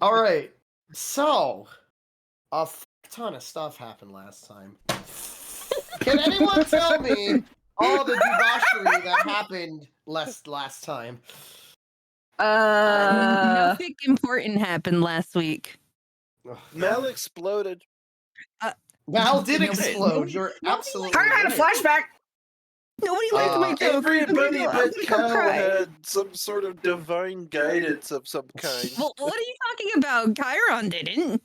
All right. So, a ton of stuff happened last time. Can anyone tell me all the debauchery that happened last time? Nothing important happened last week. Mel exploded. Mal did Nobody- explode. nobody- You're nobody absolutely I had a right. flashback. Nobody liked my joke. Everybody I'm but gonna go Cal cry. had some sort of divine guidance of some kind. Well, what are you talking about? Chiron didn't.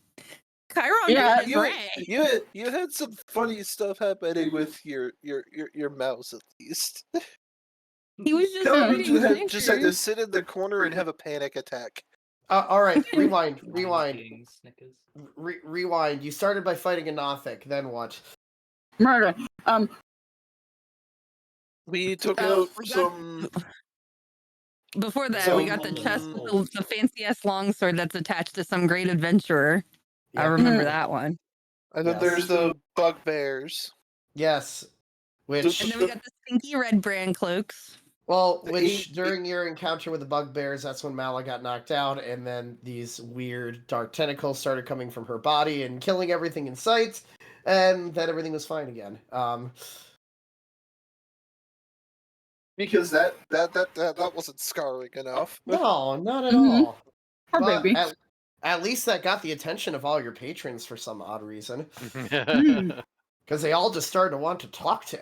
Chiron Yeah, did his you had some funny stuff happening with your mouse at least. He was just No, eating Just had to Snickers. sit in the corner and have a panic attack. All right, rewind. Eating Snickers. Rewind. You started by fighting a Nothic. Then what? Murder. We took we out got- some. Before that, So- we got the chest with the fancy ass longsword that's attached to some great adventurer. I Yeah. remember that one. And then Yes. there's the bugbears. Yes. Which And then we got the stinky red brand cloaks. Well, The which eight- during your encounter with the bugbears, that's when Mala got knocked out, and then these weird dark tentacles started coming from her body and killing everything in sight, and then everything was fine again. Because that wasn't scarring enough. No, not at Mhm. all. Poor But baby. at least that got the attention of all your patrons for some odd reason, Mm. because they all just started to want to talk to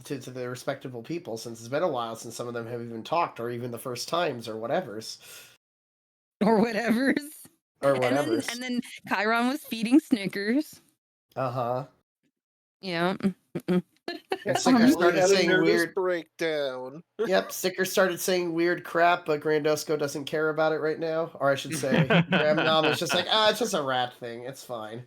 to their respectable people, since it's been a while since some of them have even talked, or even the first times, or whatever's. Or whatever's. Or And whatever's. then Chiron was feeding Snickers. Uh-huh. Yeah. And Sticker We started had a saying nervous weird. breakdown. Yep, Sticker started saying weird crap, but Grandosco doesn't care about it right now. Or I should say, Grandmom is just like, it's just a rat thing. It's fine.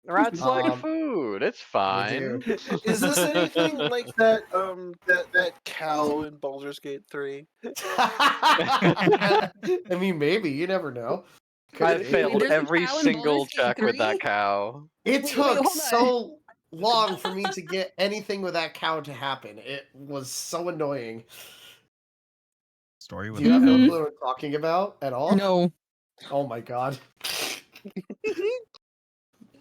Rats like Um, food. It's fine. do. Is this anything like that that cow in Baldur's Gate 3? I mean, maybe. You never know. Could I be. failed There's a every cow in single Baldur's Gate check with that 3? cow. It Wait, took hold on. so long for me to get anything with that cow to happen. It was so annoying. Story Do with you have no Mhm. clue what I'm talking about at all? No. Oh my god.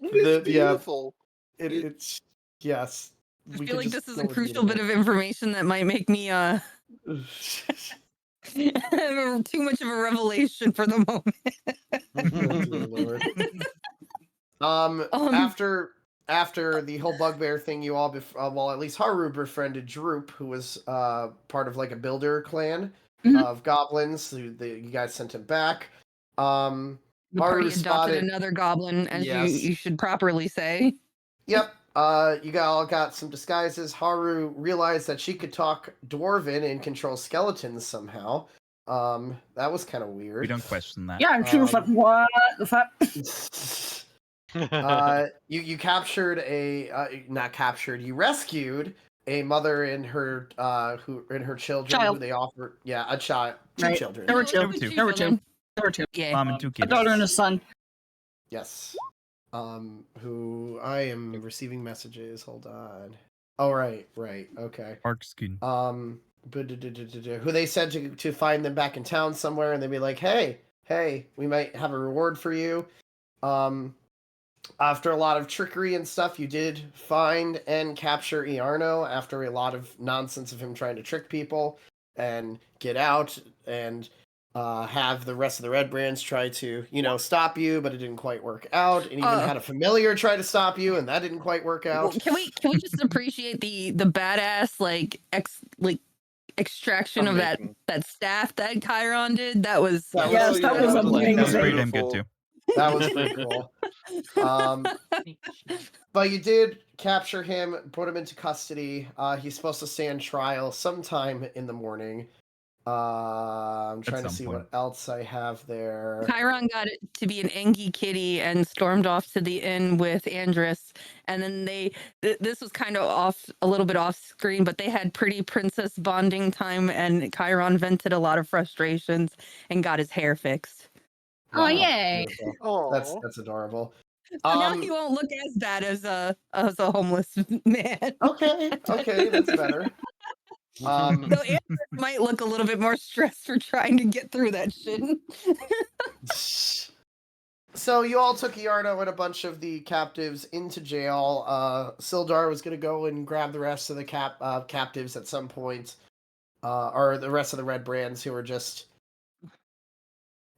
It's beautiful. It's yes. I feel like this is a crucial bit of information that might make me have too much of a revelation for the moment. After the whole bugbear thing, you all at least Haru befriended Droop, who was part of like a builder clan Mhm. of goblins. You guys sent him back. The Haru party adopted spotted. another goblin, as Yes. you should properly say. Yep. You all got some disguises. Haru realized that she could talk Dwarven and control skeletons somehow. That was kind of weird. We don't question that. Yeah, and she was like, "What the fuck?" You captured not captured. You rescued a mother and her children. Child. Who they offered, a child, two Right. children. There were two. There were two. There were two. There were two. Yeah. Mom and two A kids. daughter and a son. Yes. Who I am receiving messages. Hold on. Oh right, okay. Parkskin. Who they said to find them back in town somewhere, and they'd be like, hey, we might have a reward for you. After a lot of trickery and stuff, you did find and capture Iarno after a lot of nonsense of him trying to trick people and get out and have the rest of the Red Brands try to, stop you, but it didn't quite work out. And even had a familiar try to stop you, and that didn't quite work out. Well, can we just appreciate the badass extraction of that staff that Chiron did? That was Yes, that was amazing. That was pretty damn good too. That was pretty cool. But you did capture him, put him into custody. He's supposed to stand trial sometime in the morning. I'm trying to see what else I have there. Chiron got it to be an Engie kitty and stormed off to the inn with Andrus. And then this was kind of a little bit off screen, but they had pretty princess bonding time, and Chiron vented a lot of frustrations and got his hair fixed. Oh, yay. Beautiful. Oh, That's adorable. So now he won't look as bad as a homeless man. Okay, that's better. So Andrus might look a little bit more stressed for trying to get through that shit. So you all took Iarno and a bunch of the captives into jail. Sildar was going to go and grab the rest of the captives at some point, or the rest of the red brands who were just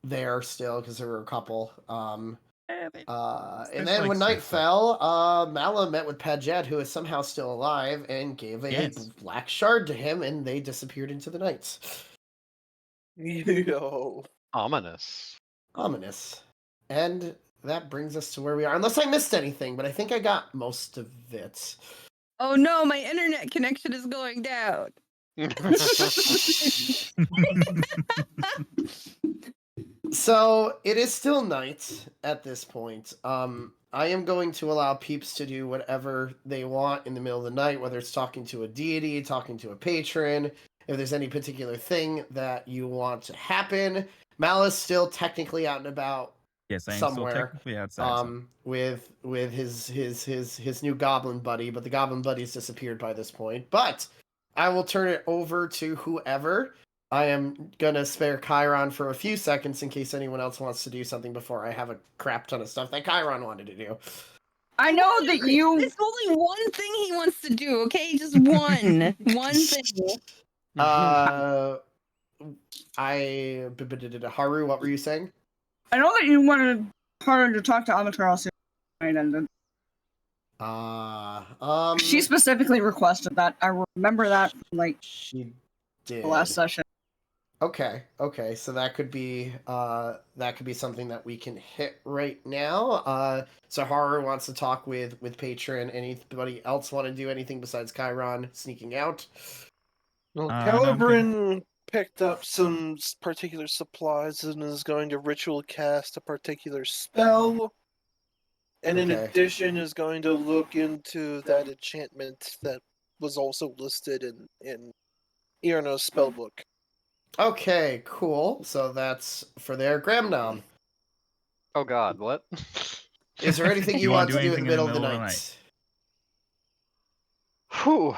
there still because there were a couple. And then when night fell, Mala met with Padgett, who is somehow still alive, and gave a black shard to him, and they disappeared into the night. Yo. Ominous. Ominous. And that brings us to where we are. Unless I missed anything, but I think I got most of it. Oh no, my internet connection is going down. So it is still night at this point. I am going to allow peeps to do whatever they want in the middle of the night, whether it's talking to a deity, talking to a patron, if there's any particular thing that you want to happen. Mal is still technically out and about. Yes, I am somewhere, still technically outside. with his new goblin buddy, but the goblin buddy's disappeared by this point. But I will turn it over to whoever. I am gonna spare Chiron for a few seconds in case anyone else wants to do something before I have a crap ton of stuff that Chiron wanted to do. I know that you. There's only one thing he wants to do, okay? Just one. One thing. Haru, what were you saying? I know that you wanted her to talk to Amaterasu, and she specifically requested that. I remember that from, like, she did the last session. Okay, so that could be something that we can hit right now. So Haru wants to talk with Patron. Anybody else want to do anything besides Chiron sneaking out? Well, no, I'm Calibrin picked up some particular supplies and is going to ritual cast a particular spell. And in Okay. addition is going to look into that enchantment that was also listed in Iarno's spellbook. Okay, cool. So that's for their Gramnom. Oh god, what? Is there anything you wanna want to do in the middle of the night? Whew,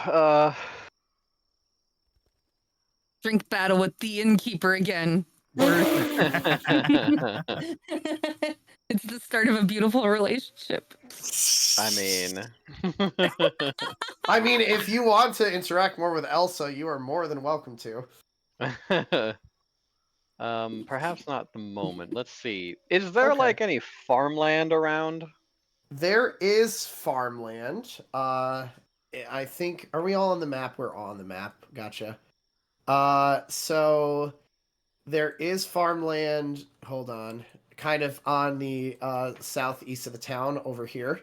Drink battle with the innkeeper again. It's the start of a beautiful relationship. I mean... I mean, if you want to interact more with Elsa, you are more than welcome to. Perhaps not at the moment. Let's see. Is there Okay. like any farmland around? There is farmland. I think, are we all on the map? We're all on the map. Gotcha. So there is farmland. Hold on. Kind of on the southeast of the town over here.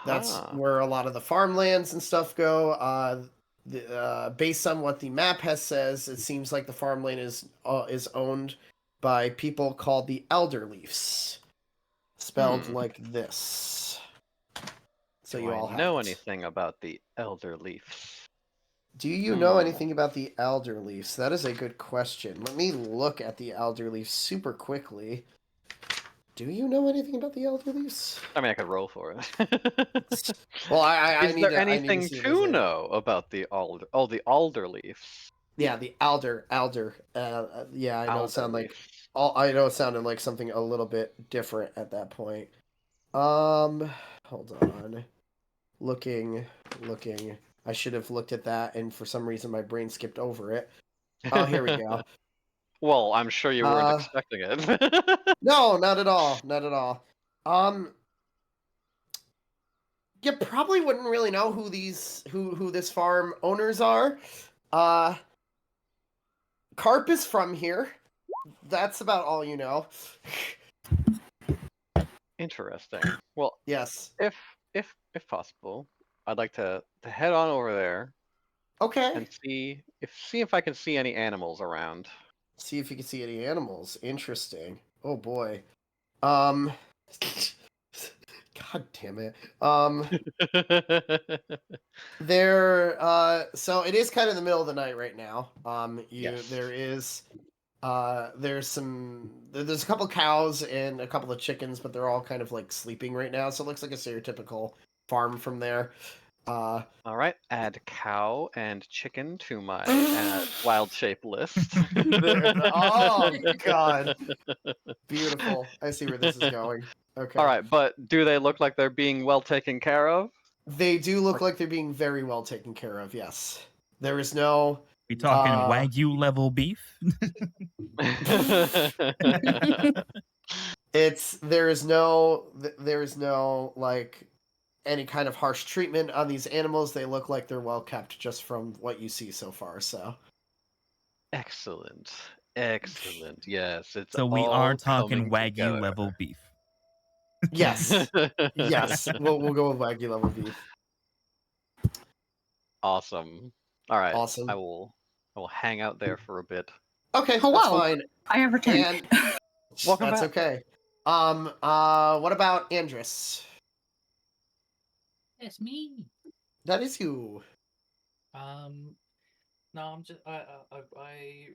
That's where a lot of the farmlands and stuff go. Based on what the map says, it seems like the farmland is owned by people called the Elderleafs, spelled like this. So Do you all I know have it. anything about the Elder Leafs? Do you know anything about the Elderleafs? That is a good question. Let me look at the Elderleafs super quickly. Do you know anything about the Elderleafs? I mean, I could roll for it. Well, I Is need there to, anything I need to, see to know about the the Alder Leafs? Yeah, the Alder. Yeah, I know it sounded like Leafs. I know it sounded like something a little bit different at that point. Hold on. Looking. I should have looked at that, and for some reason my brain skipped over it. Oh, here we go. Well, I'm sure you weren't expecting it. No, not at all. You probably wouldn't really know who this farm owners are. Carp is from here. That's about all you know. Interesting. Well, Yes. if possible, I'd like to head on over there Okay. and see if I can see any animals around. See if you can see any animals. Interesting. Oh boy. God damn it. So it is kind of the middle of the night right now. Yes. There's a couple cows and a couple of chickens, but they're all kind of like sleeping right now, so it looks like a stereotypical farm from there. All right, add cow and chicken to my wild shape list. Oh god. Beautiful. I see where this is going. Okay. All right, but do they look like they're being well taken care of? They do look like they're being very well taken care of. Yes. There is no. We talking Uh, Wagyu level beef? there is no like any kind of harsh treatment on these animals. They look like they're well kept just from what you see so far. So. Excellent. Excellent. Yes, it's So we all are talking coming Wagyu together. level beef. Yes. Yes. We'll go with Wagyu level beef. Awesome. All right. Awesome. I will hang out there for a bit. Okay, Hello. that's fine. I have returned. And Welcome that's back. okay. What about Andrus? It's me. That is you. No, I'm just I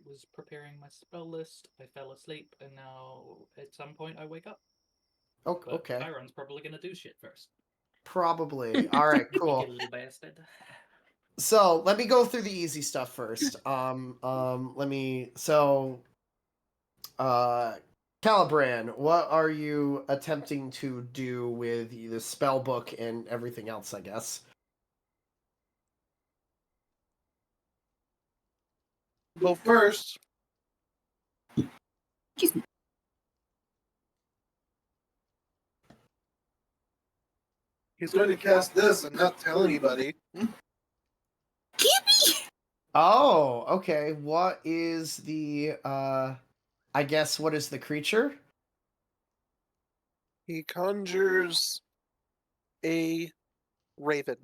was preparing my spell list. I fell asleep, and now at some point I wake up. Oh, But okay. Chiron's probably gonna do shit first. Probably. All right, You cool. little bastard. So let me go through the easy stuff first. Calibran, what are you attempting to do with the spell book and everything else, I guess? Well, first, Excuse me. he's going to cast this and not tell anybody. Oh, okay. What is the I guess what is the creature? He conjures a raven.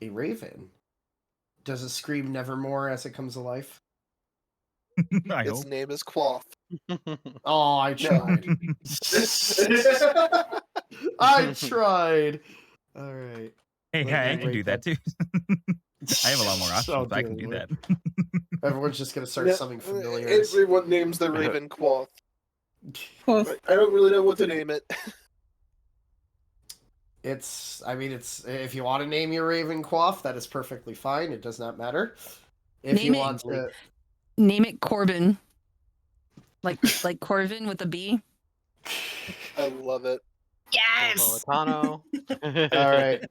A raven. Does it scream nevermore as it comes alive? I Its hope. name is Quoth. Oh, I tried. I tried. All right. Hey, Let I me can do write that too. I have a lot more options, Oh, but I can dear do Lord. that. Everyone's just gonna start Yeah, something familiar. Everyone names their raven Quoth. Cool. But I don't really know what to name it. It's if you want to name your raven Quaff, that is perfectly fine. It does not matter. If Name you it- want to, Name it Corbin. Like Corvin with a B. I love it. Yes. Napolitano. all right,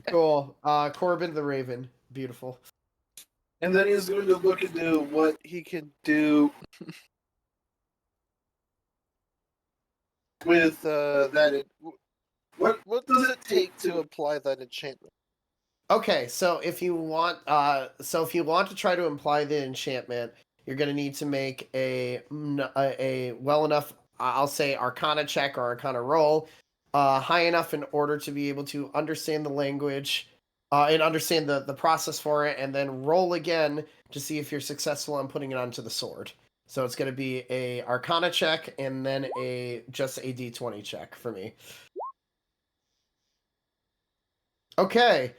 cool. Corbin the Raven, beautiful. And then he's going to look into what he can do with that. What does it take to apply that enchantment? Okay, so if you want to try to imply the enchantment, you're going to need to make a well enough, I'll say, Arcana check or Arcana roll, high enough in order to be able to understand the language, and understand the process for it, and then roll again to see if you're successful in putting it onto the sword. So it's going to be a Arcana check and then just a D20 check for me. Okay.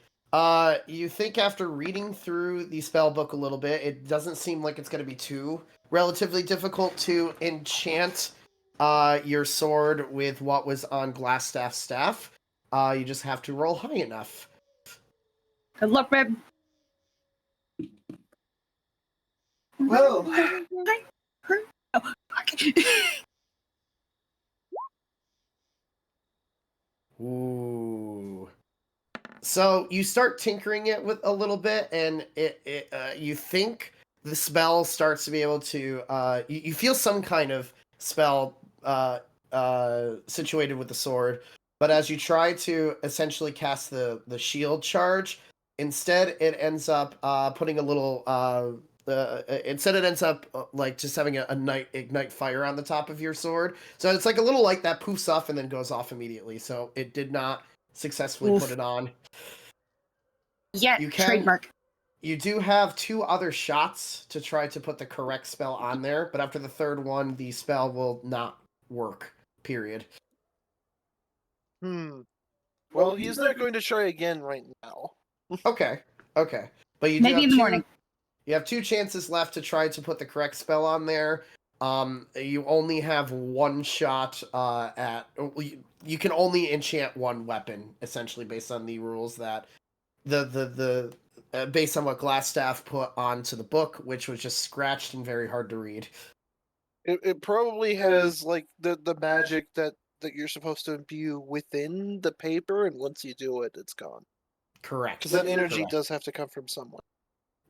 You think after reading through the spell book a little bit, it doesn't seem like it's going to be too relatively difficult to enchant your sword with what was on Glassstaff's staff. You just have to roll high enough. Good luck, babe. Well, Oh, okay. Ooh. So you start tinkering it with a little bit, and you think the spell starts to be able to. You feel some kind of spell situated with the sword, but as you try to essentially cast the shield charge, instead it ends up putting a little. Instead, it ends up like just having a ignite fire on the top of your sword. So it's like a little light that poofs off and then goes off immediately. So it did not successfully Oof. put it on. Yeah, You can- trademark. You do have 2 other shots to try to put the correct spell on there, but after the third one, the spell will not work. Period. Well, he's not going to try again right now. Okay. But you do Maybe have in the 2 morning. You have 2 chances left to try to put the correct spell on there. You only have 1 shot at. You can only enchant 1 weapon, essentially, based on the rules that based on what Glassstaff put onto the book, which was just scratched and very hard to read. It probably has like the magic that you're supposed to imbue within the paper, and once you do it, it's gone. Correct. Because that energy Correct. does have to come from somewhere.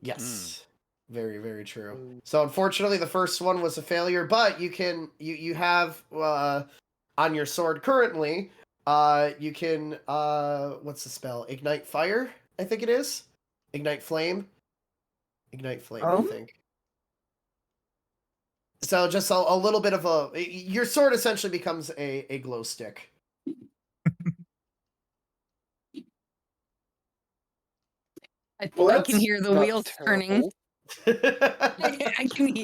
Yes. Very, very true. Mm. So unfortunately, the first one was a failure, but you have on your sword currently. You can what's the spell? Ignite fire, I think it is. Ignite flame. Ignite flame, I think. So just a little bit of your sword essentially becomes a glow stick. I Well, can hear the not wheels turning. I can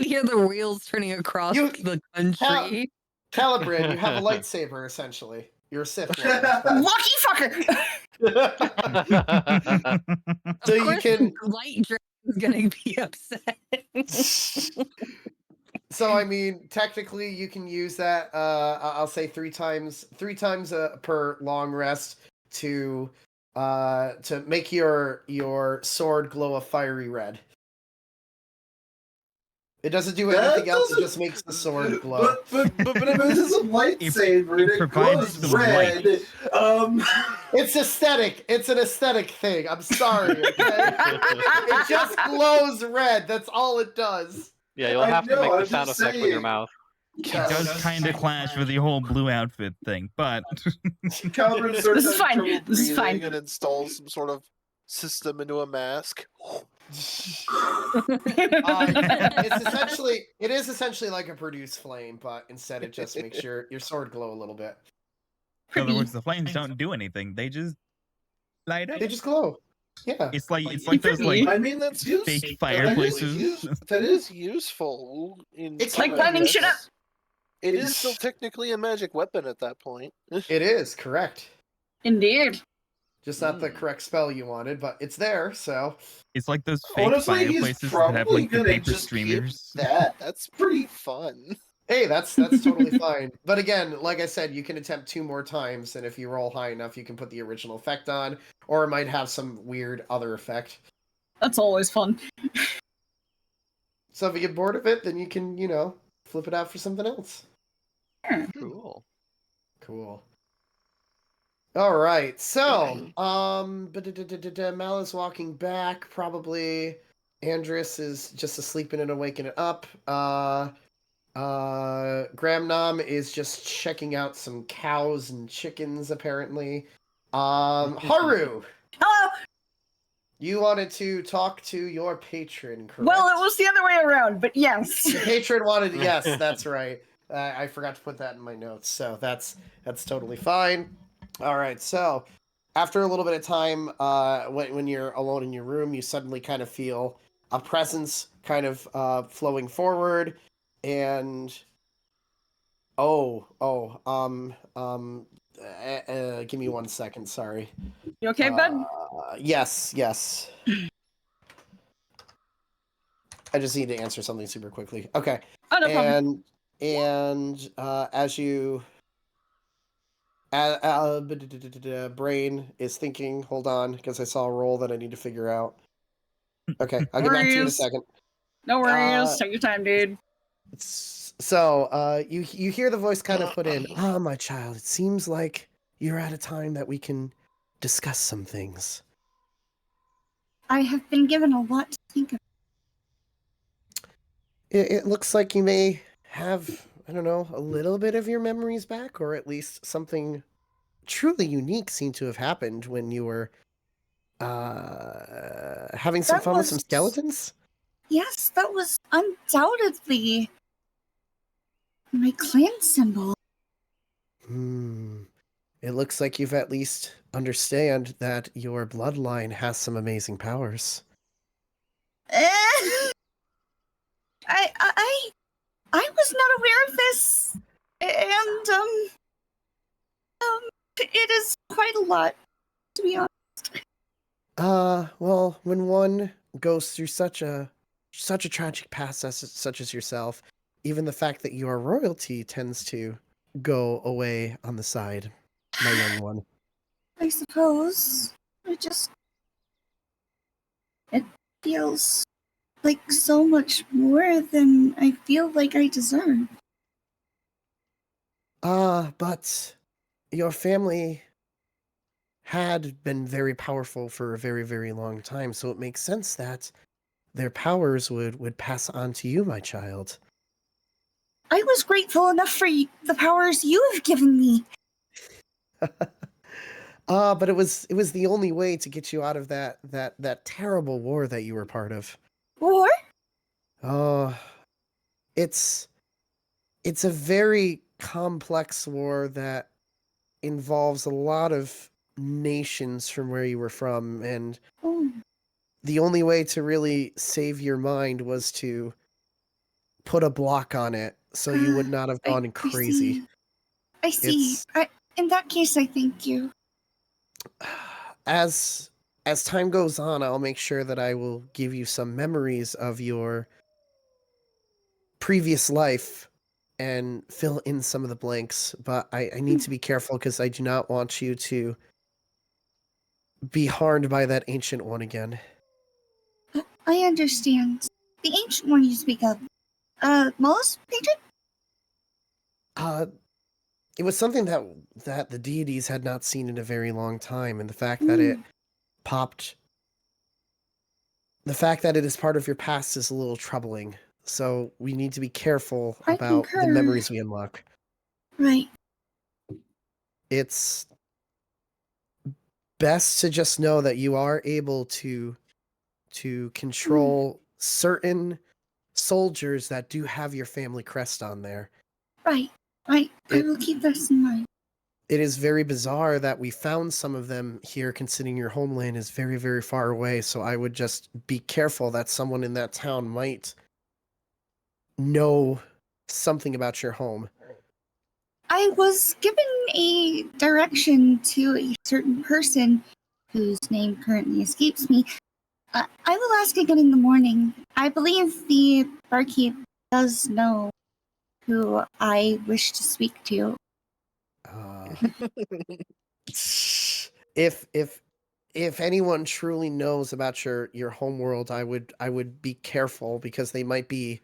hear the wheels turning across the country. Calibrate, you have a lightsaber essentially. You're a Sith Lord. Lucky fucker! So Of course, you can. Light Dragon is gonna be upset. So I mean, technically, you can use that. I'll say three times per long rest to make your sword glow a fiery red. It doesn't do anything else. It just makes the sword glow. But if this is a lightsaber and it provides glows the red, It's aesthetic. It's an aesthetic thing. I'm sorry. Okay? It just glows red. That's all it does. Yeah, you'll I have to know, make I'm the sound just effect with your saying. mouth. It does kind of clash with the whole blue outfit thing, but Caliburn starts This is having fine. trouble This is fine. breathing and installs some sort of system into a mask. It is essentially like a produce flame, but instead it just makes your sword glow a little bit. in other words, the flames don't do anything. They just light up. They just glow. Yeah. It's like those like I mean, that's useful. fake fireplaces. That is useful. It's like lighting shit up. It is still technically a magic weapon at that point. It is correct. Indeed. Just not the correct spell you wanted, but it's there. So It's like those fake Honestly, he's fireplaces that have probably like the gonna paper just keep streamers. That's pretty fun. hey, that's totally fine. But again, like I said, you can attempt 2 more times, and if you roll high enough, you can put the original effect on, or it might have some weird other effect. That's always fun. So if you get bored of it, then you can, flip it out for something else. Cool. Cool. All right. So, Mal is walking back. Probably Andrus is just asleep and awakening up. Gramnom is just checking out some cows and chickens, apparently. Haru, Hello! you wanted to talk to your patron, correct? Well, it was the other way around, but yes. The patron wanted. Yes, that's right. I forgot to put that in my notes, so that's totally fine. All right, so after a little bit of time, when you're alone in your room, you suddenly kind of feel a presence kind of flowing forward, and give me 1 second. Sorry. You okay, bud? Yes. I just need to answer something super quickly. Okay. Oh, no problem. And as you brain is thinking, hold on, because I saw a roll that I need to figure out. Okay, I'll get back to you in a second. No worries. Take your time, dude. So you hear the voice kind of put in, my child, it seems like you're at a time that we can discuss some things. I have been given a lot to think of. It looks like you may have, I don't know, a little bit of your memories back, or at least something truly unique seemed to have happened when you were having some fun with some skeletons? Yes, that was undoubtedly my clan symbol. It looks like you've at least understand that your bloodline has some amazing powers. I was not aware of this, and it is quite a lot, to be honest. Well, when one goes through such a tragic past such as yourself, even the fact that you are royalty tends to go away on the side, my young one. I suppose. It feels like so much more than I feel like I deserve. But your family had been very powerful for a very, very long time, so it makes sense that their powers would pass on to you, my child. I was grateful enough for the powers you have given me. But it was the only way to get you out of that terrible war that you were part of. War? Oh, it's a very complex war that involves a lot of nations from where you were from, and Oh, the only way to really save your mind was to put a block on it so you would not have gone crazy. I see. In that case, I thank you. As time goes on, I'll make sure that I will give you some memories of your previous life and fill in some of the blanks, but I need to be careful because I do not want you to be harmed by that ancient one again. I understand. The ancient one you speak of. Mo's patron? It was something that the deities had not seen in a very long time, and the fact that it popped, the fact that it is part of your past is a little troubling. So we need to be careful I about the concur. memories we unlock. Right. It's best to just know that you are able to control certain soldiers that do have your family crest on there. Right. I will keep this in mind. It is very bizarre that we found some of them here, considering your homeland is very, very far away. So I would just be careful that someone in that town might know something about your home. I was given a direction to a certain person whose name currently escapes me. I will ask again in the morning. I believe the barkeep does know who I wish to speak to. If anyone truly knows about your homeworld, I would be careful because they might be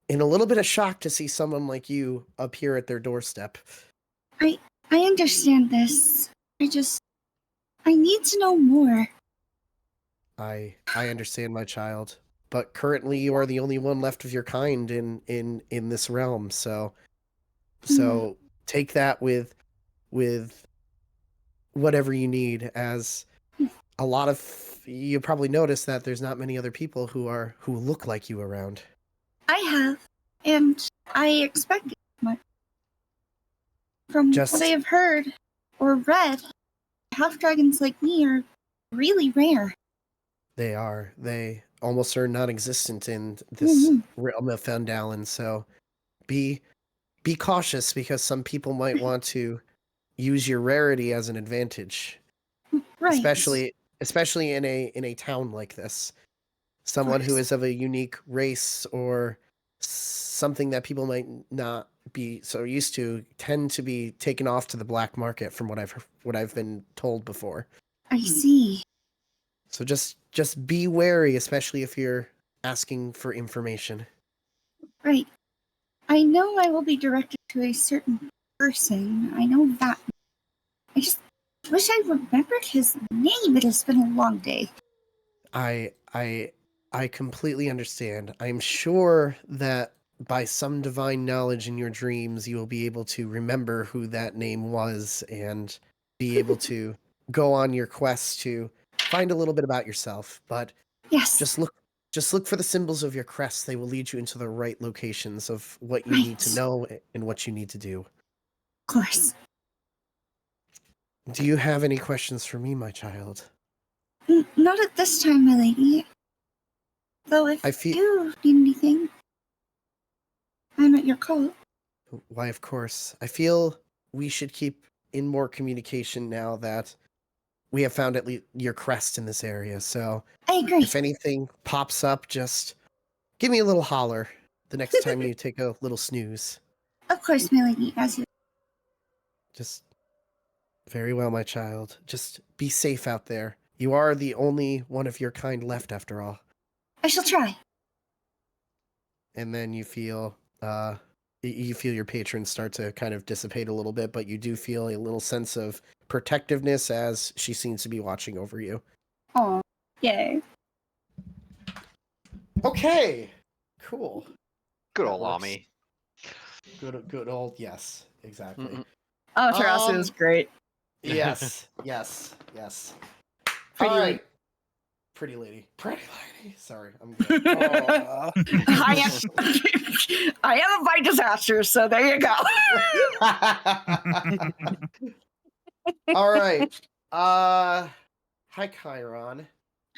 in a little bit of shock to see someone like you appear at their doorstep. I understand this. I need to know more. I understand, my child, but currently you are the only one left of your kind in this realm. So take that with whatever you need. As a lot of you probably noticed that there's not many other people who look like you around. I have, and I expected much. From what I have heard or read, half dragons like me are really rare. They are. They almost are non-existent in this realm of Phandalin. So be cautious because some people might want to use your rarity as an advantage. Right. Especially in a town like this. Someone who is of a unique race or something that people might not be so used to tend to be taken off to the black market, from what I've been told before. I see. So just be wary, especially if you're asking for information. Right. I know I will be directed to a certain person. I know that. I just wish I remembered his name. It has been a long day. I completely understand. I'm sure that by some divine knowledge in your dreams, you will be able to remember who that name was and be able to go on your quest to find a little bit about yourself. But yes, just look for the symbols of your crest. They will lead you into the right locations of what you need to know and what you need to do. Of course. Do you have any questions for me, my child? Not at this time, my lady. Though if you need anything, I'm at your call. Why, of course. I feel we should keep in more communication now that we have found at least your crest in this area. So I agree. If anything pops up, just give me a little holler the next time you take a little snooze. Of course, my lady, as you. Just very well, my child. Just be safe out there. You are the only one of your kind left, after all. I shall try. and then you feel your patrons start to kind of dissipate a little bit, but you do feel a little sense of protectiveness as she seems to be watching over you. Oh, yay. Okay, cool. Good That old works. Ami. Good old, yes, exactly. Mm-mm. Amaterasu is great. Yes. Pretty All lady. right. Pretty lady. Sorry, I'm good. Aw. I am a bite disaster, so there you go. All right. Hi, Chiron.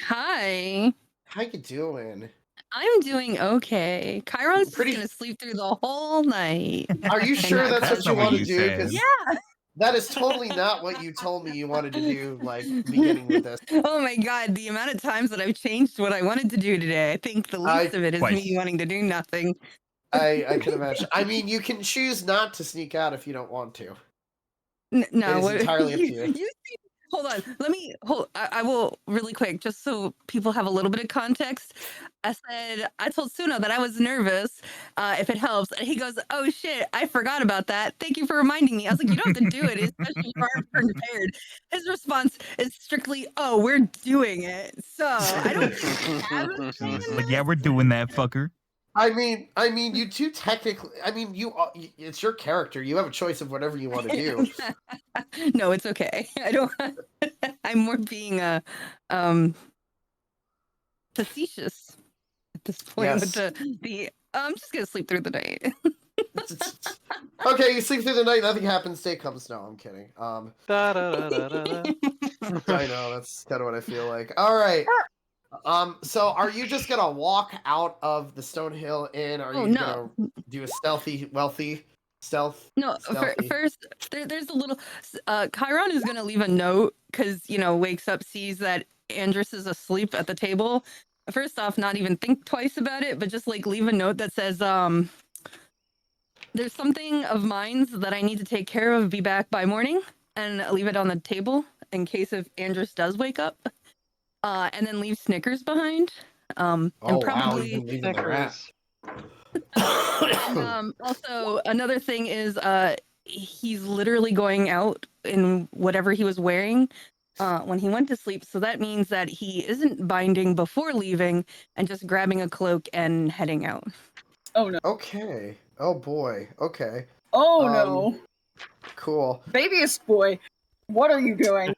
Hi. How you doing? I'm doing okay. Chiron's Pretty- just gonna sleep through the whole night. Are you And sure not that's go what to you not what want to you do? said. 'Cause Yeah. that is totally not what you told me you wanted to do, like, beginning with this. Oh my god, the amount of times that I've changed what I wanted to do today. I think the least of it is Twice. me wanting to do nothing. I can imagine. I mean, you can choose not to sneak out if you don't want to. No, It is entirely up to you. see, hold on. Let me hold. I will really quick, just so people have a little bit of context. I told Suno that I was nervous. If it helps, and he goes, "Oh shit, I forgot about that. Thank you for reminding me." I was like, "You don't have to do it, especially if you aren't prepared." His response is strictly, "Oh, we're doing it." So I don't have a say in Like, yeah, we're doing that, fucker. I mean, you do technically. I mean, it's your character. You have a choice of whatever you want to do. No, it's okay. I don't. I'm more being facetious at this point with Yes. the. I'm just gonna sleep through the night. Okay, you sleep through the night. Nothing happens. Day comes. No, I'm kidding. Da-da-da-da-da-da. I know that's kind of what I feel like. All right. So are you just gonna walk out of the Stonehill Inn? Are Oh, you no. gonna do a stealthy No, stealthy? first there's a little. Chiron is gonna leave a note because wakes up, sees that Andrus is asleep at the table. First off, not even think twice about it, but just like leave a note that says, "There's something of mine that I need to take care of. Be back by morning," and leave it on the table in case if Andrus does wake up. And then leave Snickers behind. And Oh wow, probably. you've been leaving the rat. Also, another thing is he's literally going out in whatever he was wearing when he went to sleep. So that means that he isn't binding before leaving and just grabbing a cloak and heading out. Oh no. Okay. Oh boy. Okay. Oh no. Cool. Babyest boy. What are you doing?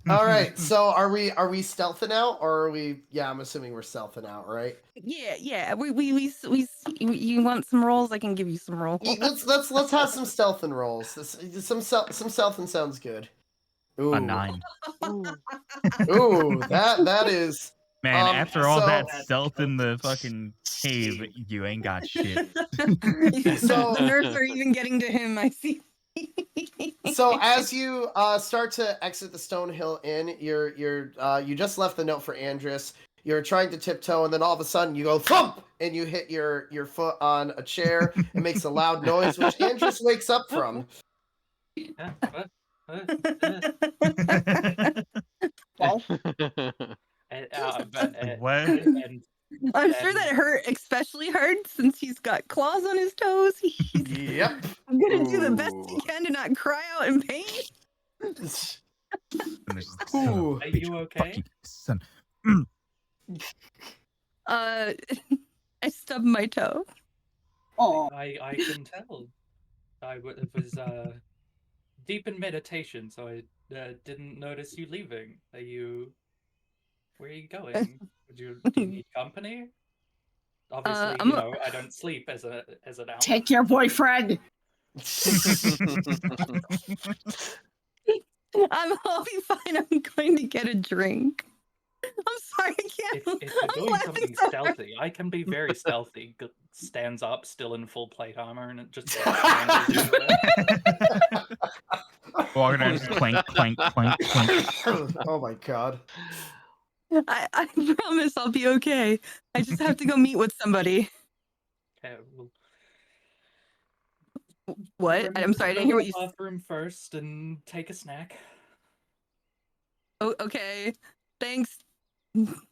All right. So are we stealthing out or are we? Yeah, I'm assuming we're stealthing out, right? Yeah. We you want some rolls? I can give you some rolls. Let's have some stealthing rolls. Some stealthing sounds good. Ooh. A 9. Ooh, that is. Man, after all that so- stealth in the fucking cave, you ain't got shit. So- The nerves are even getting to him. I see. So as you start to exit the Stonehill Inn, you just left the note for Andrus. You're trying to tiptoe, and then all of a sudden you go thump, and you hit your foot on a chair. It makes a loud noise, which Andrus wakes up from. Well, What? I'm sure that hurt, especially hard since he's got claws on his toes. Yep. I'm gonna do the best Ooh. he can to not cry out in pain. And there's this son of a Ooh. Are bitch, you okay? fucking son. I stubbed my toe. oh, I can tell. Was deep in meditation, so I didn't notice you leaving. Where are you going? Do you need company? Obviously, I don't sleep as an elf. take your boyfriend. I'll be fine. I'm going to get a drink. I'm sorry, I can't. If you're I'm doing laughing something so hard. stealthy, I can be very stealthy. Stands up, still in full plate armor, and it just wanders into it. Walking around just clank, clank, clank, clank. Oh my god. I promise I'll be okay. I just have to go meet with somebody. Okay, well, What? I'm sorry, I didn't hear what you said. Bathroom first and take a snack. Oh, okay. Thanks,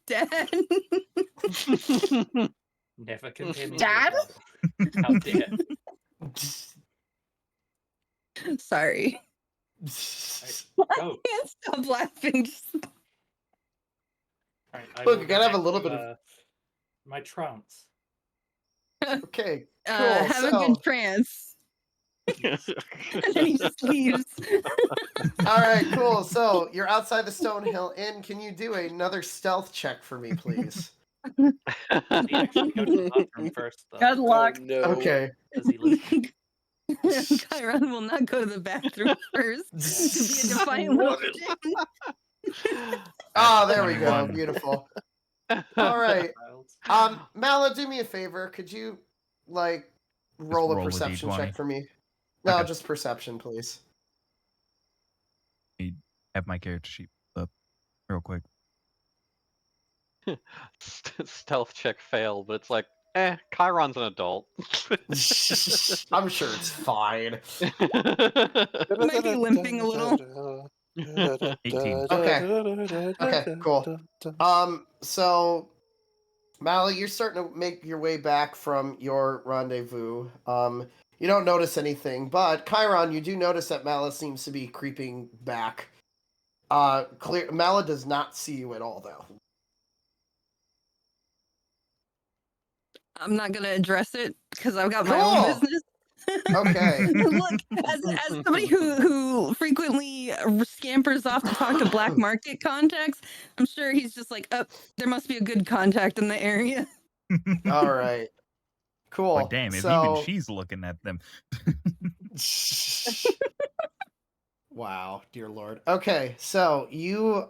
Dad. Never continue. Dad? How dare. Sorry. Go. I can't stop laughing. Alright, I Look, will you go gotta have back a little to, bit of. my trance. Okay, cool. Have a good trance. And then he just leaves. All right, cool. So you're outside the Stonehill Inn. Can you do another stealth check for me, please? Does he actually go to the bathroom first, though? Good luck. Oh, no. Okay. Does he listen? Chiron will not go to the bathroom first to be a defiant little shit. Oh, there we go. 21. Beautiful. All right. Mala, do me a favor. Could you like roll a roll a perception D20. check for me? No, Okay. just perception, please. Have my character sheet up real quick. Stealth check failed, but it's like, Chiron's an adult. I'm sure it's fine. Might be limping a little. 18. Okay, cool. So Mala, you're starting to make your way back from your rendezvous. You don't notice anything, but Chiron, you do notice that Mala seems to be creeping back. Mala does not see you at all, though. I'm not gonna address it because I've got my Cool. own business. Okay. Look, as somebody who frequently scampers off to talk to black market contacts, I'm sure he's just like, oh, there must be a good contact in the area. All right. Cool. Like, damn, if so... even she's looking at them. Wow, dear lord. Okay, so you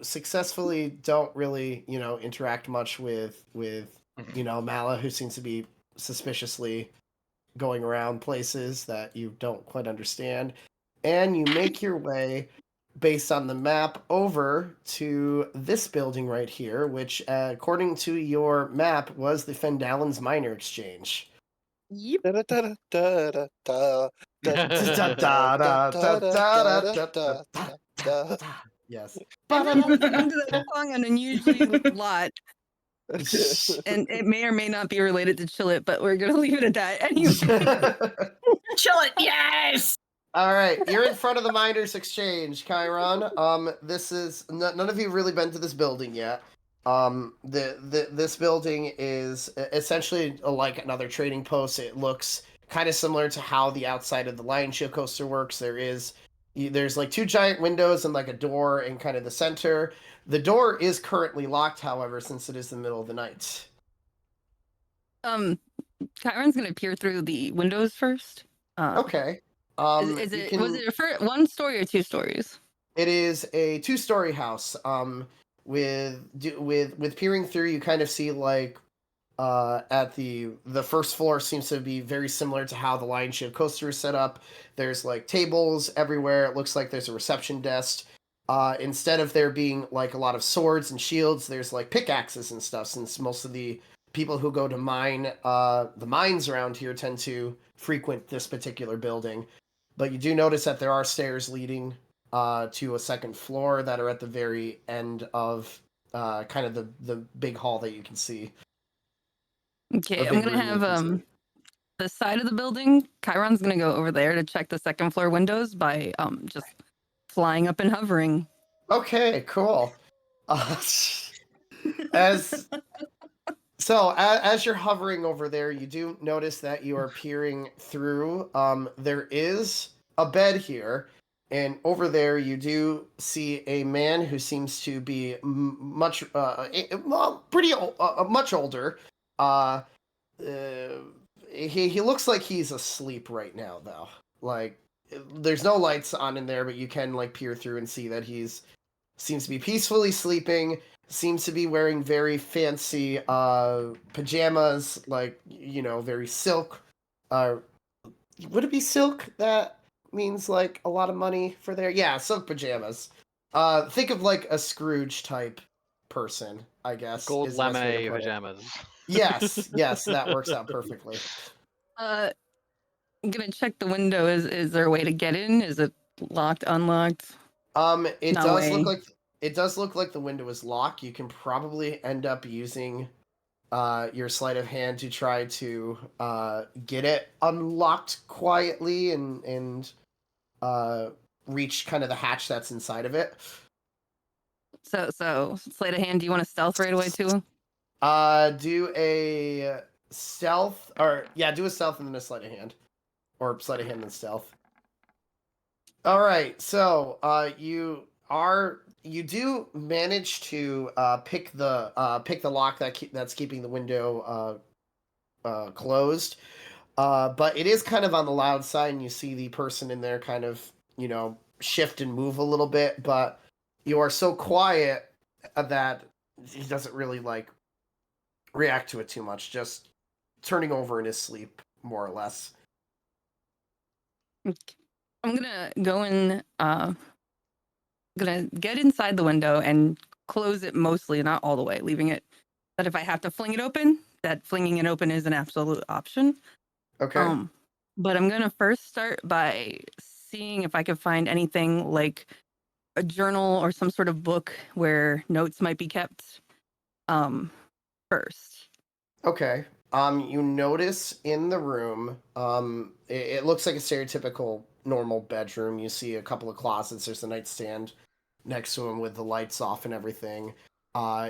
successfully don't really, interact much with Mala, who seems to be suspiciously going around places that you don't quite understand. And you make your way based on the map over to this building right here, which according to your map was the Phandalin's minor exchange. Yep. Yes. I'm listening to that song an unusually lot. And it may or may not be related to Chill It, but we're gonna leave it at that. Anyway. Chill it, yes! All right, you're in front of the miners' exchange, Chiron. This is none of you have really been to this building yet. This building is essentially like another trading post. It looks kind of similar to how the outside of the Lion Shield coaster works. There's like two giant windows and like a door in kind of the center. The door is currently locked, however, since it is the middle of the night. Chiron's gonna peer through the windows first. Okay. Was it a one story or two stories? It is a two-story house. With peering through, you kind of see like at the first floor seems to be very similar to how the Lion Shield coaster is set up. There's like tables everywhere. It looks like there's a reception desk. Instead of there being like a lot of swords and shields, there's like pickaxes and stuff, since most of the people who go to mine the mines around here tend to frequent this particular building. But you do notice that there are stairs leading to a second floor that are at the very end of kind of the big hall that you can see. Okay, I'm gonna have the side of the building. Chiron's gonna go over there to check the second floor windows by just flying up and hovering. Okay, cool. As you're hovering over there, you do notice that you are peering through. There is a bed here, and over there you do see a man who seems to be much older. He looks like he's asleep right now, though. Like, there's no lights on in there, but you can like peer through and see that seems to be peacefully sleeping. Seems to be wearing very fancy pajamas, like, very silk. Would it be silk? That means like a lot of money for there. Yeah, silk pajamas. Think of like a Scrooge type person, I guess. Gold lame pajamas. Yes, that works out perfectly. I'm gonna check the window. Is there a way to get in? Is it locked, unlocked? It does look like the window is locked. You can probably end up using your sleight of hand to try to get it unlocked quietly and reach kind of the hatch that's inside of it. So sleight of hand. Do you want to stealth right away too? Do a stealth, or yeah, do a stealth and then a sleight of hand, or sleight of hand and stealth. All right, so you do manage to pick the lock that's keeping the window closed, but it is kind of on the loud side, and you see the person in there kind of shift and move a little bit, but you are so quiet that he doesn't really react to it too much, just turning over in his sleep, more or less. I'm gonna go in. Gonna get inside the window and close it mostly, not all the way, leaving it that if I have to fling it open, that flinging it open is an absolute option. Okay. But I'm gonna first start by seeing if I can find anything like a journal or some sort of book where notes might be kept. First. Okay. You notice in the room, it looks like a stereotypical normal bedroom. You see a couple of closets. There's a nightstand next to him with the lights off and everything.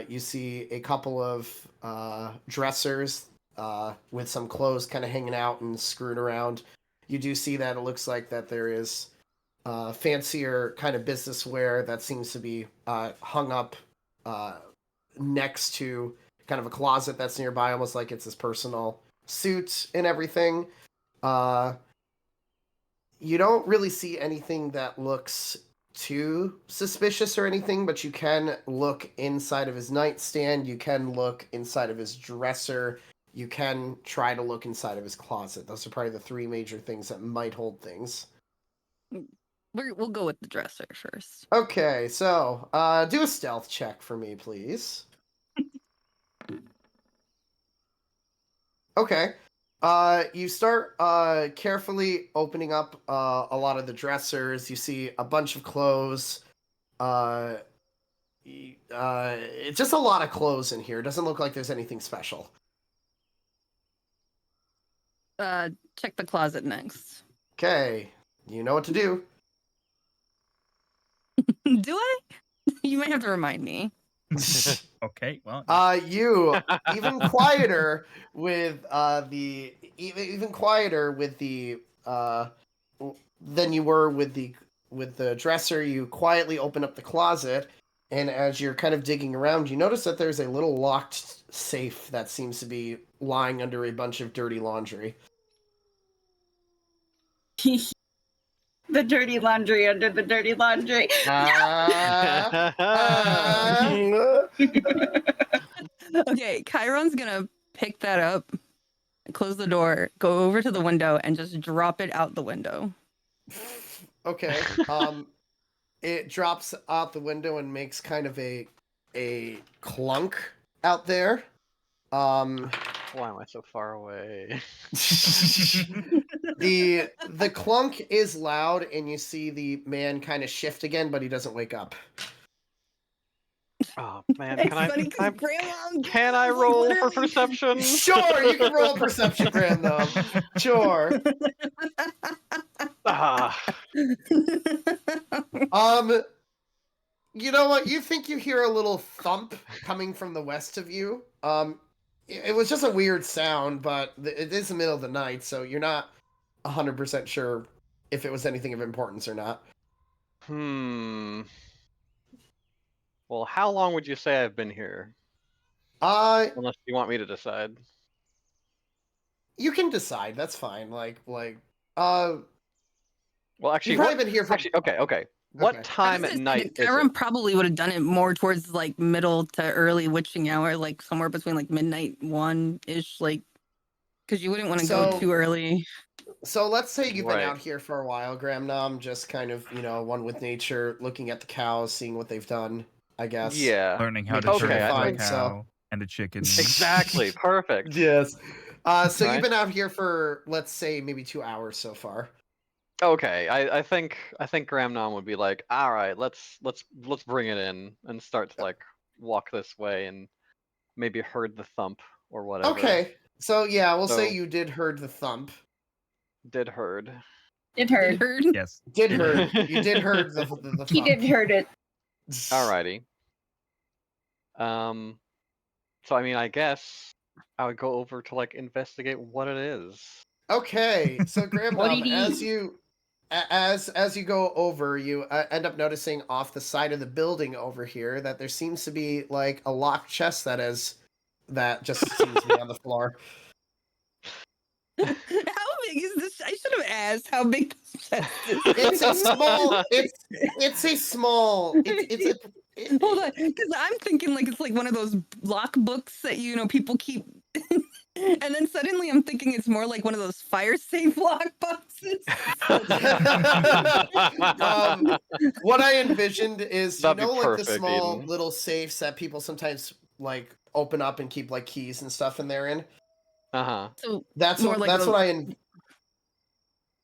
You see a couple of dressers with some clothes kind of hanging out and screwed around. You do see that it looks like that there is fancier kind of business wear that seems to be hung up next to kind of a closet that's nearby, almost like it's his personal suit and everything. You don't really see anything that looks too suspicious or anything, but you can look inside of his nightstand, you can look inside of his dresser, you can try to look inside of his closet. Those are probably the three major things that might hold things. We'll go with the dresser first. Okay, so do a stealth check for me, please. Okay. You start carefully opening up a lot of the dressers. You see a bunch of clothes. It's just a lot of clothes in here. It doesn't look like there's anything special. Check the closet next. Okay, you know what to do. Do I? You might have to remind me. Okay, well. You even quieter with the than you were with the dresser. You quietly open up the closet, and as you're kind of digging around, you notice that there's a little locked safe that seems to be lying under a bunch of dirty laundry. The dirty laundry under the dirty laundry. Okay, Chiron's gonna pick that up, close the door, go over to the window, and just drop it out the window. Okay. It drops out the window and makes kind of a clunk out there. Why am I so far away? The clunk is loud, and you see the man kind of shift again, but he doesn't wake up. Oh man, It's funny 'cause can I roll for perception? Sure, you can roll perception, Grandma. Sure. You know what? You think you hear a little thump coming from the west of you. It was just a weird sound, but it is the middle of the night, so you're not 100% sure if it was anything of importance or not. Well, how long would you say I've been here? Unless you want me to decide. You can decide. That's fine. Well, actually, you've probably been here for. Actually, okay. What time at night is Chiron it? probably would have done it more towards like middle to early witching hour, like somewhere between like midnight 1-ish, like because you wouldn't want to go too early. So let's say you've been out here for a while, Gramnom, just kind of, one with nature, looking at the cows, seeing what they've done, I guess. Yeah. Learning how to turn a cow and a chicken. Exactly. Perfect. Yes. So you've been out here for, let's say, maybe 2 hours so far. Okay. I think Gramnom would be like, all right, let's bring it in and start to like walk this way and maybe heard the thump or whatever. Okay, so yeah, we'll say So- you did heard the thump. Did heard. It hurt. Yes. Did heard. You did heard the thump. He did hurt it. Alrighty. So I mean, I guess I would go over to like investigate what it is. Okay, so Graham, What did he as eat? you as you go over, you end up noticing off the side of the building over here that there seems to be like a locked chest that just seems to be on the floor. How big is this? I should have asked how big this chest is. It's a small. It's a small. Hold on, because I'm thinking like it's like one of those block books that people keep, and then suddenly I'm thinking it's more like one of those fire safe lock boxes. What I envisioned is That'd be like the perfect, small Eden. little safes that people sometimes like open up and keep like keys and stuff in there in. So That's more what like that's a- what I.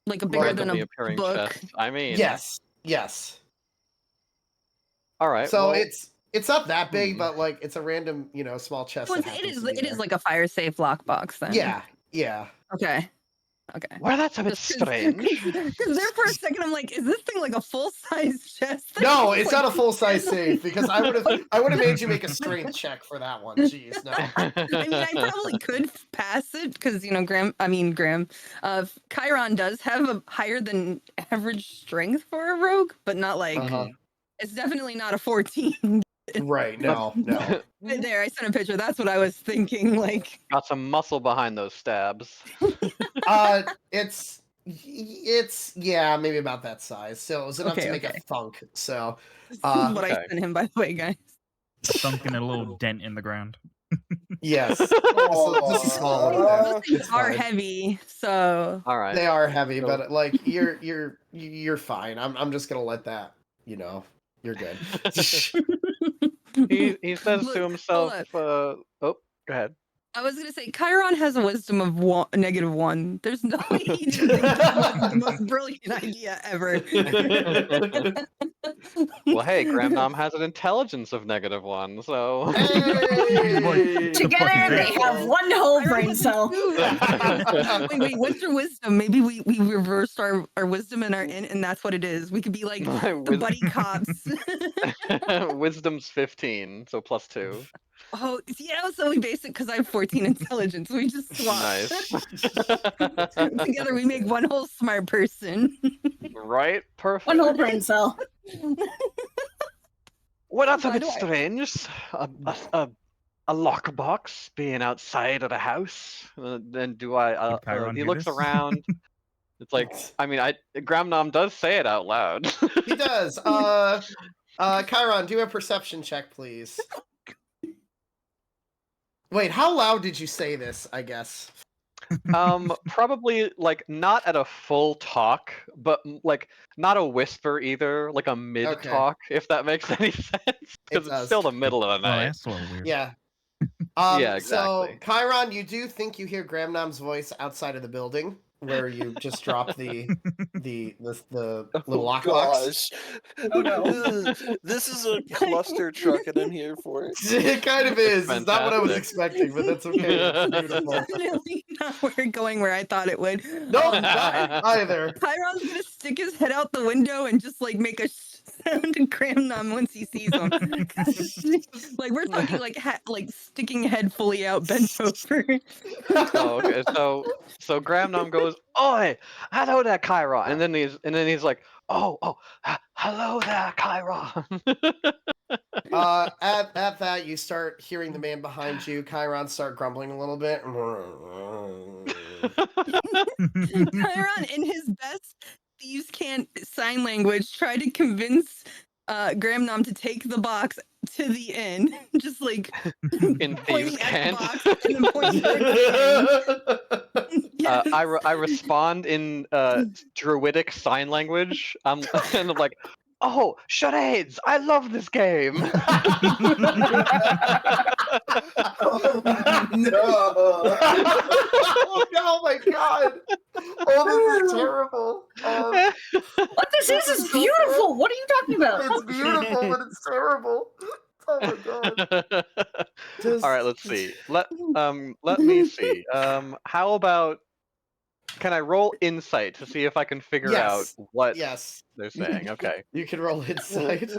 like a bigger than Randomly a appearing book. chest. I mean, Yes. All right. So well, it's not that big, but like it's a random small chest. Well, that it happens is to be it is there. like a fire safe lockbox then. Yeah. Okay. well, that's a bit Just 'cause- strange. Because there for a second I'm like, is this thing like a full size chest? No, it's not a full size safe because I would have made you make a strength check for that one. Jeez, no. I mean, I probably could pass it because Graham. Chiron does have a higher than average strength for a rogue, but not like Uh-huh. it's definitely not a 14. Right? No. Right there, I sent a picture. That's what I was thinking. Like, Got some muscle behind those stabs. It's yeah, maybe about that size. So it was enough to make a thunk. So this is what I okay. sent him, by the way, guys. Sunk in a little dent in the ground. yes, just a small little bit. Those things It's are fine. heavy, so All right. They are heavy, So- but like you're fine. I'm just gonna let that. You're good. He says Look, to hold himself, on. oh, go ahead. I was gonna say Chiron has a wisdom of -1. There's no way he didn't think that was the most brilliant idea ever. Well, hey, Grandmom has an intelligence of -1, so. Hey! Together they have one whole brain cell. Wait, what's your wisdom? Maybe we reversed our wisdom and our int, and that's what it is. We could be like My the buddy cops. Wisdom's 15, so +2. Oh, yeah, so we base it because I have 14 intelligence. We just swap. Nice. Together we make one whole smart person. Right? Perfect. One whole brain cell. Well, that's a Why bit do I- strange. A lockbox being outside of the house. Then do I? Did Chiron He do looks this? around. It's like, I mean, Grandmom does say it out loud. He does. Chiron, do a perception check, please. Wait, how loud did you say this? I guess. Probably like not at a full talk, but like not a whisper either, like a mid talk, if that makes any sense. Because it's does. still the middle of the Oh, night. that's a little weird. Yeah. Yeah, So, exactly. Chiron, you do think you hear Gramnom's voice outside of the building where you just dropped the little lockbox. Gosh. Oh, no. This is a cluster truck and I'm here for it. It kind of is. It's not what I was Fantastic. expecting, but that's okay. It's beautiful. Definitely not where it going where I thought it would. No, not either. Chiron's gonna stick his head out the window and just like make a sound to Gramnom once he sees him. Like we're talking like sticking head fully out, bent over. Oh, okay. So Gramnom goes, "Oi, hello there, Chiron," and then he's like, "Oh, hello there, Chiron." At that, you start hearing the man behind you, Chiron, start grumbling a little bit. Chiron, in his best thieves can't sign language, tried to convince Gramnom to take the box to the inn, just like In pointing thieves at the can't. box and then pointing towards the inn. Yes. I respond in druidic sign language. And I'm like, "Oh, charades! I love this game." No. Oh my god! Oh, this is terrible. What this is beautiful. What are you talking about? It's beautiful, but it's terrible. Oh my god. All right, let's see. Let me see. How about can I roll insight to see if I can figure out what Yes. they're saying? Okay. You can roll insight.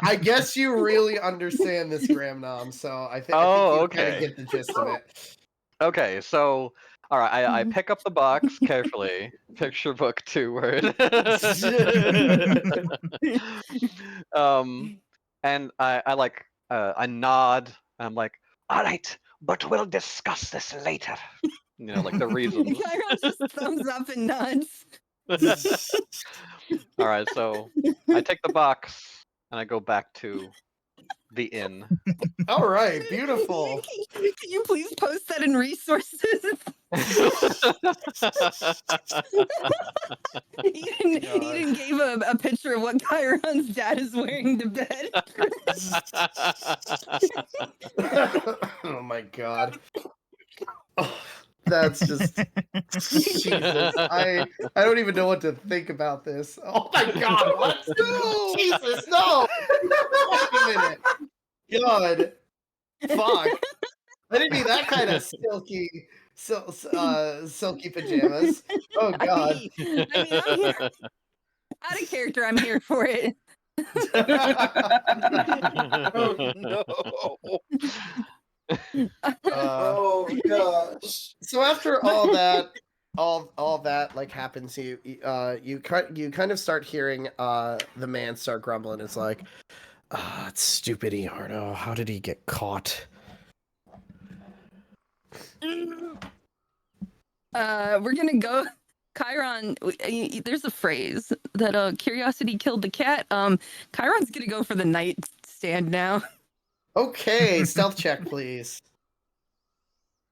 I guess you really understand this, Graham Nom, so I think you kind of get the gist of it. Okay, so all right, I pick up the box carefully. Picture book 2 word. And I nod. And I'm like, all right, but we'll discuss this later. You know, like the reasons. Chiron just thumbs up and nods. All right, so I take the box and I go back to the inn. All right, beautiful. Can you please post that in resources? Eden gave a picture of what Chiron's dad is wearing to bed. Oh my god. Oh, that's just Jesus. I don't even know what to think about this. Oh my god, what? No! Jesus, no! Wait a minute. God. Fuck. I didn't need that kind of silky pajamas. Oh god. I'm here. Out of character, I'm here for it. Oh no. Oh gosh. So after all that, all that like happens, you kind of start hearing the man start grumbling. It's like, it's stupid Iarno. How did he get caught? We're gonna go. Chiron, there's a phrase that curiosity killed the cat. Chiron's gonna go for the nightstand now. Okay, stealth check, please.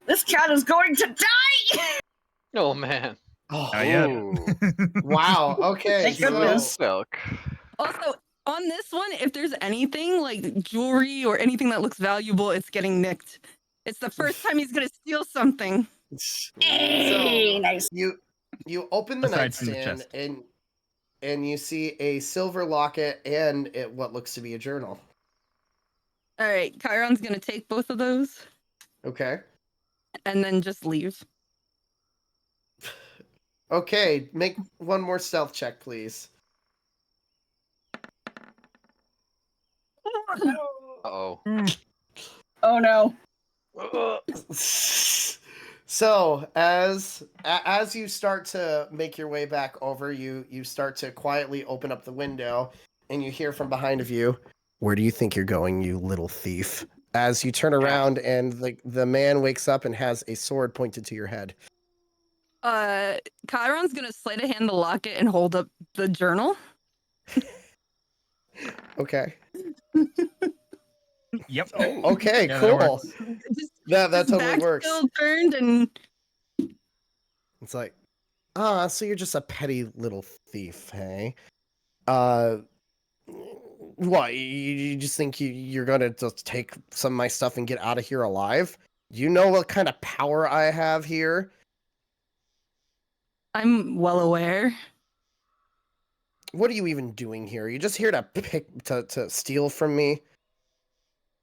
This cat is going to die! Oh man. Oh, yeah. Wow. Okay. Thank goodness. Silk. Also, on this one, if there's anything like jewelry or anything that looks valuable, it's getting nicked. It's the first time he's gonna steal something. Hey, nice. You open the Aside from the nightstand chest. and you see a silver locket and what looks to be a journal. All right, Chiron's gonna take both of those Okay. and then just leave. Okay, make one more stealth check, please. Uh-oh. Oh no. So as you start to make your way back over, you start to quietly open up the window, and you hear from behind of you, "Where do you think you're going, you little thief?" As you turn around, and the man wakes up and has a sword pointed to your head. Chiron's gonna sleight of hand the locket and hold up the journal. Okay. Yep. Okay, Yeah, that cool. works. That His totally back's works. still turned and It's like, so you're just a petty little thief, hey? What? You just think you're gonna just take some of my stuff and get out of here alive? Do you know what kind of power I have here? I'm well aware. What are you even doing here? Are you just here to steal from me?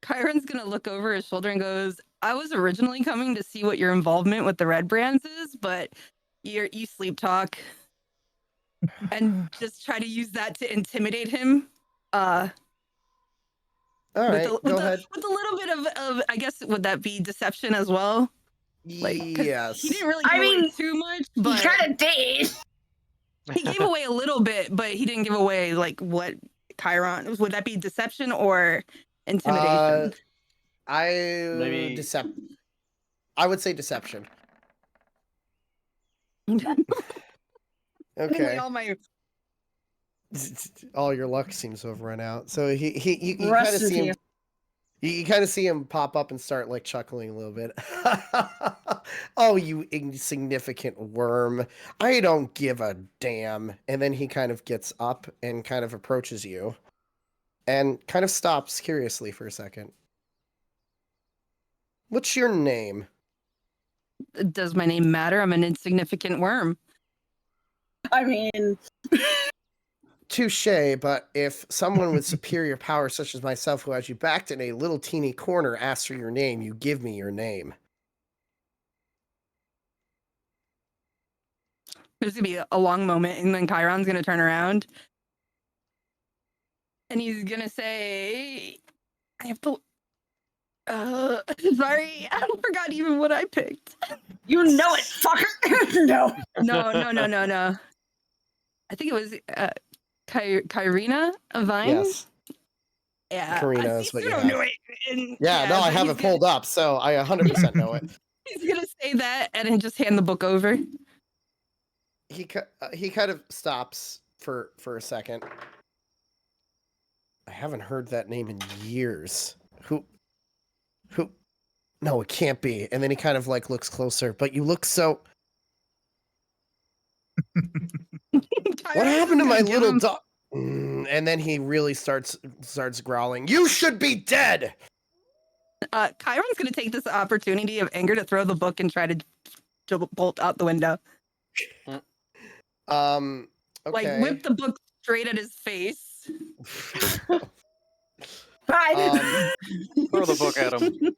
Chiron's gonna look over his shoulder and goes, I was originally coming to see what your involvement with the Red Brands is, but you sleep talk. And just try to use that to intimidate him. All right, go ahead. With a little bit of, I guess, would that be deception as well? Like, yes. He didn't really give away too much, but He kind of did. he gave away a little bit, but he didn't give away like what Chiron. Would that be deception or intimidation? Maybe... I would say deception. Okay. All your luck seems to have run out. So you kind of see him. You kind of see him pop up and start like chuckling a little bit. Oh, you insignificant worm! I don't give a damn. And then he kind of gets up and kind of approaches you, and kind of stops curiously for a second. What's your name? Does my name matter? I'm an insignificant worm. I mean, touche, but if someone with superior power such as myself who has you backed in a little teeny corner asks for your name, you give me your name. There's gonna be a long moment, and then Chiron's gonna turn around, and he's gonna say, "I have to." Sorry, I forgot even what I picked. You know it, fucker. No. No. I think it was Kyrina Vine. Yes. Yeah, Karina I is what you you don't have. know it. And, Yeah, no, I but have he's it pulled up, so I 100% know it. He's gonna say that and then just hand the book over. He kind of stops for a second. I haven't heard that name in years. Who? No, it can't be. And then he kind of like looks closer, but you look so. What happened to my little dog? And then he really starts growling. You should be dead. Chiron's gonna take this opportunity of anger to throw the book and try to bolt out the window. Okay. Like whip the book straight at his face. Throw the book at him.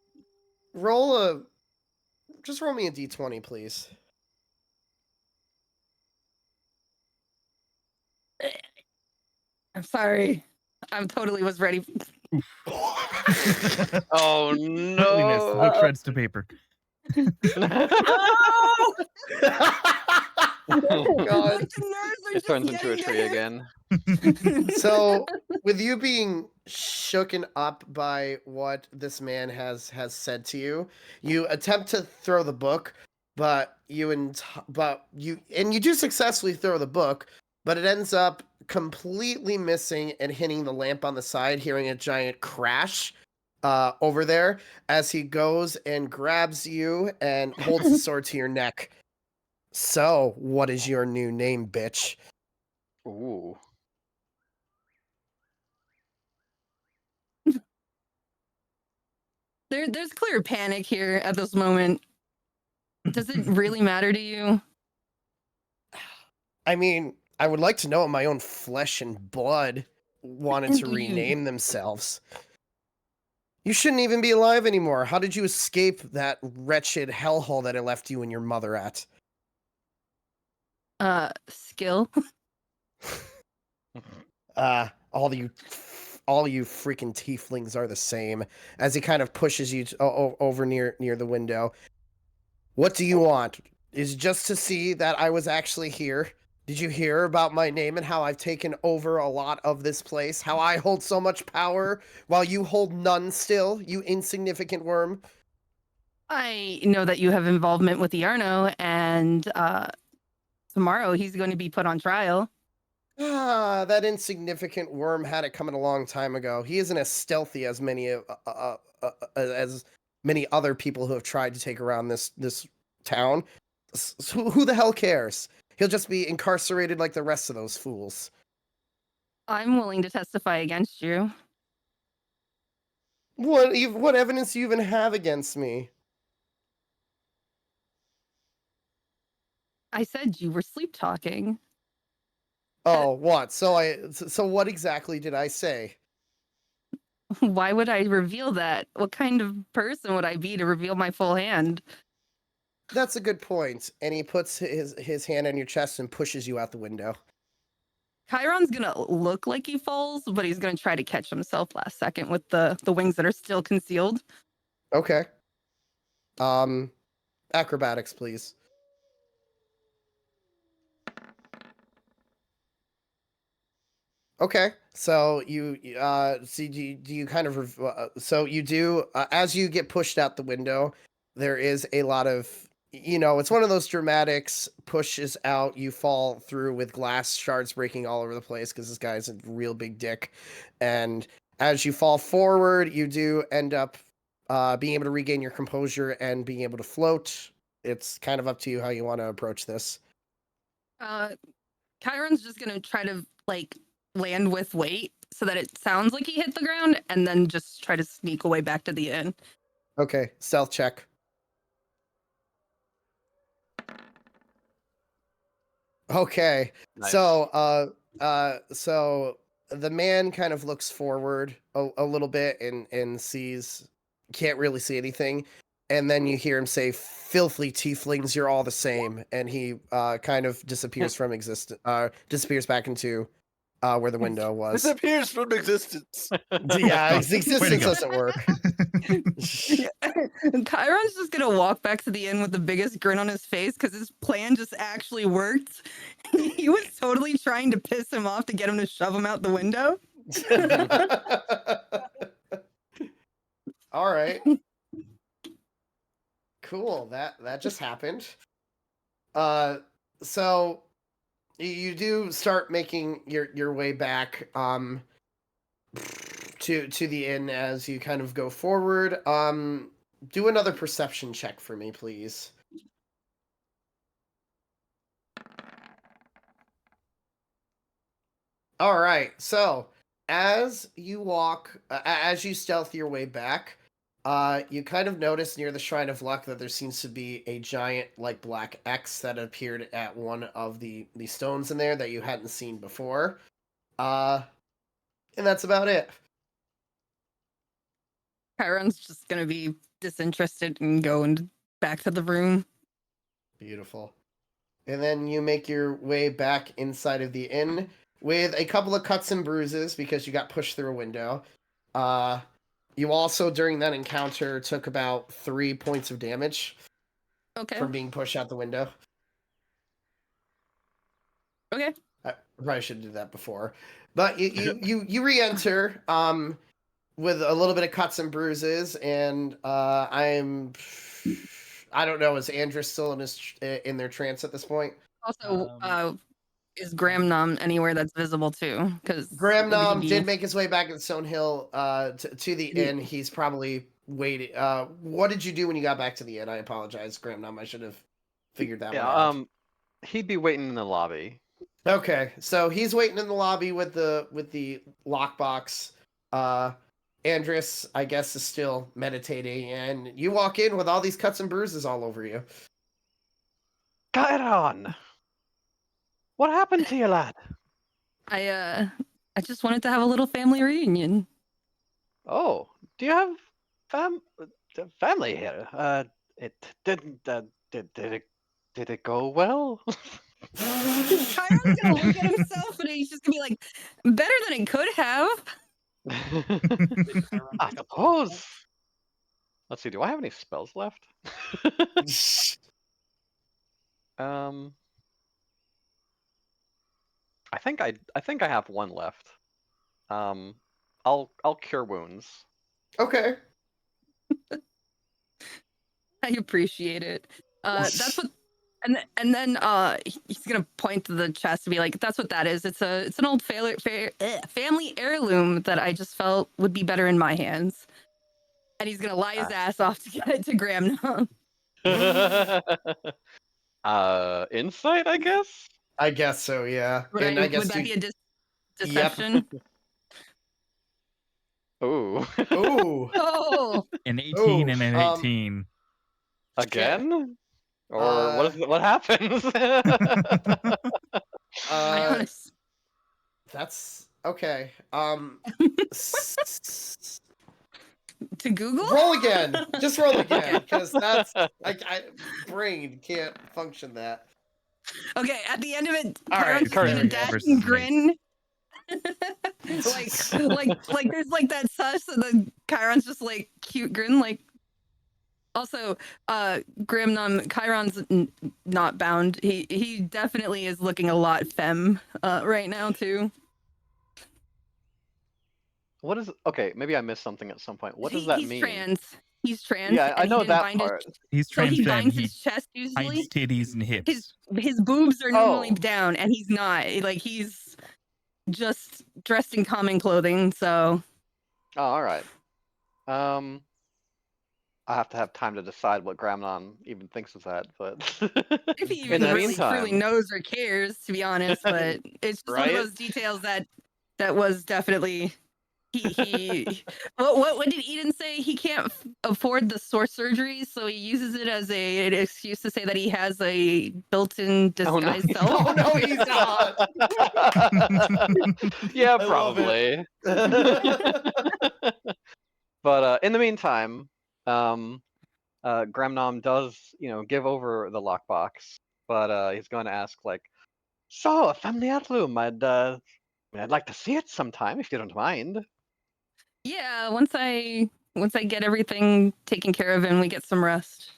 Just roll me a d20, please. I'm sorry. I totally was ready. Oh no! The book shreds to paper. Oh God! It turns into a tree again. So, with you being shooken up by what this man has said to you, you attempt to throw the book, but you do successfully throw the book, but it ends up completely missing and hitting the lamp on the side, hearing a giant crash over there as he goes and grabs you and holds the sword to your neck. So, what is your new name, bitch? Ooh. There's clear panic here at this moment. Does it really matter to you? I mean, I would like to know what my own flesh and blood wanted to rename themselves. You shouldn't even be alive anymore. How did you escape that wretched hellhole that I left you and your mother at? Skill. All you freaking tieflings are the same. As he kind of pushes you over near the window. What do you want? Is it just to see that I was actually here? Did you hear about my name and how I've taken over a lot of this place? How I hold so much power while you hold none still, you insignificant worm? I know that you have involvement with Iarno, and tomorrow he's going to be put on trial. That insignificant worm had it coming a long time ago. He isn't as stealthy as many other people who have tried to take around this town. Who the hell cares? He'll just be incarcerated like the rest of those fools. I'm willing to testify against you. What evidence do you even have against me? I said you were sleep talking. Oh, what? So what exactly did I say? Why would I reveal that? What kind of person would I be to reveal my full hand? That's a good point. And he puts his hand on your chest and pushes you out the window. Chiron's gonna look like he falls, but he's gonna try to catch himself last second with the wings that are still concealed. Okay. Acrobatics, please. Okay, so you see, do you kind of so you do as you get pushed out the window, there is a lot of, it's one of those dramatics, pushes out, you fall through with glass shards breaking all over the place because this guy's a real big dick, and as you fall forward, you do end up being able to regain your composure and being able to float. It's kind of up to you how you want to approach this. Chiron's just gonna try to land with weight so that it sounds like he hit the ground, and then just try to sneak away back to the inn. Okay, stealth check. Okay, nice. So So the man kind of looks forward a little bit and sees, can't really see anything, and then you hear him say, "Filthy tieflings, you're all the same," and he kind of disappears from disappears back into where the window was. Disappears from existence. Yeah, his existence go. doesn't work. Chiron's just gonna walk back to the inn with the biggest grin on his face because his plan just actually worked. He was totally trying to piss him off to get him to shove him out the window. All right. Cool. That just happened. So you do start making your way back to the inn as you kind of go forward. Do another perception check for me, please. All right. So as you walk, as you stealth your way back, you kind of notice near the Shrine of Luck that there seems to be a giant, like, black X that appeared at one of the stones in there that you hadn't seen before. And that's about it. Chiron's just gonna be disinterested and go back to the room. Beautiful. And then you make your way back inside of the inn with a couple of cuts and bruises because you got pushed through a window. You also, during that encounter, took about 3 points of damage from being pushed out the window. Okay. I probably should have did that before. But you re-enter with a little bit of cuts and bruises, and I don't know, is Andrew still in their trance at this point? Also, is Gramnom anywhere that's visible too? Because Gramnom did make his way back to Stonehill to the inn. He's probably waiting. What did you do when you got back to the inn? I apologize, Gramnom. I should have figured that one out. He'd be waiting in the lobby. Okay, so he's waiting in the lobby with the lockbox. Andrus, I guess, is still meditating, and you walk in with all these cuts and bruises all over you. Chiron! What happened to you, lad? I just wanted to have a little family reunion. Oh, do you have family here? It didn't. Did it go well? Chiron's gonna look at himself and he's just gonna be like, better than it could have. I suppose. Let's see. Do I have any spells left? I think I have one left. I'll cure wounds. Okay. I appreciate it. That's what, and then he's gonna point to the chest and be like, "That's what that is. It's an old family heirloom that I just felt would be better in my hands." And he's gonna lie his ass off to get it to Gramnom. Insight, I guess. I guess so, yeah. Would that be a deception? Yep. Ooh. Ooh. Oh. An 18 and an 18. Again? Or what happens? That's okay. To Google? Roll again. Just roll again, because that's brain can't function that. Okay, at the end of it, All right, Chiron's gonna dash and grin. like there's like that sus, and then Chiron's just like cute grin, like. Also, Gramnom, Chiron's not bound. He definitely is looking a lot femme right now too. What is? Okay, maybe I missed something at some point. What does that he's mean? Trans. He's trans. Yeah, I know that part. He's So trans he femme. binds He his chest usually. hides titties and hips. His boobs are normally down, and he's not. Like, he's just dressed in common clothing. So. Oh, all right. I have to have time to decide what Gramnon even thinks of that, but If he even really truly knows or cares, to be honest, but it's just one of those details that was definitely he what did Eden say? He can't afford the source surgery, so he uses it as an excuse to say that he has a built-in Oh, no, disguise he's self. Oh no, he's not. Yeah, I love probably. it. But in the meantime, Gramnom does, give over the lockbox, but he's going to ask, like, so, a family heirloom, I'd like to see it sometime if you don't mind. Yeah, once I get everything taken care of and we get some rest.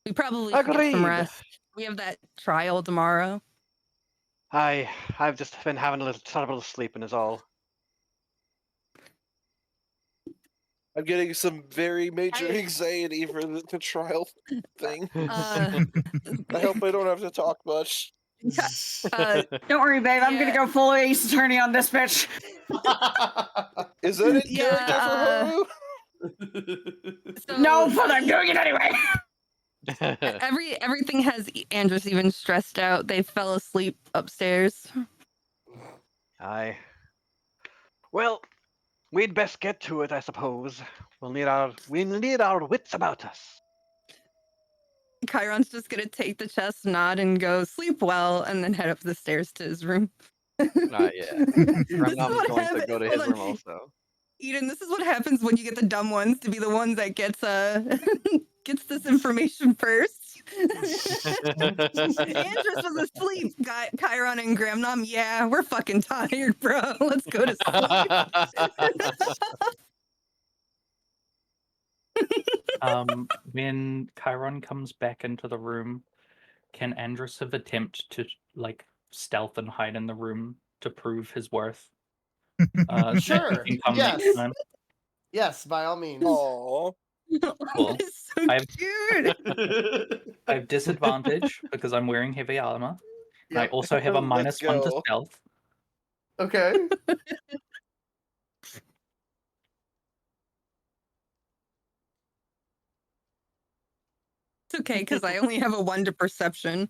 We probably should get some Agreed. rest. We have that trial tomorrow. I've just been having a little trouble sleeping is all. I'm getting some very major I- anxiety for the trial thing. Uh, I hope I don't have to talk much. Don't worry, babe. I'm gonna Yeah. go full Ace Attorney on this bitch. Is that in Yeah, character for Haru? so No, but I'm doing it anyway. everything has Andrus even stressed out. They fell asleep upstairs. Aye. Well, we'd best get to it, I suppose. We'll need our wits about us. Chiron's just gonna take the chest, nod, and go sleep well, and then head up the stairs to his room. Yeah. This is Gramnom's what going to happens- go to hold his on. room also. Eden, this is what happens when you get the dumb ones to be the ones that gets gets this information first. Andrus was asleep. Chiron and Gramnom, yeah, we're fucking tired, bro. Let's go to sleep. When Chiron comes back into the room, can Andrus have attempt to like stealth and hide in the room to prove his worth? So Sure, that he can come yes. next time? Yes, by all means. Aww. Cool. It's so I've- cute. I have disadvantage because I'm wearing heavy armor. I Yep. also have a Let's -1 to go. stealth. Okay. It's okay because I only have a 1 to perception.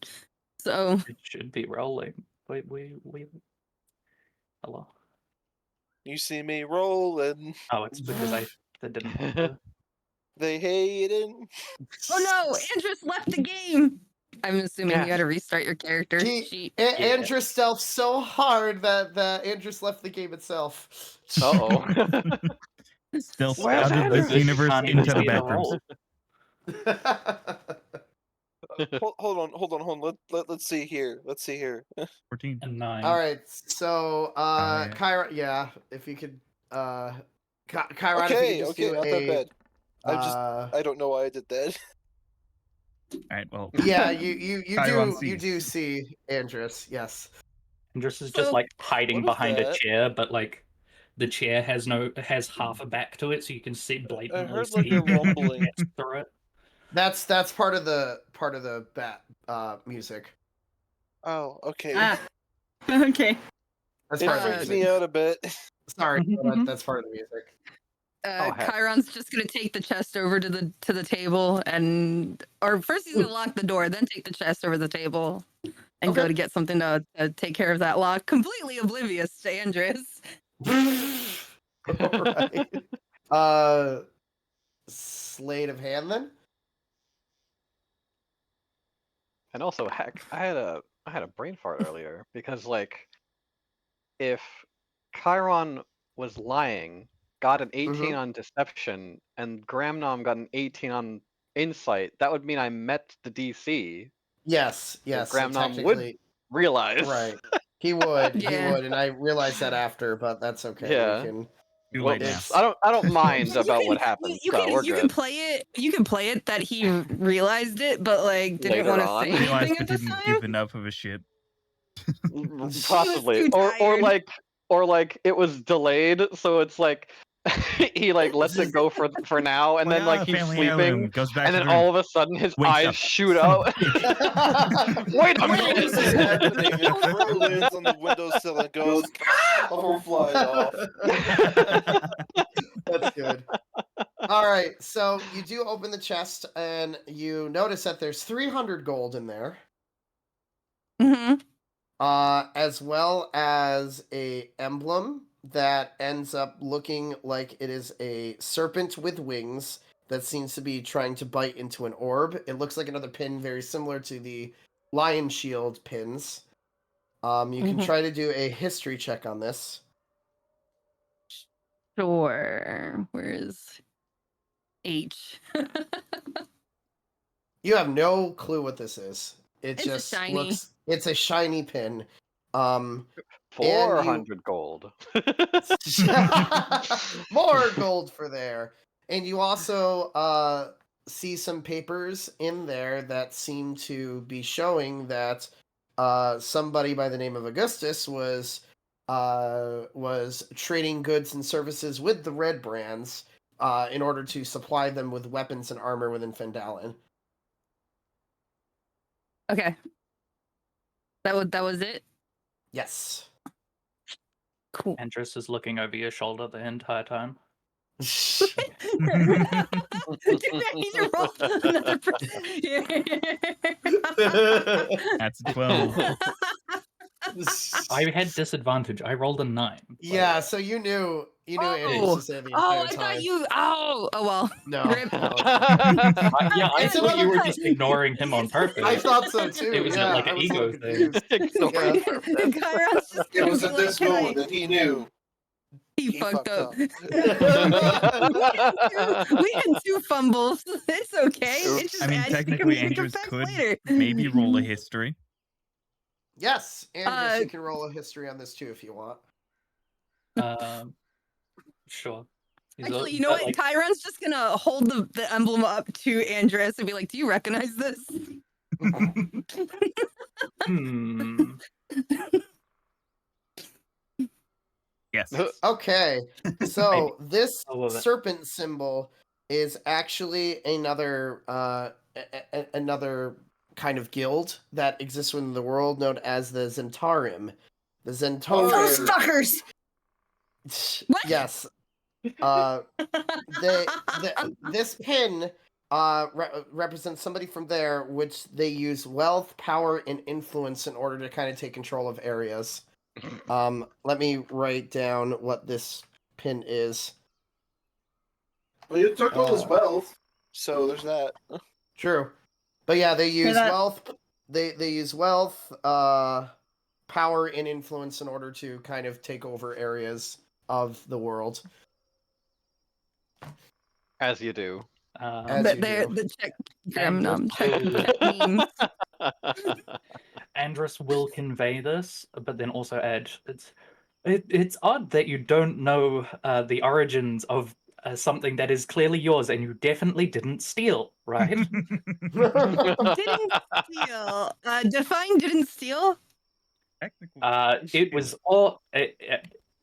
So It should be rolling. Wait, hello. You see me rolling. Oh, it's because I didn't. They hate it. oh no, Andrus left the game. I'm assuming Yeah. you had to restart your character sheet. Andrus stealth so hard that Andrus left the game itself. Uh-oh. Stealth Where's out of Andrew? this universe Can't even into the see the bathrooms. roll. Hold on. Let's see here. 14. A 9. All right, so yeah. Chiron, yeah, if you could, Chiron, if you Okay, could just okay, do not that bad. I I don't know why I did that. All right, well. yeah, you Chiron do sees. see Andrus, yes. Andrus is just So- like hiding What is behind a that? chair, but like the chair has half a back to it, so you can see blatantly heard, see like, a rumbling. through it. That's part of the bat music. Oh, okay. Ah. Okay. That's It part of the freaks music. me out a bit. Sorry, that's part of the music. heck. Chiron's just gonna take the chest over to the table or first he's gonna lock the door, then take the chest over the table and go Okay. to get something to take care of that lock, completely oblivious to Andrus. Alright. Sleight of hand then? And also, heck, I had a brain fart earlier because, like, if Chiron was lying, got an 18 on deception, and Gramnom got an 18 on insight, that would mean I met the DC. Yes, so Gramnom would technically realize. right. He would, Yeah. and I realized that after, but that's okay. Yeah. We can Too Well, late now. I don't mind You about can- what happened. You so can we're you good. can play it. You can play it that he realized it, but like didn't Later want to on. say Realized anything I at the didn't time. give enough of a shit. Possibly, too tired. or like it was delayed, so it's like he like lets it go for now, and then Well, like he's family sleeping, heirloom, goes back and to then the room. all of a sudden his Wakes eyes up. shoot Son of out. a bitch. Wait a What is minute! happening? And Fro lands on the windowsill and goes, before flying off. That's good. All right, so you do open the chest and you notice that there's 300 gold in there, Mm-hmm. as well as a emblem that ends up looking like it is a serpent with wings that seems to be trying to bite into an orb. It looks like another pin very similar to the lion shield pins. You can try to do a history check on this. Sure. Where is H? You have no clue what this is. It It's just shiny. looks. It's a shiny pin. 400 gold. More gold for there. And you also see some papers in there that seem to be showing that somebody by the name of Augustus was trading goods and services with the Red Brands in order to supply them with weapons and armor within Phandalin. Okay. That was it? Yes. Cool. Andrus is looking over your shoulder the entire time. Dude, I need to roll another That's a 12. I had disadvantage. I rolled a 9. Yeah, so you knew Andrews was there the entire I time. thought you. Oh well. No. Rip. Yeah, I It's thought you were another- just ignoring him on purpose. I thought so too. It was yeah, like I an was so ego thing. confused. Chiron's just It was at this like, moment that he knew. He fucked up. up. We had 2 fumbles. It's okay. It just I mean, adds to technically, comedic Andrews effect could later. maybe roll a history. Yes, Andrews, you can roll a history on this too if you want. Sure. Actually, you know what? Chiron's just gonna hold the emblem up to Andres and be like, "Do you recognize this?" Yes. Okay, so this I love it. serpent symbol is actually another another kind of guild that exists within the world known as the Zentarim. The Zentarim. Those fuckers! What? Yes. This pin represents somebody from there, which they use wealth, power, and influence in order to kind of take control of areas. Let me write down what this pin is. Well, you took all his wealth. So there's that. True, but yeah, they use that- wealth. They use wealth, power, and influence in order to kind of take over areas of the world. As you do. As But you they're do. the check memes. Andrus will convey this, but then also add it's odd that you don't know the origins of something that is clearly yours and you definitely didn't steal, right? Didn't steal. Define didn't steal. Technically, It was all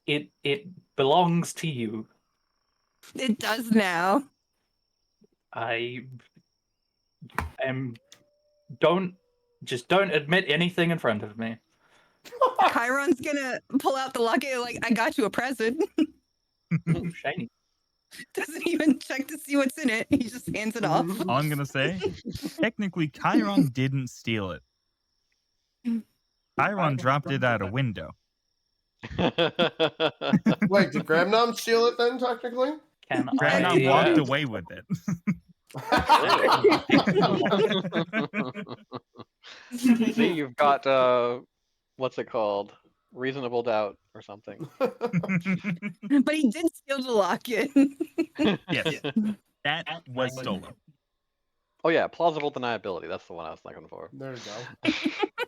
it belongs to you. It does now. I am don't admit anything in front of me. Chiron's gonna pull out the locket like, I got you a present. Ooh, shiny. Doesn't even check to see what's in it. He just hands it off. all I'm gonna say, technically, Chiron didn't steal it. Chiron dropped it out a window. Wait, did Gramnom steal it then, technically? Can Gramnom I walked away with it. See, you've got what's it called? Reasonable doubt or something. But he did steal the locket. Yes, that was stolen. Oh yeah, plausible deniability. That's the one I was looking for. There you go.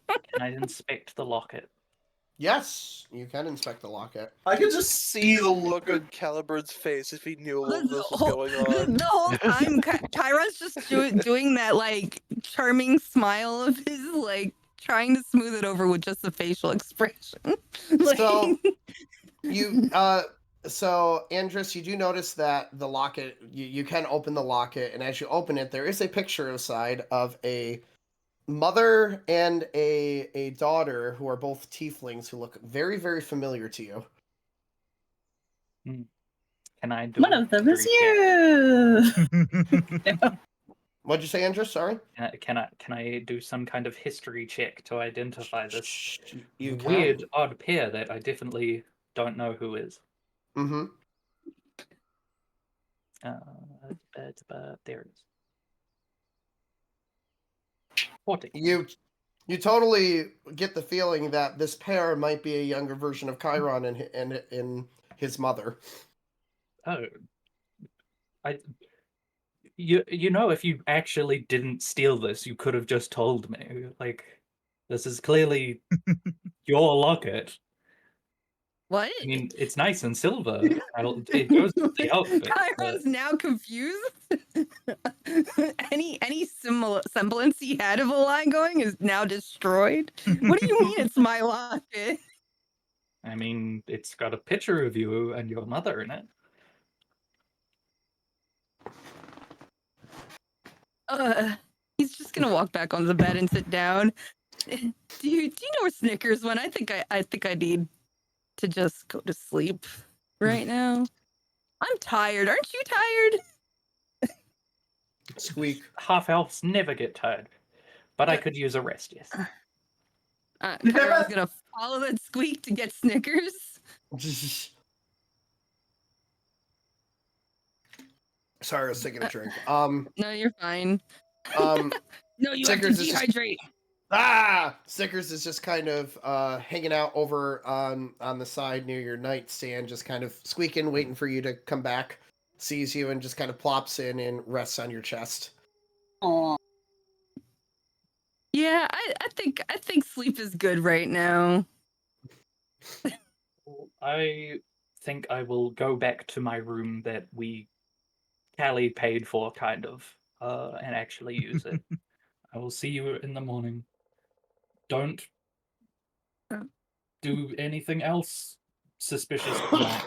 Can I inspect the locket? Yes, you can inspect the locket. I could just see the look on Caliburn's face if he knew all of this was going on. The whole time, Chiron's just doing that like charming smile of his, like trying to smooth it over with just a facial expression. Like, So Andrus, you do notice that the locket, you can open the locket, and as you open it, there is a picture inside of a mother and a daughter who are both tieflings who look very, very familiar to you. Can I do One a of them is history you. What'd you say, Andrus? Sorry? check? Can I do some kind of history check to identify this You can. weird, odd pair that I definitely don't know who is? Mm-hmm. There it is. 40. You totally get the feeling that this pair might be a younger version of Chiron and his mother. Oh, you know, if you actually didn't steal this, you could have just told me. Like, this is clearly your locket. What? I mean, it's nice and silver. It goes with the outfit. Chiron's now confused. any semblance he had of a lie going is now destroyed. What do you mean it's my locket? I mean, it's got a picture of you and your mother in it. He's just gonna walk back on the bed and sit down. Do you know where Snickers went? I think I need to just go to sleep right now. I'm tired. Aren't you tired? Squeak. Half elves never get tired, but I could use a rest. Yes. Chiron's gonna follow that squeak to get Snickers. Sorry, I was taking a drink. No, you're fine. No, you have to dehydrate. Snickers is just kind of hanging out over on the side near your nightstand, just kind of squeaking, waiting for you to come back. Sees you and just kind of plops in and rests on your chest. Aw. Yeah, I think sleep is good right now. I think I will go back to my room that Callie paid for, kind of, and actually use it. I will see you in the morning. Don't do anything else suspicious tonight.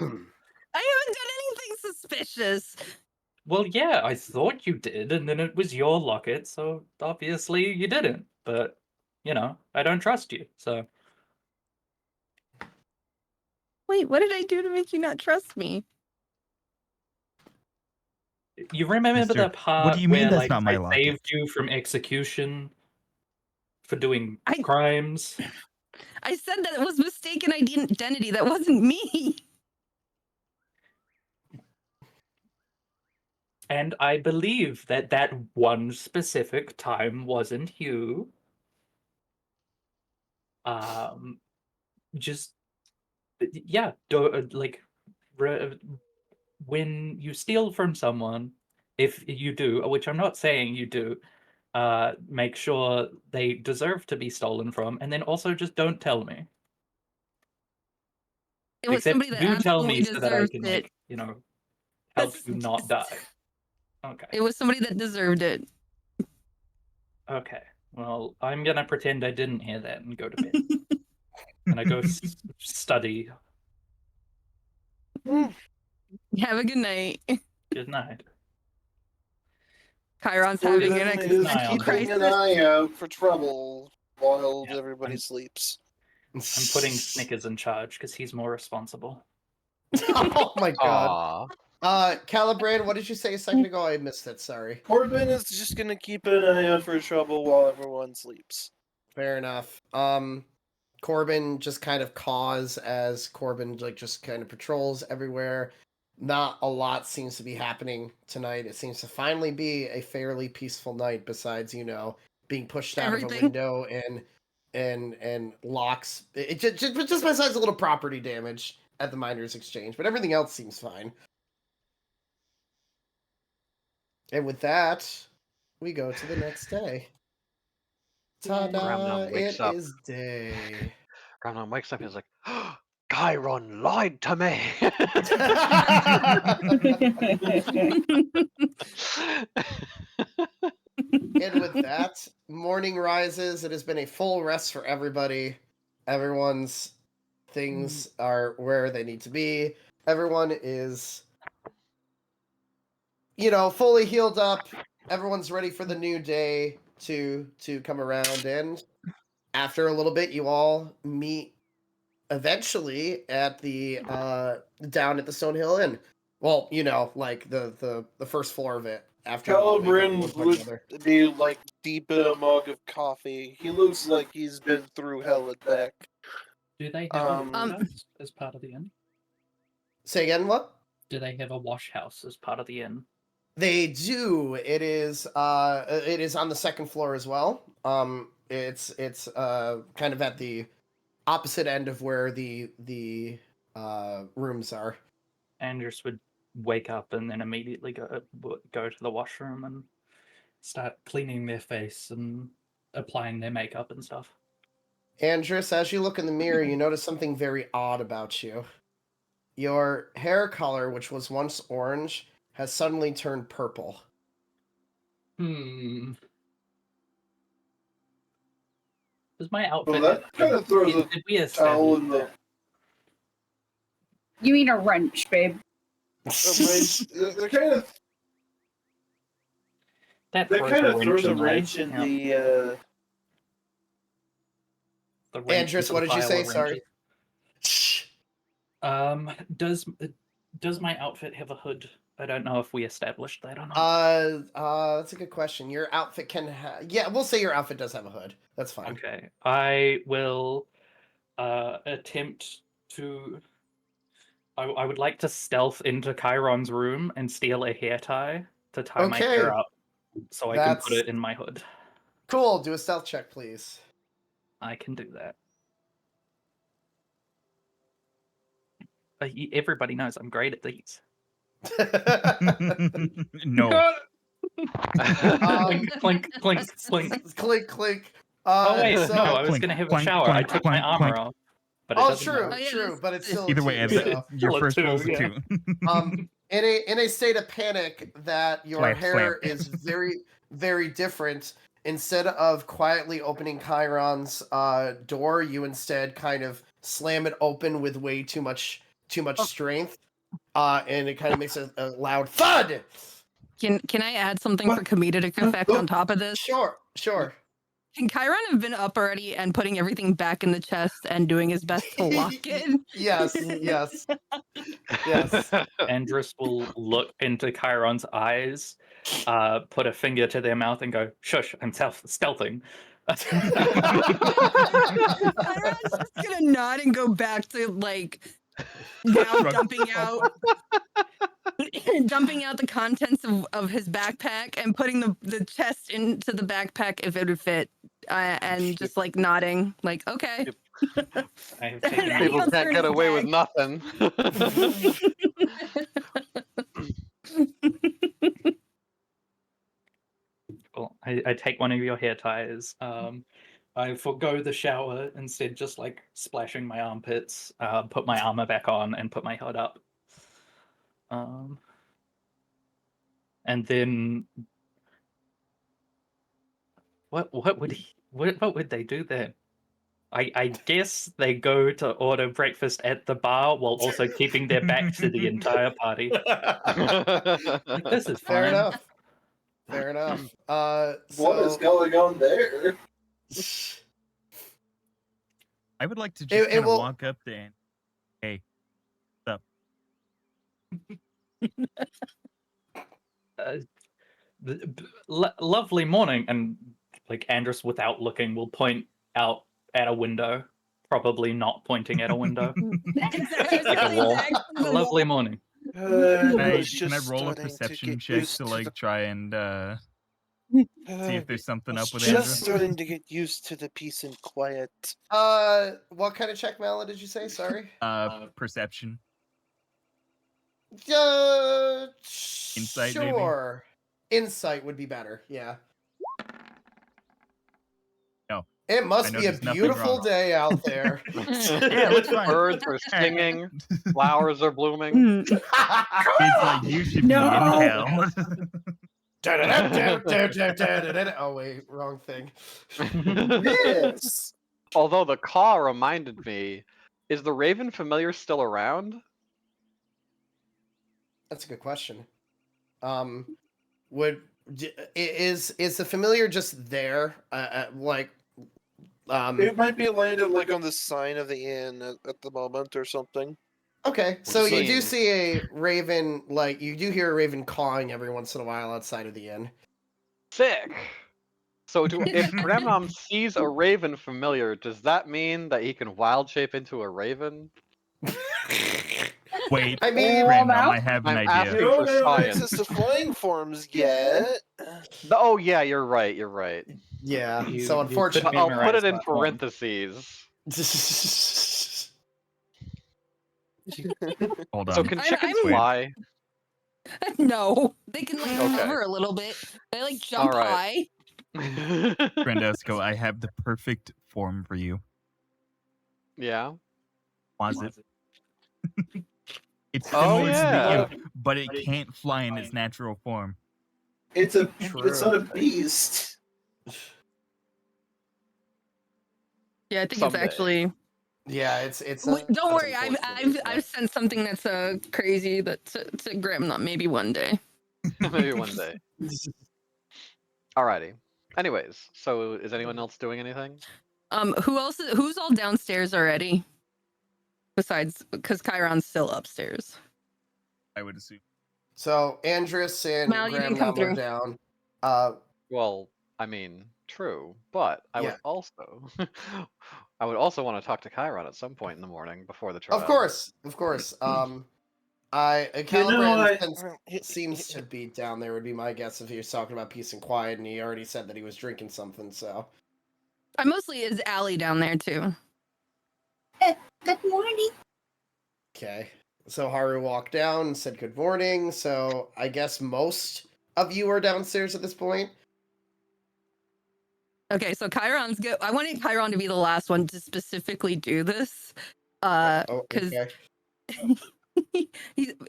I haven't done anything suspicious. Well, yeah, I thought you did, and then it was your locket, so obviously you didn't. But, I don't trust you, so... Wait, what did I do to make you not trust me? You remember the part what do you mean where, that's not my I locket? saved you from execution for doing I- crimes? I said that it was mistaken identity. That wasn't me. And I believe that one specific time wasn't you. Just, yeah, when you steal from someone, if you do, which I'm not saying you do, make sure they deserve to be stolen from, and then also just don't tell me. It was Except somebody that you tell absolutely me so that I deserved can, it. help That's- you not die. Okay. It was somebody that deserved it. Okay. Well, I'm gonna pretend I didn't hear that and go to bed. And I go study. Have a good night. Good night. Chiron's having an Gordon is existential keeping an crisis. eye out for trouble while everybody sleeps. I'm putting Snickers in charge because he's more responsible. Oh my god. Aw. Calibrated, what did you say a second ago? I missed it, sorry. Corbin is just gonna keep an eye out for trouble while everyone sleeps. Fair enough. Corbin just kind of caws as Corbin just kind of patrols everywhere. Not a lot seems to be happening tonight. It seems to finally be a fairly peaceful night, besides, being pushed out of a window and locks. It just besides a little property damage at the Miners Exchange, but everything else seems fine. And with that, we go to the next day. Ta-da! Grandma wakes It up. is day. Grandma wakes up and is like, Chiron lied to me. And with that, morning rises. It has been a full rest for everybody. Everyone's things are where they need to be. Everyone is, fully healed up. Everyone's ready for the new day to come around. And after a little bit, you all meet eventually at the down at the Stonehill Inn. Well, like the first floor of it. After Calibrin would be deep in a mug of coffee. He looks like he's been through hell and back. Do they have as part of the inn? Say again, what? Do they have a wash house as part of the inn? They do. It is on the second floor as well. It's kind of at the opposite end of where the rooms are. Andrews would wake up and then immediately go to the washroom and start cleaning their face and applying their makeup and stuff. Andrus, as you look in the mirror, you notice something very odd about you. Your hair color, which was once orange, has suddenly turned purple. Does my outfit? Well, that kind of throws did we a towel in establish the. You mean a wrench, babe? They're kind of. that That kind of throws a in wrench in the. the wrench Andrus, into what the did you pile say? of Sorry. wrenches. Does my outfit have a hood? I don't know if we established that or not. That's a good question. Your outfit can have. Yeah, we'll say your outfit does have a hood. That's fine. Okay, I will attempt to. I would like to stealth into Chiron's room and steal a hair tie to tie my hair Okay. up, so I can put it in my hood. Cool. Do a stealth check, please. I can do that. Everybody knows I'm great at these. No. Clink, clink, clink, clink. Clink, clink. Oh wait, so- no, I was Clink, gonna have a clink, shower. I clink, took my clink, armor clink. off. But it Oh, doesn't true, matter. true, but it's still Either a way, two, Evan, so. your Still a first two, roll's a yeah. 2. In a state of panic that your Slap, hair slap. is very, very different. Instead of quietly opening Chiron's door, you instead kind of slam it open with way too much strength, and it kind of makes a loud thud. Can I add something for comedic effect on top of this? Sure. Can Chiron have been up already and putting everything back in the chest and doing his best to lock it? Yes. Andrus will look into Chiron's eyes, put a finger to their mouth, and go, "Shush! I'm stealthing." Chiron's just gonna nod and go back to now dumping out the contents of his backpack and putting the chest into the backpack if it would fit, and just nodding okay. I have taken People can't get away with nothing. Well, I take one of your hair ties. I forgo the shower, instead just splashing my armpits, put my armor back on, and put my hood up. And then what would they do then? I guess they go to order breakfast at the bar while also keeping their backs to the entire party. This is Fair fine. enough. What is going on there? I would like to just kind of walk up there and, hey, what's up? Lovely morning, and Andrus, without looking, will point out at a window, probably not pointing at a window. Like a wall. Lovely morning. Can I roll a perception check to try and see if there's something up with Just Andrew? starting to get used to the peace and quiet. What kind of check, Mala, did you say? Sorry. Perception. Insight, maybe? sure. Insight would be better. Yeah. No. It must be a noticed nothing beautiful wrong. day out there. Yeah, it looks fine. Birds are singing, flowers are blooming. It's like you should be in hell. Oh wait, wrong thing. Yes. Although the call reminded me, is the Raven familiar still around? That's a good question. Is the familiar just there? It might be landed on the sign of the inn at the moment or something. Okay, so you do Same. see a raven, you do hear a raven cawing every once in a while outside of the inn. Sick. So if Grandmom sees a raven familiar, does that mean that he can wild shape into a raven? Wait, I mean, Random, I have an I'm idea. asking You don't for have science. access to flying forms yet. Oh yeah, you're right. You're right. yeah. You- So you unfortunately, I'll put it in platform. parentheses. Hold on. So can I'm- chickens I'm- fly? No, they can like Okay. hover a little bit. They like jump All right. high. Grandesco, I have the perfect form for you. Yeah. Closet. It's Oh, similar yeah. to the imp, but it can't fly in its natural form. It's a True. it's not a beast. Yeah, I think Someday. it's actually. yeah, it's. Wait, don't that's worry, unfortunate, I've sent something that's crazy that to Grimnot maybe one day. Maybe one day. Alrighty. Anyways, so is anyone else doing anything? Who else? Who's all downstairs already? Besides, because Chiron's still upstairs. I would assume. So Andrus and Mal, you didn't come Gramnom are through. down. Well, I mean, true, but I would Yeah. also, I would also want to talk to Chiron at some point in the morning before the trial. Of course. Calibrand seems to be down there. Would be my guess if he was talking about peace and quiet, and he already said that he was drinking something. So I mostly is Allie down there too. Good morning. okay. So Haru walked down and said good morning. So I guess most of you are downstairs at this point. Okay, so Chiron's good. I wanted Chiron to be the last one to specifically do this, because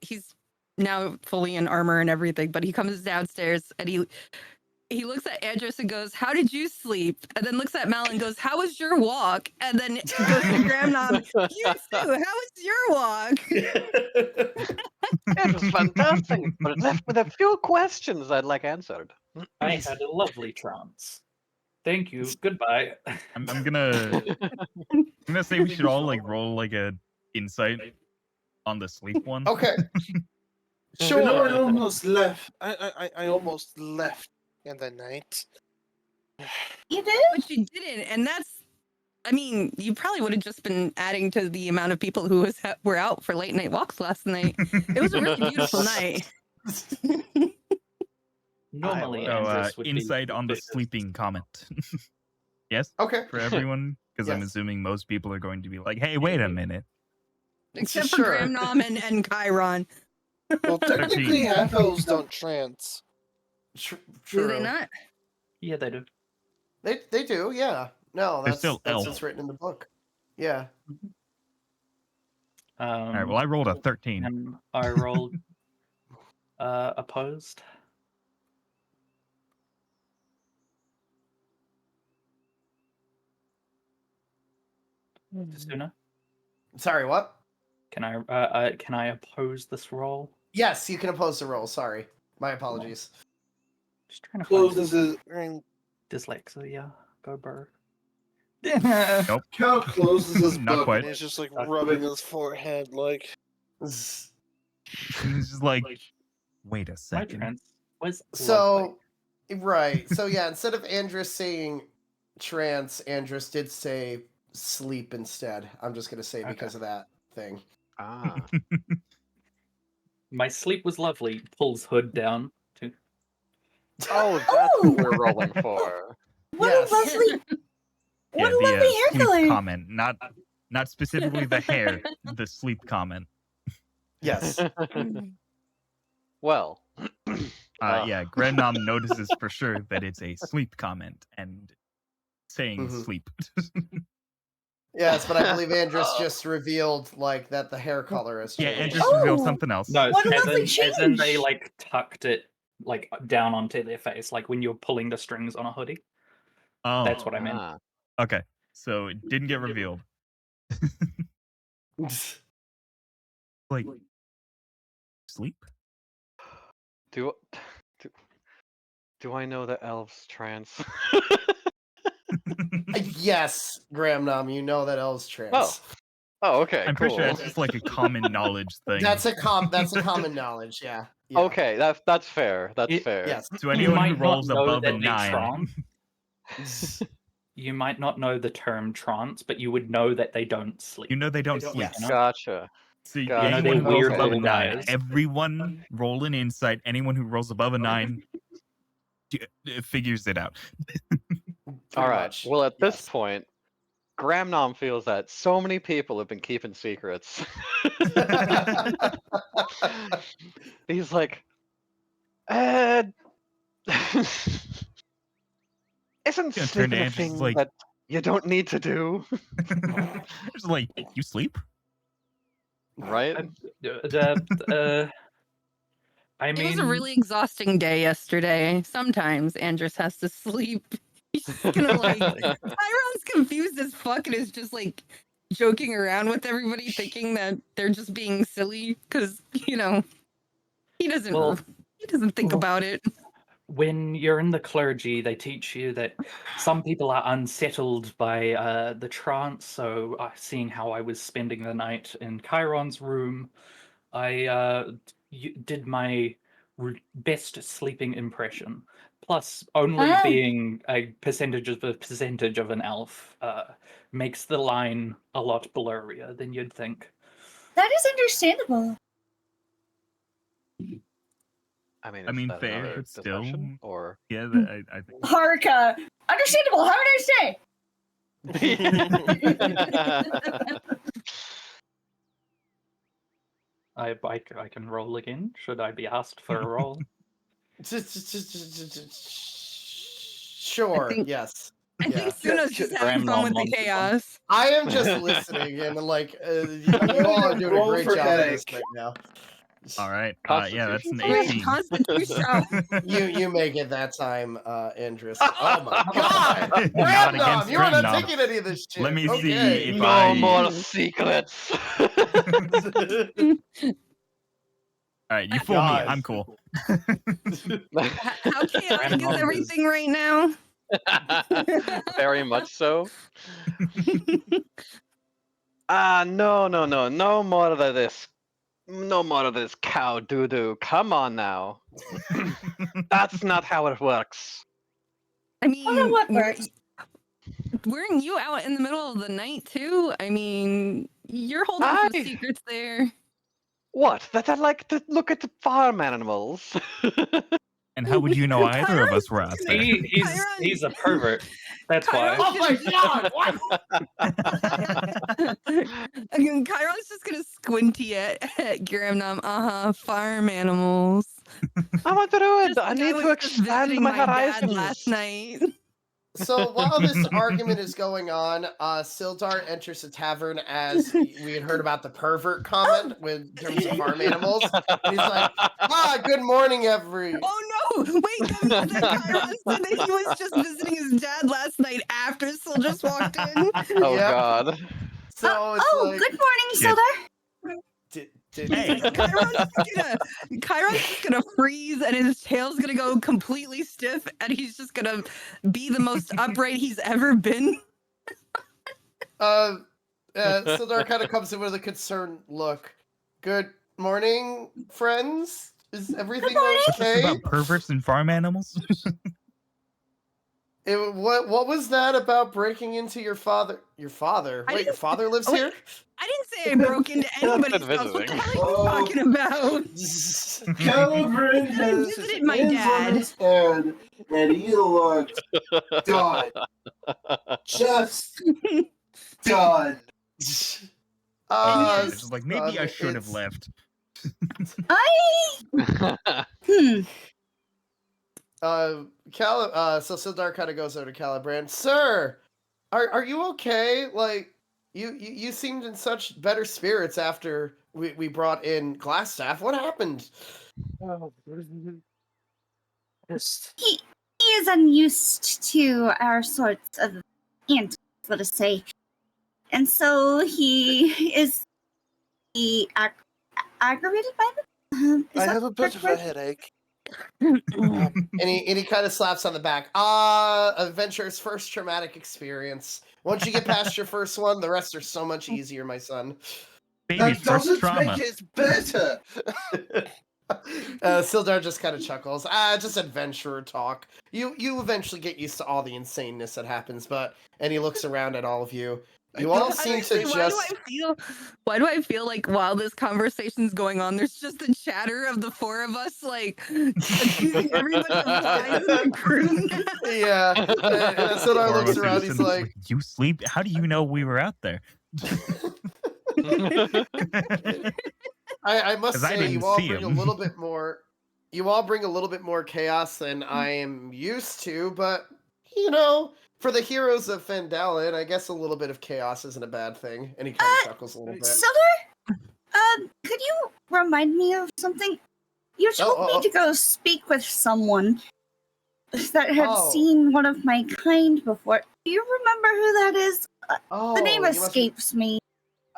he's now fully in armor and everything. But he comes downstairs and he looks at Andrus and goes, "How did you sleep?" And then looks at Mal and goes, "How was your walk?" And then goes to Gramnom, "You too. How was your walk?" It was fantastic, but it left with a few questions I'd like answered. I had a lovely trance. Thank you. Goodbye. I'm gonna say we should all like roll like a insight on the sleep one. Okay. Sure. You know, I Sure. almost left. I almost left in the night. You did? But you didn't, and that's. I mean, you probably would have just been adding to the amount of people who were out for late night walks last night. It was a really beautiful night. Normally, So, Andrus would be insight on the suspicious. sleeping comment. Yes, Okay. for everyone, because I'm Yes. assuming most people are going to be like, "Hey, wait a minute." Except for Sure. Gramnom and Chiron. Well, technically, 13. half elves don't trance. Do True. they not? Yeah, they do. They do. Yeah. No, They're that's still that's elf. what's written in the book. Yeah. All right. Well, I rolled a 13. And I rolled opposed. Sooner. Sorry. What? Can I oppose this roll? Yes, you can oppose the roll. Sorry. My apologies. Just trying to Close find this is dyslexia. Go bird. Nope. Cal closes his Not book. quite. And he's just like rubbing his forehead, like. He's just like, wait a My second. trance was So, right. So yeah, instead of Andrus saying trance, Andrus did say sleep instead. I'm just gonna say because of that thing. Ah. my sleep was lovely. Pulls hood down. Too. Oh, that's what we're rolling for. What Yes. a lovely, what a the lovely hair sleep color. comment, not specifically the hair, the sleep comment. Yes. Well. Yeah, Grannom notices for sure that it's a sleep comment and saying Mhm. sleep. Yes, but I believe Andrus just revealed like that the hair color has Yeah, changed. and just revealed Oh. something else. No, What a as lovely in they change. like tucked it like down onto their face, like when you're pulling the strings on a hoodie. Oh, That's what I meant. Ah. okay. So it didn't get revealed. Like sleep? Do I know that elves trance? Yes, Gramnom, you know that L's trans. Oh, okay. I'm pretty sure cool. it's just like a common knowledge thing. That's a common knowledge. Yeah. Yeah. Okay, that's fair. That's It- fair. Yes. To anyone who might not rolls know above a that they 9. You might not know the term trance, but you would know that they don't sleep. You know they don't They don't- sleep. yes. Gotcha. See, God, anyone who rolls weird above a little 9, guys. everyone roll an insight. Anyone who rolls above a 9 figures it out. All right. much, Well, at this yes. point, Gramnom feels that so many people have been keeping secrets. He's like, isn't Turn to sleeping a Andrews, thing like- that you don't need to do? It's like, you sleep? Right? I It mean, was a really exhausting day yesterday. Sometimes Andrus has to sleep. He's just gonna like Tyron's confused as fuck and is just like joking around with everybody, thinking that they're just being silly because he doesn't think about it. when you're in the clergy, they teach you that some people are unsettled by the trance. So, seeing how I was spending the night in Chiron's room, I did my best sleeping impression. Plus, only being a percentage of an elf makes the line a lot blurrier than you'd think. That is understandable. I mean, I is mean, that fair, another but still, discussion? Or yeah, I think. Haruka, understandable. Have a nice day. I can roll again. Should I be asked for a roll? Sure. think- yes. I think Suna's just having fun with the chaos. I am just listening, and like you all are doing a Roll great for job of this headache. right now. All right. Yeah, that's an Constitution 18. Constitution. You make it that time, Andrus. Oh my god! Not Random! against You're not Grimnom. taking any of this shit. Let me see Okay. if no I. more secrets. All right, you fool me. Guys. I'm cool. How chaotic is everything right now? Very much so. No more of this. No more of this cow doo-doo. Come on now. That's not how it works. I mean, I don't know what works. weren't you out in the middle of the night too? I mean, you're holding some I- secrets there. What? That I like to look at the farm animals. And how would you know either of us were out there? He's a pervert. That's why. Oh my god! What? Again, Chiron's just gonna squinty at Gramnom. Farm animals. I want to do it. Just I like need was to just expand visiting my dad horizons. last night. So while this argument is going on, Sildar enters the tavern as we had heard about the pervert comment with terms of farm animals. And he's like, good morning, Oh no! Wait, that means that Chiron said that he was just visiting his dad last night after Sil just walked in. Oh Yep. god. So it's like, Good morning, Shit. Sildar. Hey. Chiron's just gonna freeze and his tail's gonna go completely stiff and he's just gonna be the most upright he's ever been. Sildar kind of comes in with a concerned look. Good morning, friends. Is everything What's this okay? about perverts and farm animals? What was that about breaking into your father? Your father? I Wait, your didn't- father lives wait. here? I didn't say I broke into anybody's house. What the hell are you talking about? Calibrin has his visited my hands dad. on his head, and he looked done. Just done. It's Uh, just like, maybe I should have left. So Sildar kind of goes over to Calibrand. Sir, are you okay? Like, you seemed in such better spirits after we brought in Glassstaff. What happened? He is unused to our sorts of antics, let us say. And so he is aggravated by them? I have a bit of a headache. And he kind of slaps on the back. Adventure's first traumatic experience. Once you get past your first one, the rest are so much easier, my son. Baby's That first doesn't trauma. make it better. Sildar just kind of chuckles. Just adventurer talk. You eventually get used to all the insaneness that happens, and he looks around at all of you. You all seem to just. Why do I feel like while this conversation's going on, there's just the chatter of the four of us like accusing everybody of lies in the group? Yeah, and Sildar looks around. He's like, "You sleep? How do you know we were out there?" I must 'Cause I say, didn't you all see bring a him. little bit more. You all bring a little bit more chaos than I am used to, but you know, for the heroes of Phandalin, I guess a little bit of chaos isn't a bad thing. And he kind of chuckles a little bit. Sildar, could you remind me of something? You told me to go speak with someone that had seen one of my kind before. Do you remember who that is? The name escapes me.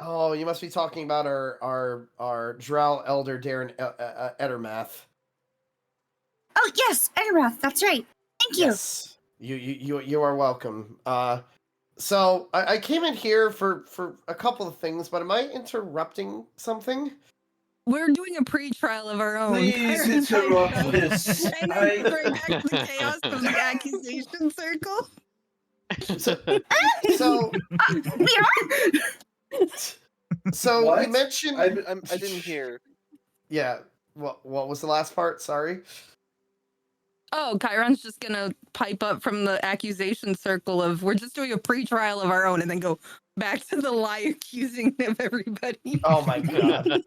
Oh, you must be talking about our Drow elder Darren Edermath. Oh yes, Edermath. That's right. Thank you. Yes, you are welcome. So I came in here for a couple of things, but am I interrupting something? We're doing a pre-trial of our own. Please interrupt this. And then bring back the chaos of the accusation circle. So we are. So What? you mentioned. I didn't hear. Yeah. What was the last part? Sorry. Oh, Chiron's just gonna pipe up from the accusation circle of we're just doing a pre-trial of our own, and then go back to the lie accusing of everybody. Oh my god.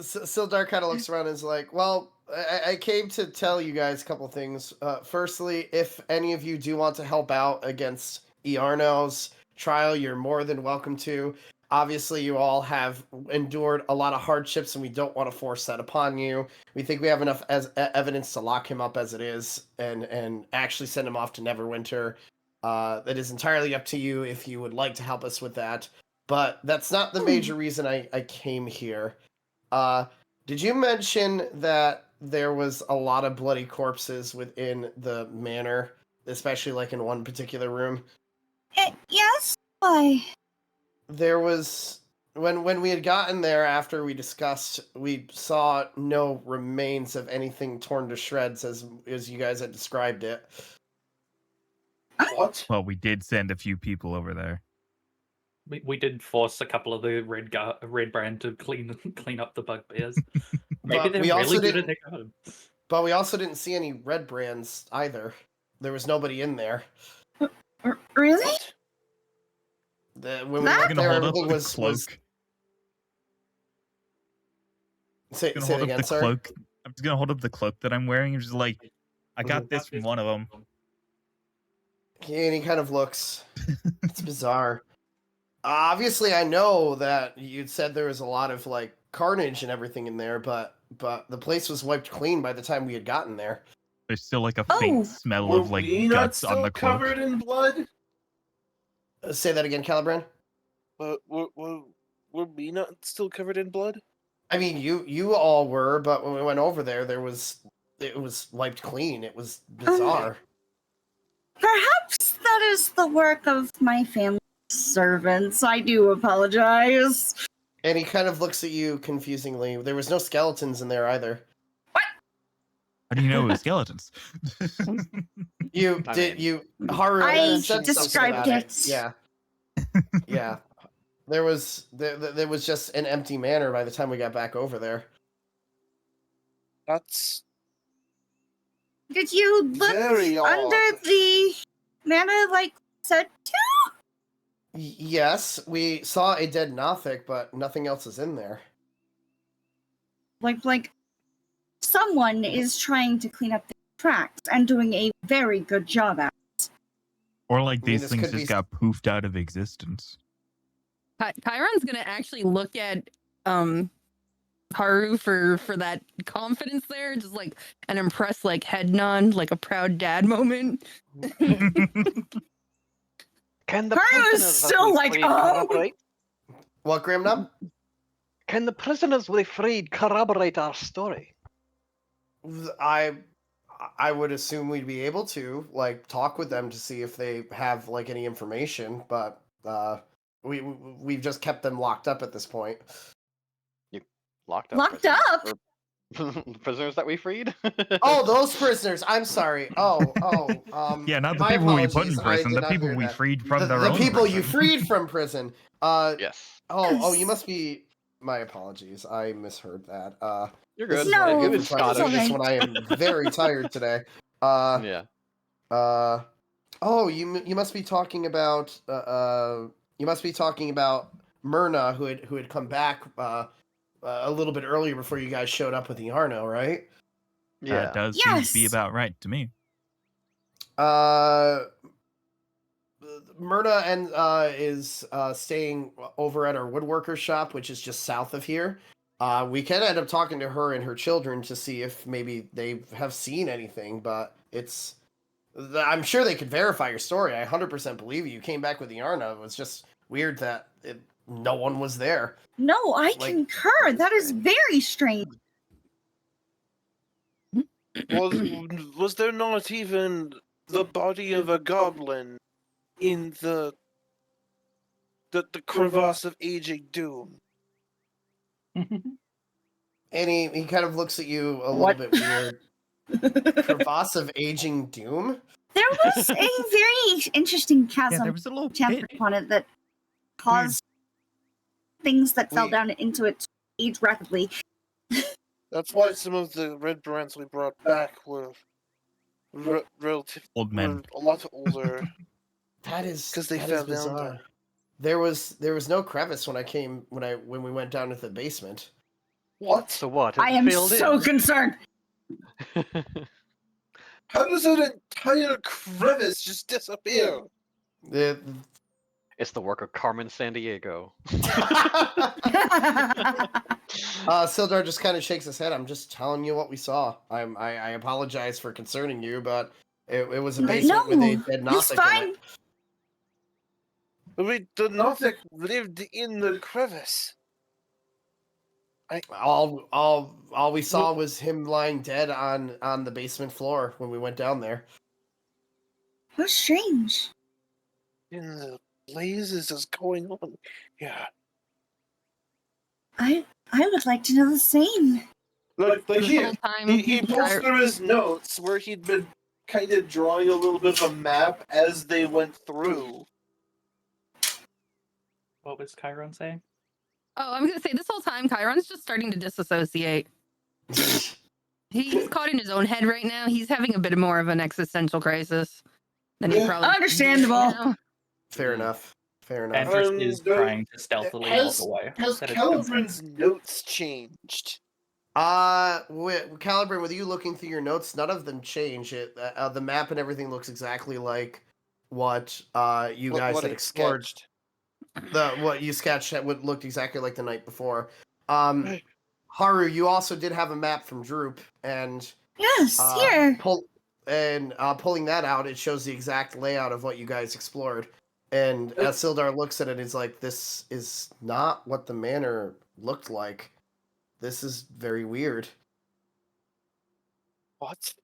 Sildar kind of looks around and is like, well, I came to tell you guys a couple things. Firstly, if any of you do want to help out against Iarno's trial, you're more than welcome to. Obviously, you all have endured a lot of hardships, and we don't want to force that upon you. We think we have enough evidence to lock him up as it is, and actually send him off to Neverwinter. That is entirely up to you if you would like to help us with that. But that's not the major reason I came here. Did you mention that there was a lot of bloody corpses within the manor, especially like in one particular room? Yes. Why? There was when we had gotten there after we discussed, we saw no remains of anything torn to shreds as you guys had described it. What? Well, we did send a few people over there. We did force a couple of the red brand to clean up the bugbears. Maybe they're really good at their job. But we also didn't see any red brands either. There was nobody in there. Really? When we went there, everything was cloak. Say it again, sir. Cloak. I'm just gonna hold up the cloak that I'm wearing. I'm just like, I got this from one of them. And he kind of looks. It's bizarre. Obviously, I know that you'd said there was a lot of like carnage and everything in there, but the place was wiped clean by the time we had gotten there. There's still like a faint smell of like guts on the cloak. Covered in blood? Say that again, Caliban. Were we not still covered in blood? I mean, you all were, but when we went over there, it was wiped clean. It was bizarre. Perhaps that is the work of my family servants. I do apologize. And he kind of looks at you confusingly. There was no skeletons in there either. How do you know it was skeletons? Haru I said described it. Yeah. Yeah. There was just an empty manor by the time we got back over there. That's Did you look very odd. under the manor like said to? Yes, we saw a dead Nothic, but nothing else is in there. Like someone is trying to clean up the tracks and doing a very good job at it. Or like these things just got poofed out of existence. Chiron's gonna actually look at Haru for that confidence there, just like an impressed like head nod, like a proud dad moment. Can the Haru is prisoners still like, corroborate? What, Grimnub? Can the prisoners we freed corroborate our story? I would assume we'd be able to like talk with them to see if they have like any information, but we've just kept them locked up at this point. You locked up? Locked up? Prisoners that we freed? Oh, those prisoners. I'm sorry. Yeah, not the my people we put in apologies. I prison, did the not people hear we that. freed from their The own people you prison. freed from prison. Yes. Oh, you must be. My apologies. I misheard that. You're This good. is why I No, It never was try to do Scottish. this when I am very tired today. Yeah. Oh, you must be talking about. You must be talking about Myrna, who had come back. A little bit earlier before you guys showed up with the Arno, right? Yeah. That does seem to be Yes. about right to me. Myrna and is staying over at our woodworker shop, which is just south of here. We can end up talking to her and her children to see if maybe they have seen anything, but I'm sure they could verify your story. I 100% believe you. You came back with the Arno. It was just weird that no one was there. No, I Like- concur. That is very strange. Was there not even the body of a goblin in the crevasse of aging doom? And he kind of looks at you a What? little bit weird. Crevasse of aging doom? There was a very interesting Yeah, chasm there was a little chapter pit. upon it that caused things that fell We- down into it to age rapidly. That's why some of the red brands we brought back were relatively Old men. a lot older. That is 'Cause they that fell is down bizarre. there. There was no crevice when we went down to the basement. What? So what? I It am filled so in. concerned. How does an entire crevice just disappear? The It's the work of Carmen Sandiego. Sildar just kind of shakes his head. I'm just telling you what we saw. I apologize for concerning you, but it was a basement with a No, dead he's Nothic in fine. it. Wait, the Nothic lived in the crevice. All we saw was him lying dead on the basement floor when we went down there. How strange. In the blazes is going on. Yeah. I would like to know the same. Like This he whole time, he pulls through his notes where he'd been kind of drawing a little bit of a map as they went through. What was Chiron saying? Oh, I'm gonna say this whole time, Chiron's just starting to disassociate. He's caught in his own head right now. He's having a bit more of an existential crisis than he Yeah. probably. Understandable. You know? Fair Hmm. enough. Fair enough. Andrus is the- trying to stealthily has- walk away. Has That is consent. Calibrin's notes changed? Caliburn, with you looking through your notes, none of them change. The map and everything looks exactly like what you guys What had he explored. sketched. What you sketched looked exactly like the night before. Right. Haru, you also did have a map from Droop, and Yes, here. pulling that out, it shows the exact layout of what you guys explored. And as Sildar looks at it, he's like, "This is not what the manor looked like. This is very weird." What?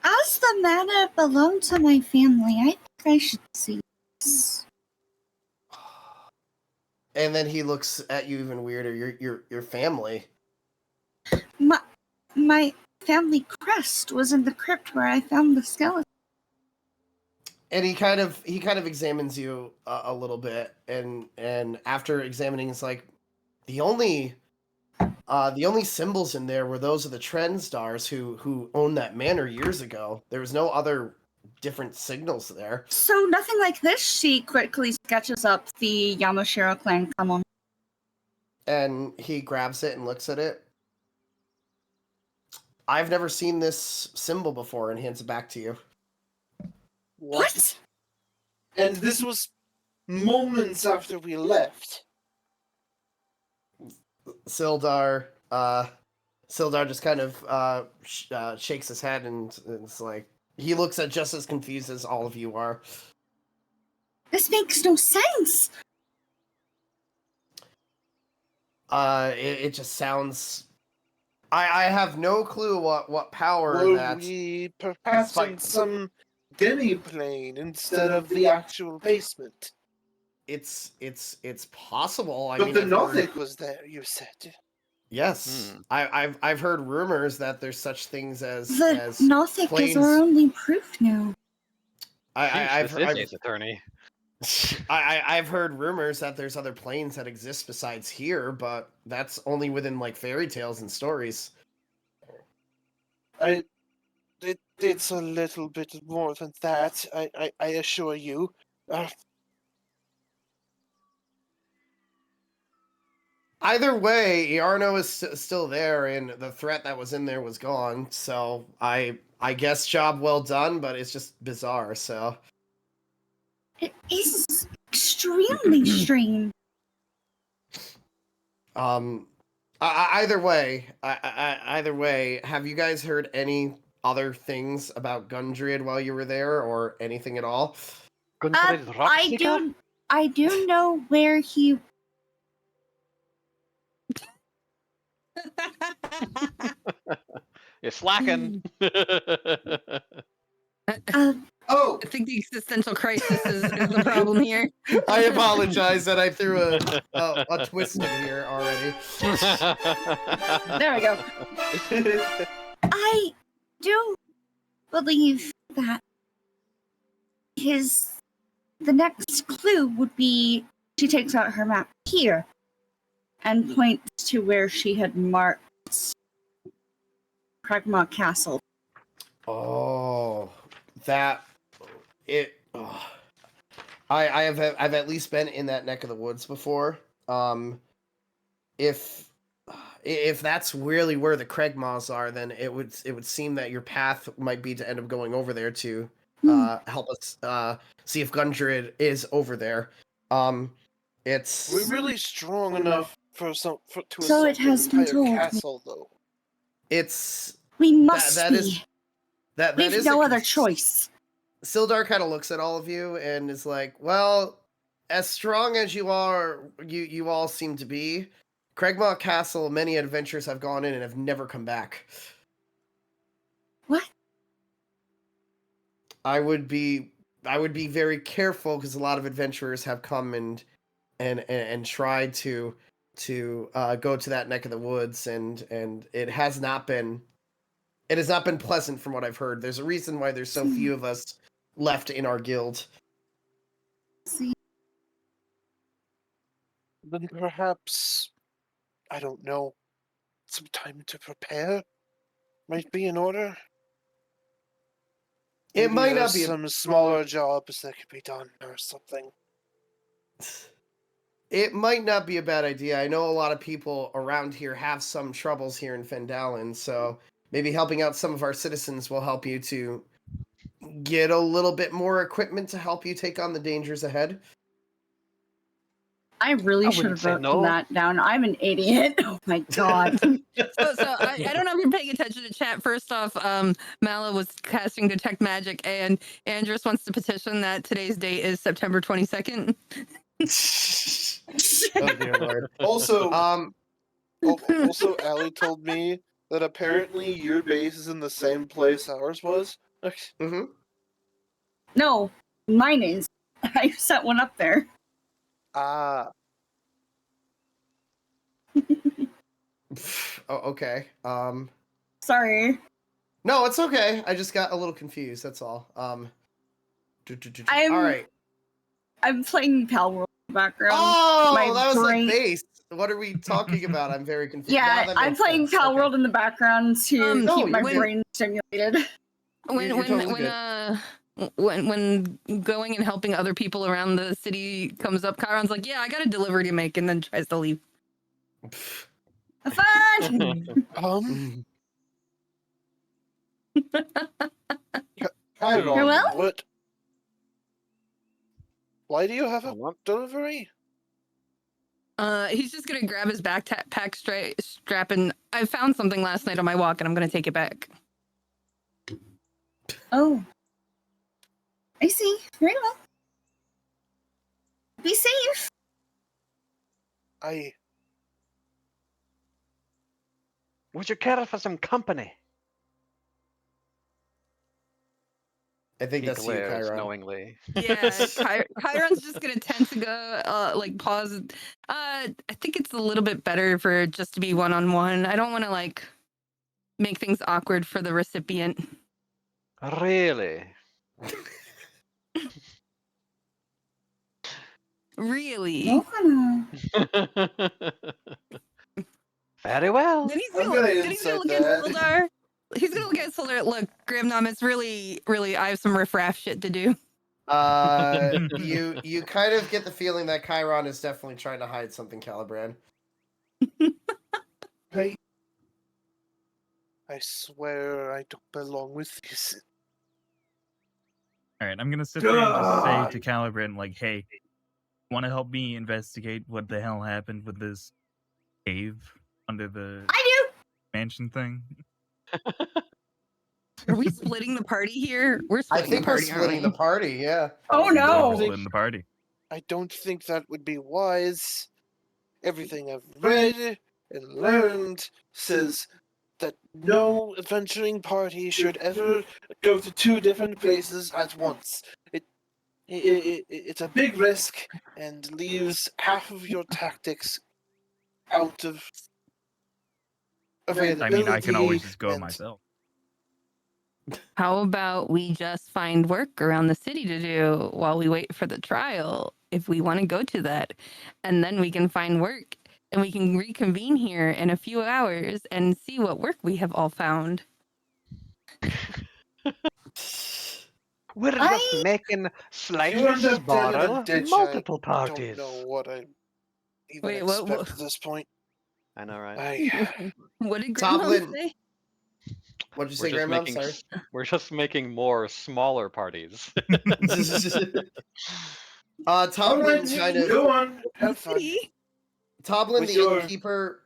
As the manor belonged to my family, I think I should see this. And then he looks at you even weirder. Your family. My family crest was in the crypt where I found the skeleton. And he kind of examines you a little bit, and after examining, it's like the only symbols in there were those of the Trendstars who owned that manor years ago. There was no other different signals there. So nothing like this. She quickly sketches up the Yamashiro clan common. And he grabs it and looks at it. I've never seen this symbol before, and hands it back to you. What? And this was moments after we left. Sildar just kind of shakes his head, and it's like he looks at just as confused as all of you are. This makes no sense. It just sounds. I have no clue what power Were that. we perhaps in some demi-plane instead of the actual basement? It's possible. I But mean, the I've heard- Nothic was there, you said. Yes, I've heard rumors that there's such things as The as Nothic is planes. our only proof now. This is Ace Attorney. I've heard rumors that there's other planes that exist besides here, but that's only within like fairy tales and stories. It's a little bit more than that. I assure you. Either way, Iarno is still there, and the threat that was in there was gone. So I guess job well done, but it's just bizarre. So It is extremely strange. Either way, either way, have you guys heard any other things about Gundred while you were there, or anything at all? I do know where he. You're slacking. I think the existential crisis is the problem here. I apologize that I threw a twist in here already. There we go. I do believe that the next clue would be she takes out her map here and points to where she had marked Pragma Castle. Oh, that it. Oh. I've at least been in that neck of the woods before. If that's really where the Craigmaws are, then it would seem that your path might be to end up going over there to help us see if Gundred is over there. It's We're really strong enough to so it has been told castle, though. It's we must be. That We've is no other choice. Sildar kind of looks at all of you and is like, well, as strong as you are, you all seem to be, Craigmaw Castle, many adventurers have gone in and have never come back. What? I would be very careful, because a lot of adventurers have come and tried to go to that neck of the woods, and it has not been pleasant from what I've heard. There's a reason why there's so few of us left in our guild. See. Then perhaps, I don't know, some time to prepare might be in order. It Maybe might not there's be some smaller jobs that could be done or something. It might not be a bad idea. I know a lot of people around here have some troubles here in Phandalin, so maybe helping out some of our citizens will help you to get a little bit more equipment to help you take on the dangers ahead. I really should have written that down. I'm an idiot. Oh my god. So I don't know if you're paying attention to chat. First off, Mala was casting Detect Magic, and Andrus wants to petition that today's date is September 22nd. Oh dear lord. Also, Allie told me that apparently your base is in the same place ours was. Mm-hmm. No, mine is. I set one up there. Ah. Oh, okay. Sorry. No, it's okay. I just got a little confused. That's all. All right. I'm playing Pal World in the background. Oh, My that was brain... like base. What are we talking about? I'm very confused. Yeah, I'm playing Pal World in the background to keep my brain stimulated. When going and helping other people around the city comes up, Chiron's like, yeah, I got a delivery to make, and then tries to leave. Fun! Farewell? What? Why do you have a delivery? He's just gonna grab his backpack strap, and I found something last night on my walk, and I'm gonna take it back. Oh. I see. Very well. Be safe. Would you care for some company? I think He that's you, glares Chiron. knowingly. Yeah, Chiron's just gonna tend to go like pause. I think it's a little bit better for just to be one-on-one. I don't want to like make things awkward for the recipient. Really? Really? No, gonna. Very well. I'm gonna insert look at that. Sildar? He's gonna look at Sildar. Look, Grimnom, it's really, I have some riffraff shit to do. You kind of get the feeling that Chiron is definitely trying to hide something, Calibran. Hey, I swear I don't belong with this. All right, I'm gonna sit there and just say to Calibran, like, "Hey, want to help me investigate what the hell happened with this cave under the I mansion thing?" Are we splitting the party here? We're I splitting think the we're party, splitting the aren't party, yeah. Oh We're no! splitting the party. I don't think that would be wise. Everything I've read and learned says that no adventuring party should ever go to two different places at once. It's a big risk and leaves half of your tactics out of I availability. mean, I can always just go and myself. we? How about we just find work around the city to do while we wait for the trial, if we want to go to that, and then we can find work and we can reconvene here in a few hours and see what work we have all found. We're just making You slightly end up dead in a smaller, ditch. multiple I parties. don't know what I even Wait, expect what- at this point. I know, right? What did Toblin- Grimnom say? What'd you We're say, just Grandma? making Sorry. we're just making more smaller parties. Toblin kind of Go on, have fun. City? Toblin, With the your innkeeper,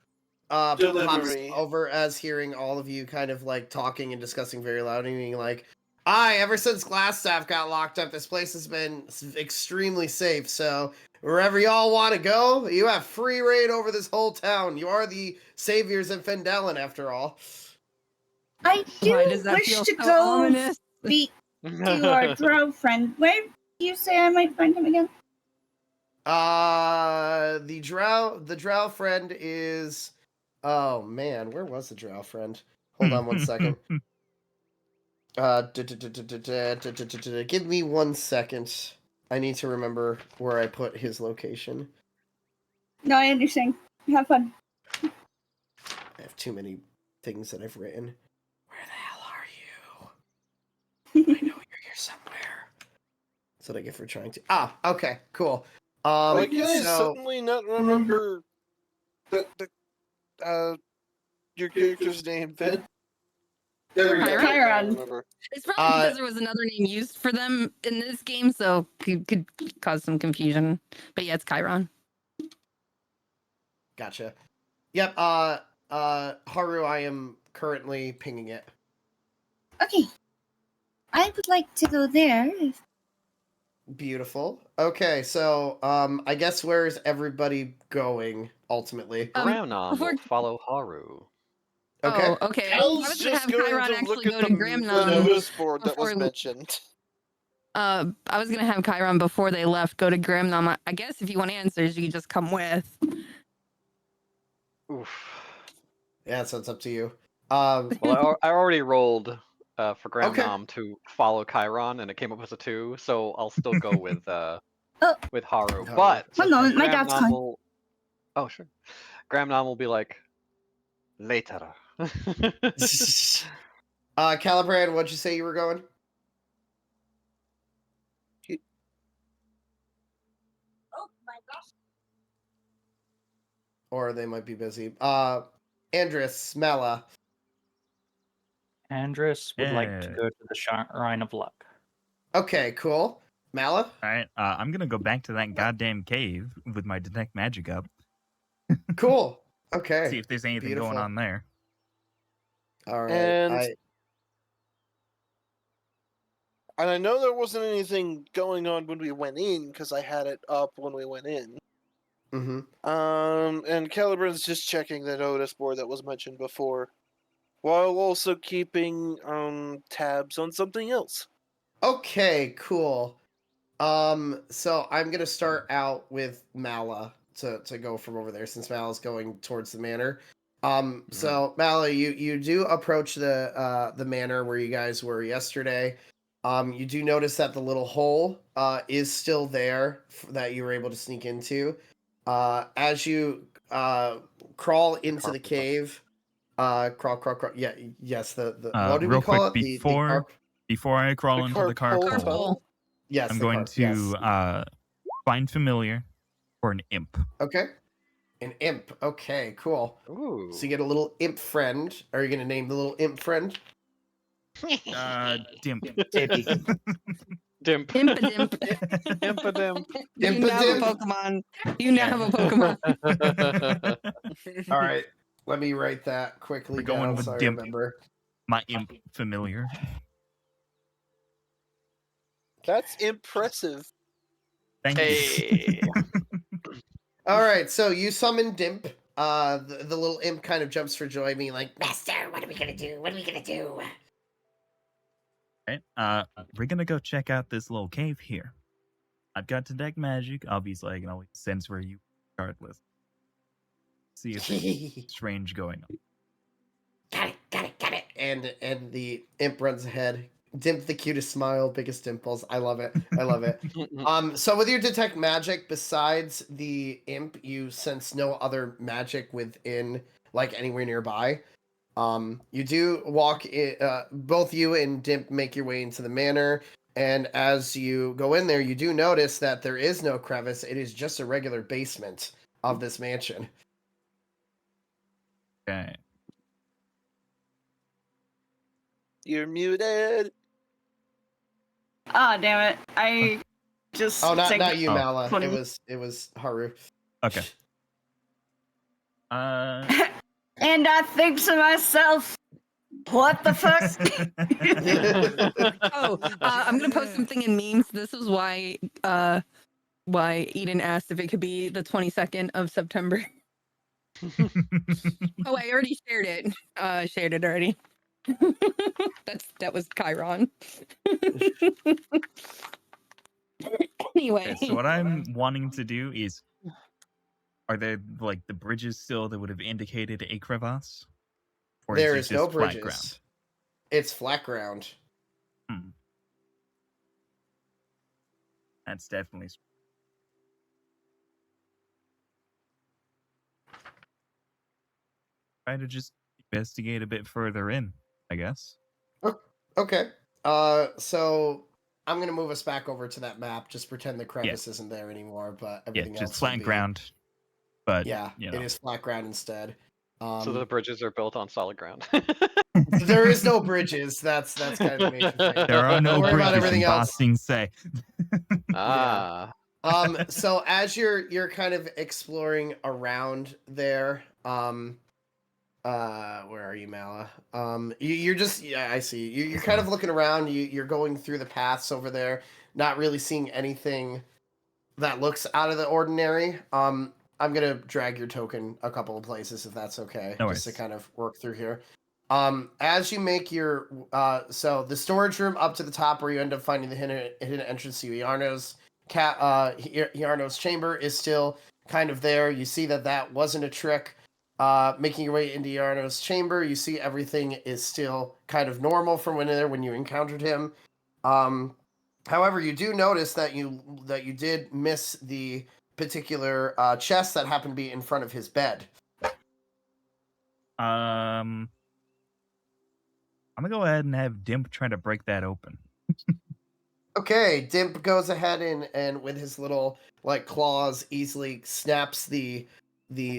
pops delivery. over as hearing all of you kind of like talking and discussing very loud and being like, "Aye, ever since Glassstaff got locked up, this place has been extremely safe. So wherever y'all want to go, you have free reign over this whole town. You are the saviors of Phandalin, after all." I do Why does that wish feel to so go ominous? speak to our drow friend. Where do you say I might find him again? The drow friend is. Oh man, where was the drow friend? Hold on one second. Give me 1 second. I need to remember where I put his location. No, I understand. Have fun. I have too many things that I've written. Where the hell are you? I know you're here somewhere. That's what I get for trying to. Ah, okay, cool. Why can I so suddenly not remember your character's name, Ben? There we go. Chiron? I Chiron. remember. It's probably because there was another name used for them in this game, so could cause some confusion. But yeah, it's Chiron. gotcha. Yep. Haru, I am currently pinging it. Okay. I would like to go there. Beautiful. Okay, so I guess where's everybody going ultimately? Gramnom before- will follow Haru. Okay. Oh, okay. I Cal's was gonna just have going Chiron to actually look go at to the Grimnom. notice board that was before- mentioned. I was gonna have Chiron before they left go to Grimnom. I guess if you want answers, you can just come with. Oof. Yeah, so it's up to you. Well, I already rolled for Gramnom to follow Chiron, and it came up as a 2, so I'll still go with Haru. Haru. But One moment, my dad's Gramnom calling. will. Oh sure. Gramnom will be like later. Calibran, what'd you say you were going? Oh my gosh. Or they might be busy. Andrus, Mala. Andrus would like to Yeah. go to the Shrine of Luck. Okay, cool. Mala? All right, I'm gonna go back to that goddamn cave with my detect magic up. Cool. Okay. See if there's anything beautiful. going on there. All right. And I know there wasn't anything going on when we went in because I had it up when we went in. Mm-hmm. And Calibran's just checking the notice board that was mentioned before, while also keeping tabs on something else. Okay, cool. So I'm gonna start out with Mala to go from over there since Mala's going towards the manor. So Mala, you do approach the manor where you guys were yesterday. You do notice that the little hole is still there that you were able to sneak into. As you crawl into the cave, crawl. Yeah, yes. The what do we Real quick, call it? The carp. before I crawl The into the carp carp hole hole, tunnel? Yes, I'm the going carp. to Yes. find familiar for an imp. Okay. An imp. Okay, cool. Ooh. So you get a little imp friend. Are you gonna name the little imp friend? Dimp. Dippy. Dimp. Impadimp. Impadimp. You now have a Impadimp. Pokemon. You now have a Pokemon. All right. Let me write that quickly We're going down with so I Dimp. remember. My imp familiar. That's impressive. Thank you. Hey. All right. So you summon Dimp. The little imp kind of jumps for joy, being like, "Master, what are we gonna do? What are we gonna do?" Right. We're gonna go check out this little cave here. I've got detect magic. Obviously, I can always sense where you are regardless. See if there's strange going on. Got it. And the imp runs ahead. Dimp, the cutest smile, biggest dimples. I love it. So with your detect magic, besides the imp, you sense no other magic within, like anywhere nearby. You do walk in, both you and Dimp make your way into the manor, and as you go in there, you do notice that there is no crevice. It is just a regular basement of this mansion. Okay. You're muted. Ah, damn it. I just. Oh, not said- you, Oh. Mala. Funny. It was Haru. Okay. And I think to myself, what the fuck? Oh, I'm gonna post something in memes. This is why Eden asked if it could be the 22nd of September. Oh, I already shared it. Shared it already. That was Chiron. Anyway. Okay, so what I'm wanting to do is, are there like the bridges still that would have indicated a crevasse? Or There it is no just flat bridges. ground? It's flat ground. That's definitely. Try to just investigate a bit further in, I guess. Okay. So I'm gonna move us back over to that map. Just pretend the crevice isn't there anymore, but everything Yeah, else just will flat be- ground. But Yeah, you know. it is flat ground instead. So the bridges are built on solid ground. There is no bridges. That's kind of the major thing. There are no Don't worry about bridges everything in else. Bossing say. Ah. So as you're kind of exploring around there, where are you, Mala? You're just, yeah, I see. You're kind of looking around. You're going through the paths over there, not really seeing anything that looks out of the ordinary. I'm gonna drag your token a couple of places if that's okay, No just to worries. kind of work through here. As you make your so the storage room up to the top where you end up finding the hidden entrance to Iarno's Iarno's chamber is still kind of there. You see that wasn't a trick. Making your way into Iarno's chamber, you see everything is still kind of normal from when you encountered him. However, you do notice that you did miss the particular chest that happened to be in front of his bed. I'm gonna go ahead and have Dimp try to break that open. Okay, Dimp goes ahead and with his little like claws easily snaps the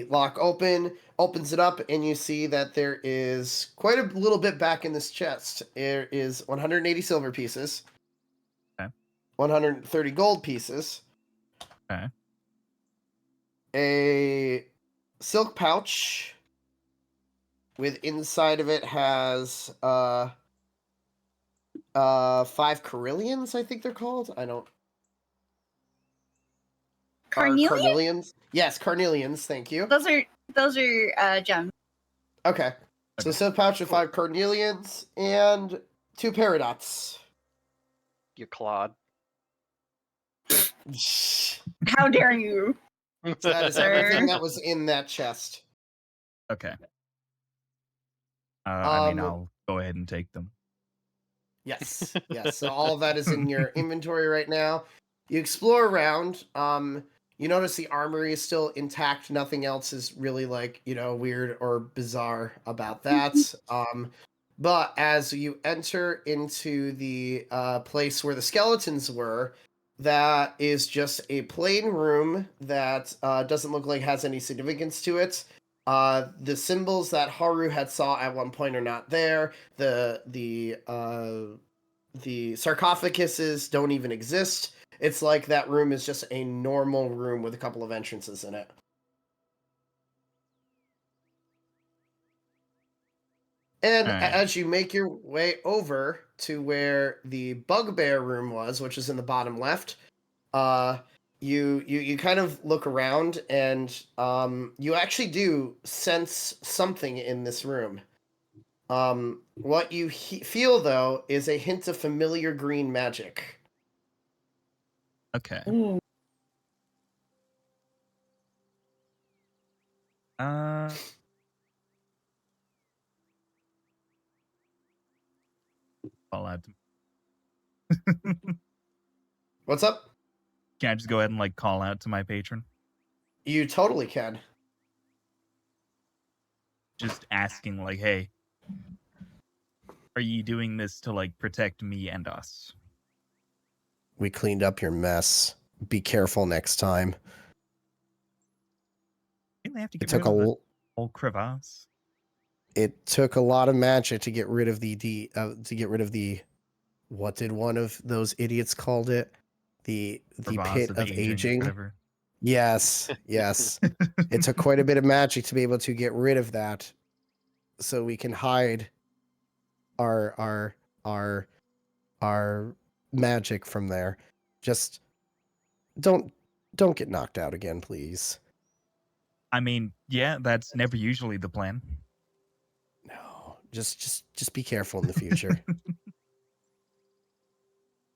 lock open, opens it up, and you see that there is quite a little bit back in this chest. There is 180 silver pieces. Okay. 130 gold pieces. Okay. A silk pouch with inside of it has 5 carnelians, I think they're called. I don't. Carnelian? Carnelians? Yes, carnelians. Thank you. Those are gems. Okay. So silk pouch with 5 carnelians and 2 paradots. you clod. How dare you? That is everything that was in that chest. Okay. I mean, Um, I'll go ahead and take them. Yes, yes. So all of that is in your inventory right now. You explore around. You notice the armory is still intact. Nothing else is really like, weird or bizarre about that. But as you enter into the place where the skeletons were, that is just a plain room that doesn't look like has any significance to it. The symbols that Haru had saw at one point are not there. The sarcophaguses don't even exist. It's like that room is just a normal room with a couple of entrances in it. And Alright. as you make your way over to where the bugbear room was, which is in the bottom left, you kind of look around and you actually do sense something in this room. What you feel though is a hint of familiar green magic. Okay. Ooh. Call out to What's up? Can I just go ahead and call out to my patron? You totally can. Just asking hey, are you doing this to protect me and us? We cleaned up your mess. Be careful next time. Didn't they have to It get took rid of a the whole crevasse? it took a lot of magic to get rid of the what did one of those idiots called it? The Crevasse pit of of aging. whatever. Yes, yes. It took quite a bit of magic to be able to get rid of that, so we can hide our magic from there. Just don't get knocked out again, please. I mean, yeah, that's never usually the plan. No, just be careful in the future.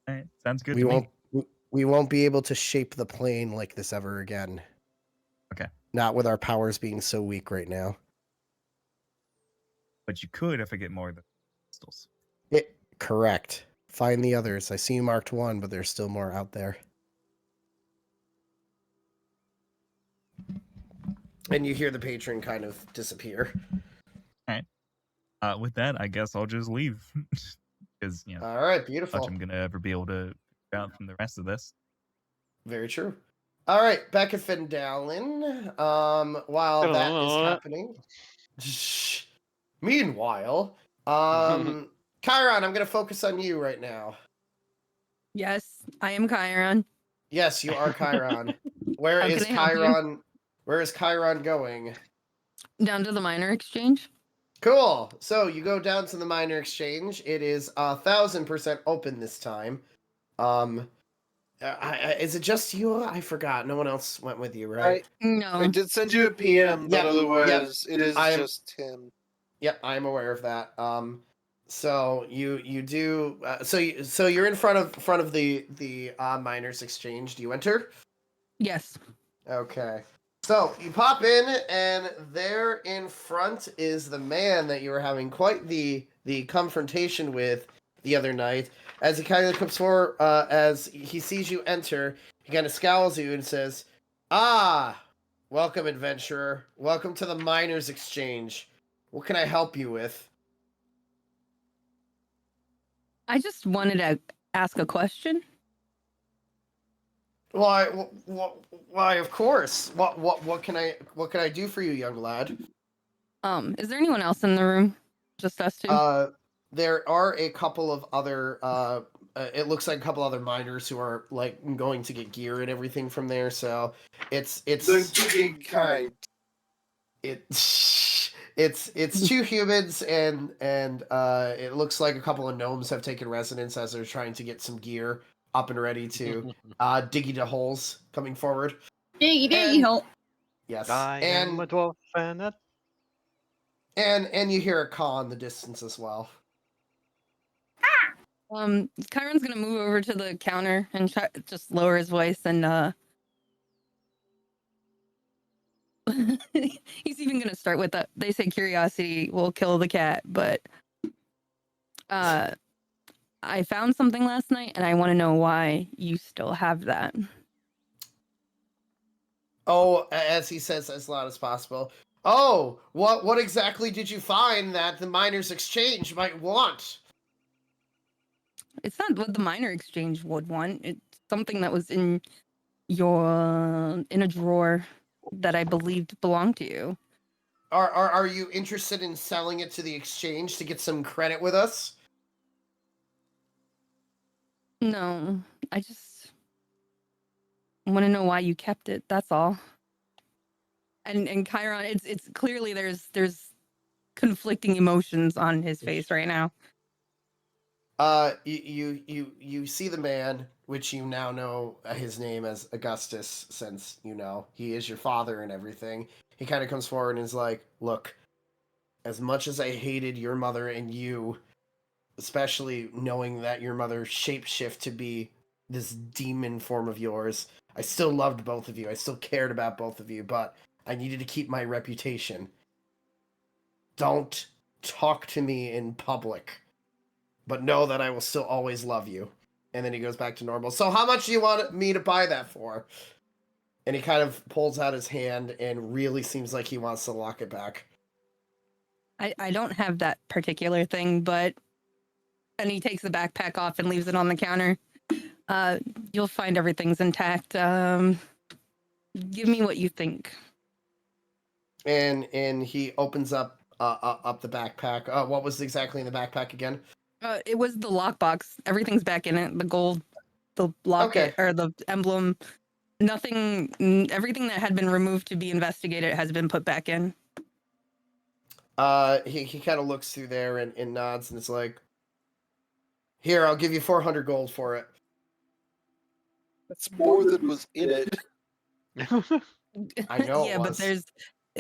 All right, sounds good we to won't me. we won't be able to shape the plane like this ever again. Okay. Not with our powers being so weak right now. But you could if I get more of the crystals. Correct. Find the others. I see you marked one, but there's still more out there. And you hear the patron kind of disappear. All right. With that, I guess I'll just leave. Because, All right, beautiful. much I'm going to ever be able to figure out from the rest of this. Very true. All right, back at Phandalin. While that is happening... Meanwhile, Chiron, I'm going to focus on you right now. Yes, I am Chiron. Yes, you are Chiron. Where How is can I help you? Chiron? Where is Chiron going? Down to the minor exchange. Cool. So you go down to the minor exchange. It is 1,000% open this time. Is it just you? I forgot. No one else went with you, right? No. I did send you a PM, but Yep, otherwise it is I am- just him. Yep, I am aware of that. So you do. So you're in front of the miners exchange. Do you enter? Yes. Okay. So you pop in, and there in front is the man that you were having quite the confrontation with the other night. As he kind of comes forward, as he sees you enter, he kind of scowls at you and says, "Ah, welcome, adventurer. Welcome to the miners exchange. What can I help you with?" I just wanted to ask a question. Why? Why? Of course. What can I do for you, young lad? Is there anyone else in the room? Just us two? There are a couple of other. It looks like a couple other miners who are going to get gear and everything from there. So it's The big kind. it's two humans and it looks like a couple of gnomes have taken residence as they're trying to get some gear up and ready to dig into holes coming forward. Diggy hole. Yes, I am a dwarf and you hear a caw in the distance as well. Chiron's gonna move over to the counter and just lower his voice and he's even gonna start with that. They say curiosity will kill the cat, but I found something last night and I want to know why you still have that. Oh, as he says as loud as possible. Oh, what exactly did you find that the Miners Exchange might want? It's not what the Miner Exchange would want. It's something that was in a drawer that I believed belonged to you. Are you interested in selling it to the exchange to get some credit with us? No, I just want to know why you kept it. That's all. And Chiron, it's clearly there's conflicting emotions on his face right now. You see the man, which you now know his name as Augustus, since you know he is your father and everything. He kind of comes forward and is like, "Look, as much as I hated your mother and you, especially knowing that your mother shapeshift to be this demon form of yours, I still loved both of you. I still cared about both of you, but I needed to keep my reputation. Don't talk to me in public, but know that I will still always love you." And then he goes back to normal. "So how much do you want me to buy that for?" And he kind of pulls out his hand and really seems like he wants to lock it back. I don't have that particular thing, but and he takes the backpack off and leaves it on the counter. You'll find everything's intact. Give me what you think. And he opens up the backpack. What was exactly in the backpack again? It was the lockbox. Everything's back in it. The gold, the locket, or the emblem. Everything that had been removed to be investigated has been put back in. He kind of looks through there and nods and is like, "Here, I'll give you 400 gold for it." That's more than was in it. I know. Yeah,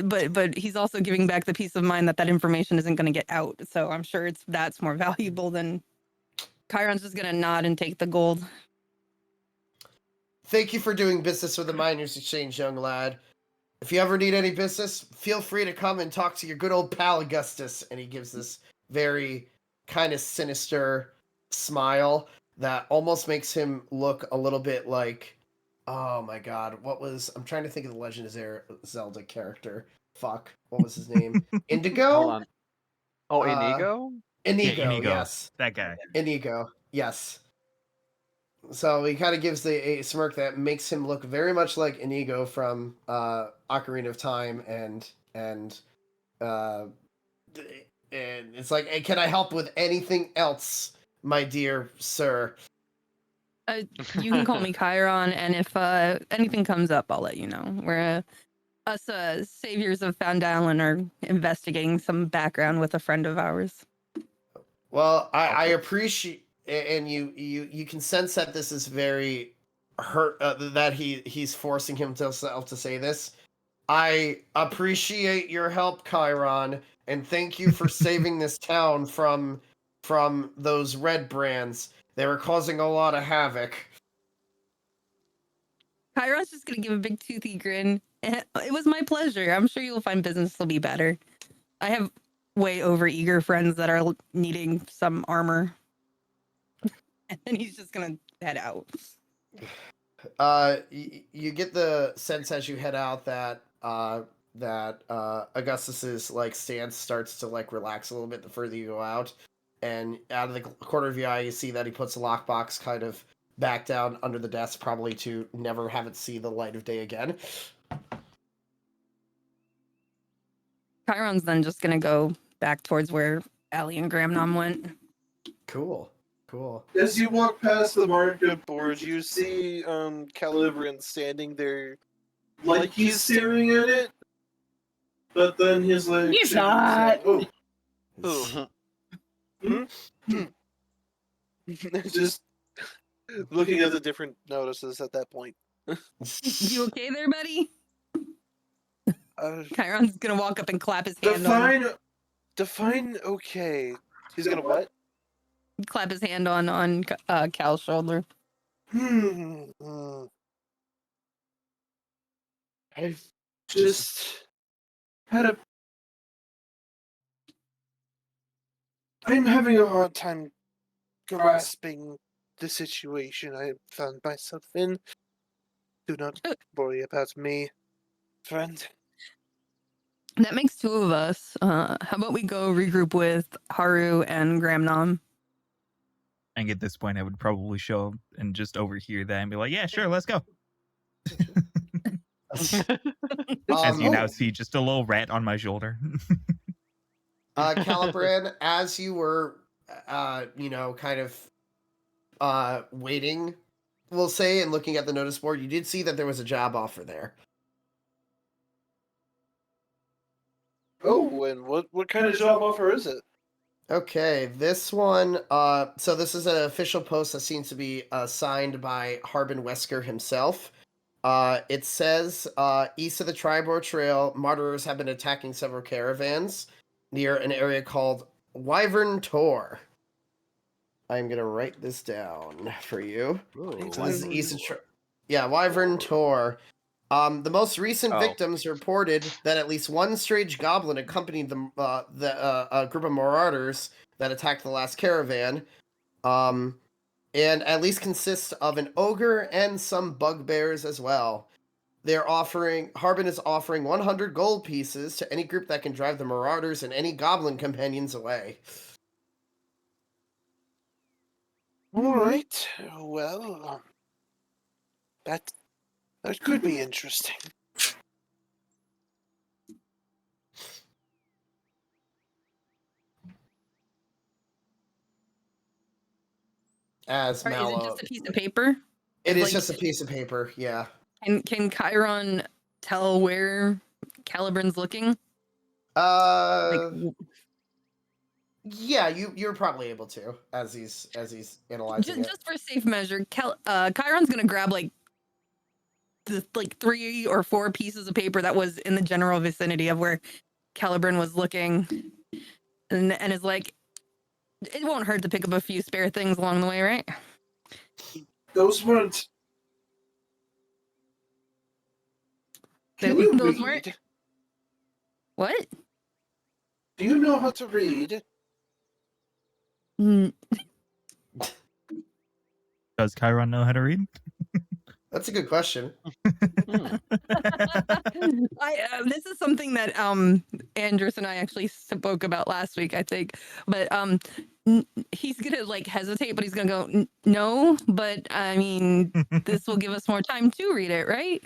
but he's also giving back the peace of mind that information isn't going to get out. So I'm sure that's more valuable than. Chiron's just going to nod and take the gold. "Thank you for doing business with the Miners Exchange, young lad. If you ever need any business, feel free to come and talk to your good old pal Augustus." And he gives this very kind of sinister smile that almost makes him look a little bit like, oh my god, I'm trying to think of the Legend of Zelda character. Fuck, what was his name? Indigo? Hold on. Oh, Inigo? Inigo, Inigo. yes. That guy. Inigo, yes. So he kind of gives a smirk that makes him look very much like Inigo from Ocarina of Time, and it's like, "Hey, can I help with anything else, my dear sir?" You can call me Chiron, and if anything comes up, I'll let you know. We're us saviors of Phandalin are investigating some background with a friend of ours. Well, I appreciate, and you can sense that this is very hurt, that he's forcing himself to say this. "I appreciate your help, Chiron, and thank you for saving this town from those red brands. They were causing a lot of havoc." Chiron's just gonna give a big toothy grin. It was my pleasure. I'm sure you'll find business will be better. I have way over eager friends that are needing some armor. And he's just gonna head out. You get the sense as you head out that Augustus's like stance starts to like relax a little bit the further you go out, and out of the corner of your eye you see that he puts the lockbox kind of back down under the desk, probably to never have it see the light of day again. Chiron's then just gonna go back towards where Allie and Gramnom went. Cool. As you walk past the market Board, you see Calibran standing there like he's staring at it, but then he's like, He's not. "Oh, Ooh. Just looking at the different notices at that point. You okay there, buddy? Chiron's gonna walk up and clap his hand on him. Define okay. He's gonna what? clap his hand on Cal's shoulder. I've just had a. I'm having a hard time grasping the situation I found myself in. Do not worry about me, friend. That makes two of us. How about we go regroup with Haru and Gramnom? And at this point, I would probably show up and just overhear that and be like, yeah, sure, let's go. As you now see, just a little rat on my shoulder. Calibran, as you were, kind of waiting, we'll say, and looking at the notice board, you did see that there was a job offer there. Oh, and what kind of job offer is it? Okay, this one, so this is an official post that seems to be signed by Harbin Wesker himself. It says, east of the Tribor Trail, martyrs have been attacking several caravans near an area called Wyvern Tor. I'm going to write this down for you. This is east of Wyvern Tor. The most recent victims reported that at least one strange goblin accompanied a group of marauders that attacked the last caravan, and at least consists of an ogre and some bugbears as well. Harbin is offering 100 gold pieces to any group that can drive the marauders and any goblin companions away. All right. Well, that could be interesting. As Mallow, Is it just a piece of paper? It is just a piece of paper, yeah. And can Chiron tell where Calibran's looking? Yeah, you're probably able to as he's analyzing it. Just for safe measure, Chiron's gonna grab like 3 or 4 pieces of paper that was in the general vicinity of where Calibran was looking, and is like, it won't hurt to pick up a few spare things along the way, right? Those weren't. Those weren't. What? Do you know how to read? Does Chiron know how to read? That's a good question. This is something that Andrews and I actually spoke about last week, I think. But he's gonna hesitate, but he's gonna go no. But I mean, this will give us more time to read it, right?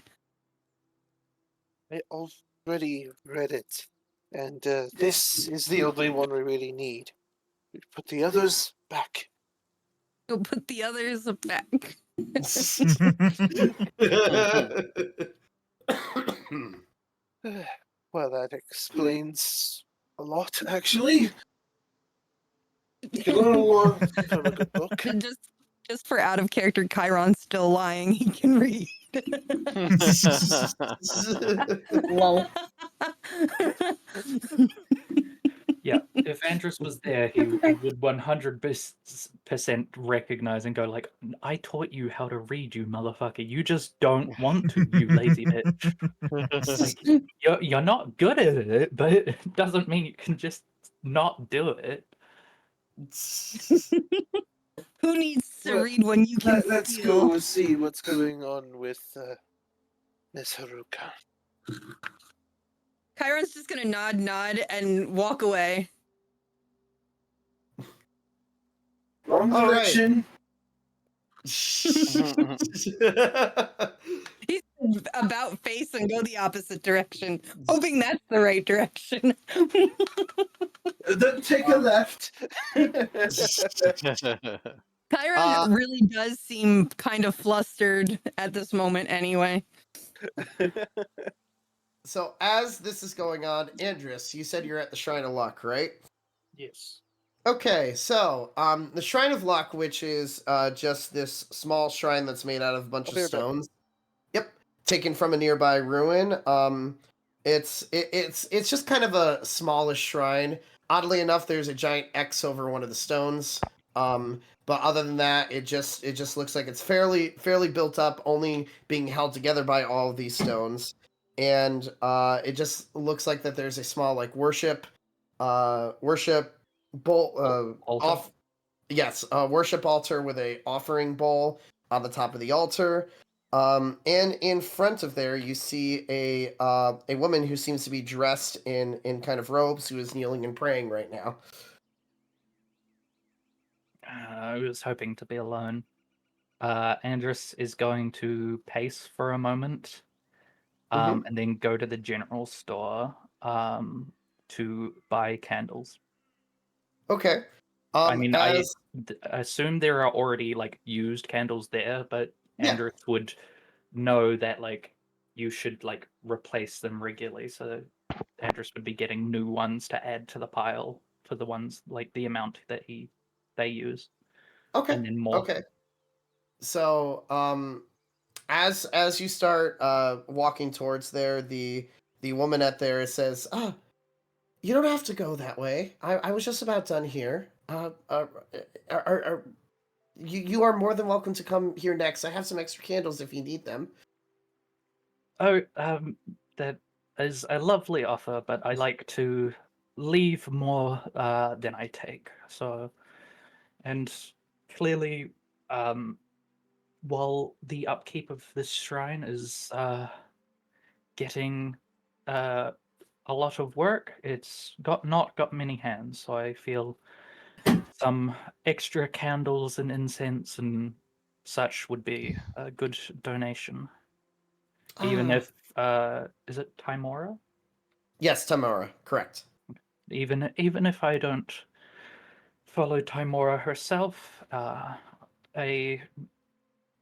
I already read it, and this is the only one we really need. We put the others back. You'll put the others back. Well, that explains a lot, actually. From a good book. Just for out of character, Chiron's still lying. He can read. Lol. Yeah, if Andrus was there, he would 100% recognize and go like, I taught you how to read, you motherfucker. You just don't want to, you lazy bitch. Like, you're not good at it, but it doesn't mean you can just not do it. Who needs to read when you can Let's steal? go see what's going on with Miss Haruka. Chiron's just gonna nod and walk away. Wrong direction. He's about face and go the opposite direction, hoping that's the right direction. Then take a left. Chiron really does seem kind of flustered at this moment anyway. So as this is going on, Andrus, you said you're at the Shrine of Luck, right? Yes. Okay, so the Shrine of Luck, which is just this small shrine that's made out of a bunch of stones. Yep, taken from a nearby ruin. It's just kind of a smallish shrine. Oddly enough, there's a giant X over one of the stones. But other than that, it just looks like it's fairly built up, only being held together by all of these stones. And it just looks like that there's a small like worship bowl Altar? off yes, a worship altar with a offering bowl on the top of the altar. And in front of there, you see a woman who seems to be dressed in kind of robes, who is kneeling and praying right now. I was hoping to be alone. Andrus is going to pace for a moment, and then go to the general store to buy candles. Okay. I mean, I As assume there are already like used candles there, but Yeah. Andrus would know that like you should like replace them regularly, so Andrus would be getting new ones to add to the pile for the ones like the amount that they use, okay, and then more. okay. So, as you start walking towards there, the woman at there says, "Ah, you don't have to go that way. I was just about done here. You are more than welcome to come here next. I have some extra candles if you need them." Oh, that is a lovely offer, but I like to leave more than I take. So, and clearly, while the upkeep of this shrine is getting a lot of work, it's not got many hands. So I feel some extra candles and incense and such would be a good donation. Even Ah, if is it Timora? yes, Tamara, correct. Even if I don't follow Timora herself, a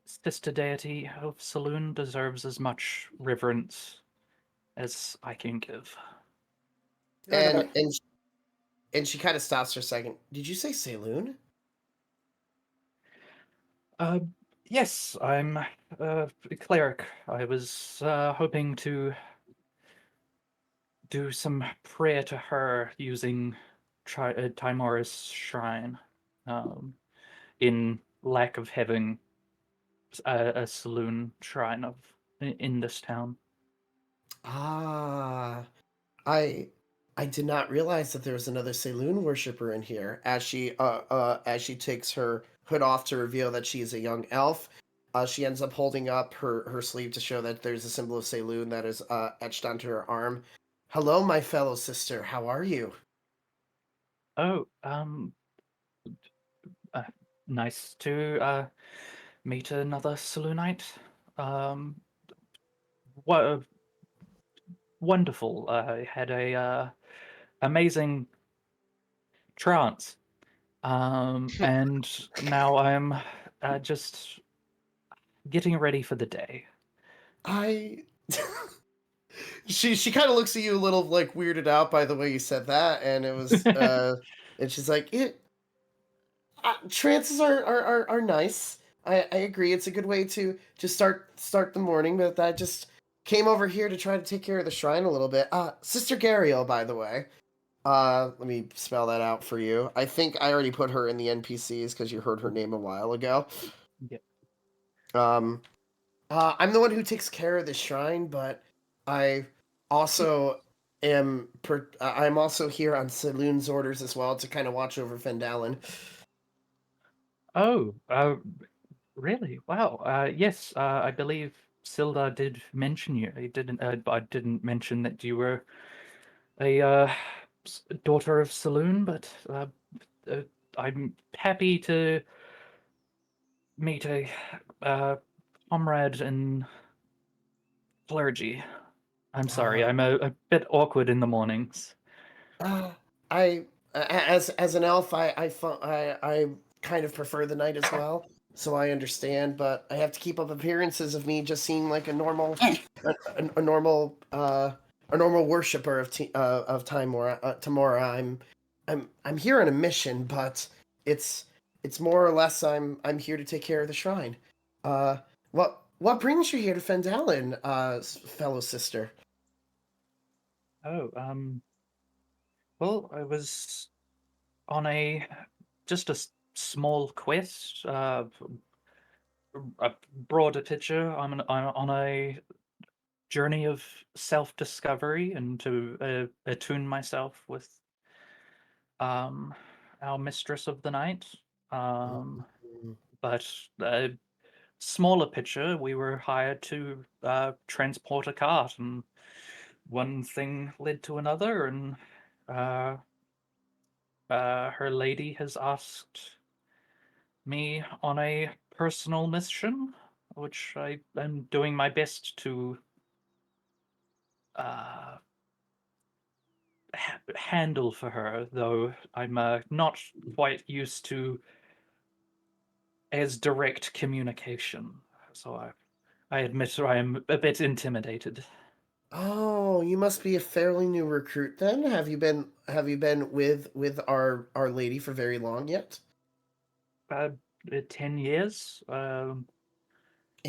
sister deity of Saloon deserves as much reverence as I can give. And she kind of stops for a second. Did you say Saloon? Uh, yes, I'm a cleric. I was hoping to do some prayer to her using Timora's shrine, um, in lack of having a saloon shrine of in this town. Ah, I I did not realize that there was another Saloon worshiper in here. As she takes her hood off to reveal that she is a young elf, she ends up holding up her sleeve to show that there's a symbol of Saloon that is etched onto her arm. Hello, my fellow sister. How are you? Oh, uh, nice to meet another saloonite. Um, what wonderful! I had a amazing trance, and now I'm just getting ready for the day. I she kind of looks at you a little like weirded out by the way you said that, and it was and she's like, it trances are nice. I agree. It's a good way to just start the morning, but I just came over here to try to take care of the shrine a little bit. Sister Gariel, by the way. Let me spell that out for you. I think I already put her in the NPCs because you heard her name a while ago. Yeah. Um, I'm the one who takes care of the shrine, but I also I'm also here on Saloon's orders as well to kind of watch over Phandalin. Oh, really? Wow. Yes, I believe Sildar did mention you. He didn't. I didn't mention that you were a daughter of Saloon, but uh, I'm happy to meet a uh, comrade in clergy. I'm sorry, Uh, I'm a bit awkward in the mornings. Uh, I as an elf, I kind of prefer the night as well, so I understand. But I have to keep up appearances of me just seeing like a normal a normal a normal worshiper of Timora. Tamora. I'm here on a mission, but it's it's more or less I'm here to take care of the shrine. Uh, what brings you here to Phandalin, fellow sister? Oh, well, I was on a just a small quest, a broader picture. I'm on a journey of self-discovery and to attune myself with our mistress of the night. But smaller picture, we were hired to transport a cart, and one thing led to another, and her lady has asked me on a personal mission, which I am doing my best to handle for her, though I'm not quite used to as direct communication. So I admit I am a bit intimidated. Oh, you must be a fairly new recruit then. Have you been with our lady for very long yet? Uh, 10 years. And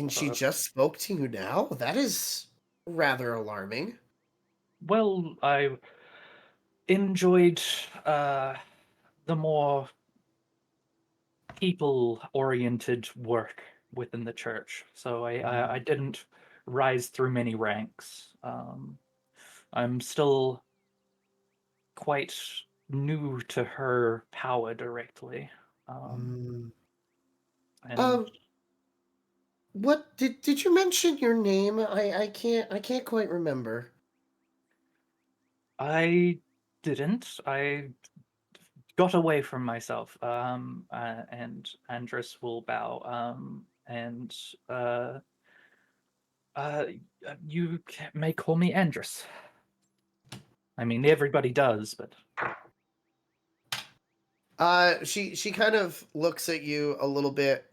she just spoke to you now? That is rather alarming. Well, I enjoyed the more people-oriented work within the church, so I didn't rise through many ranks. I'm still quite new to her power directly. Mm. And What did you mention your name? I can't quite remember. I didn't. I got away from myself. And Andrus will bow. And uh, you may call me Andrus. I mean, everybody does, but She kind of looks at you a little bit,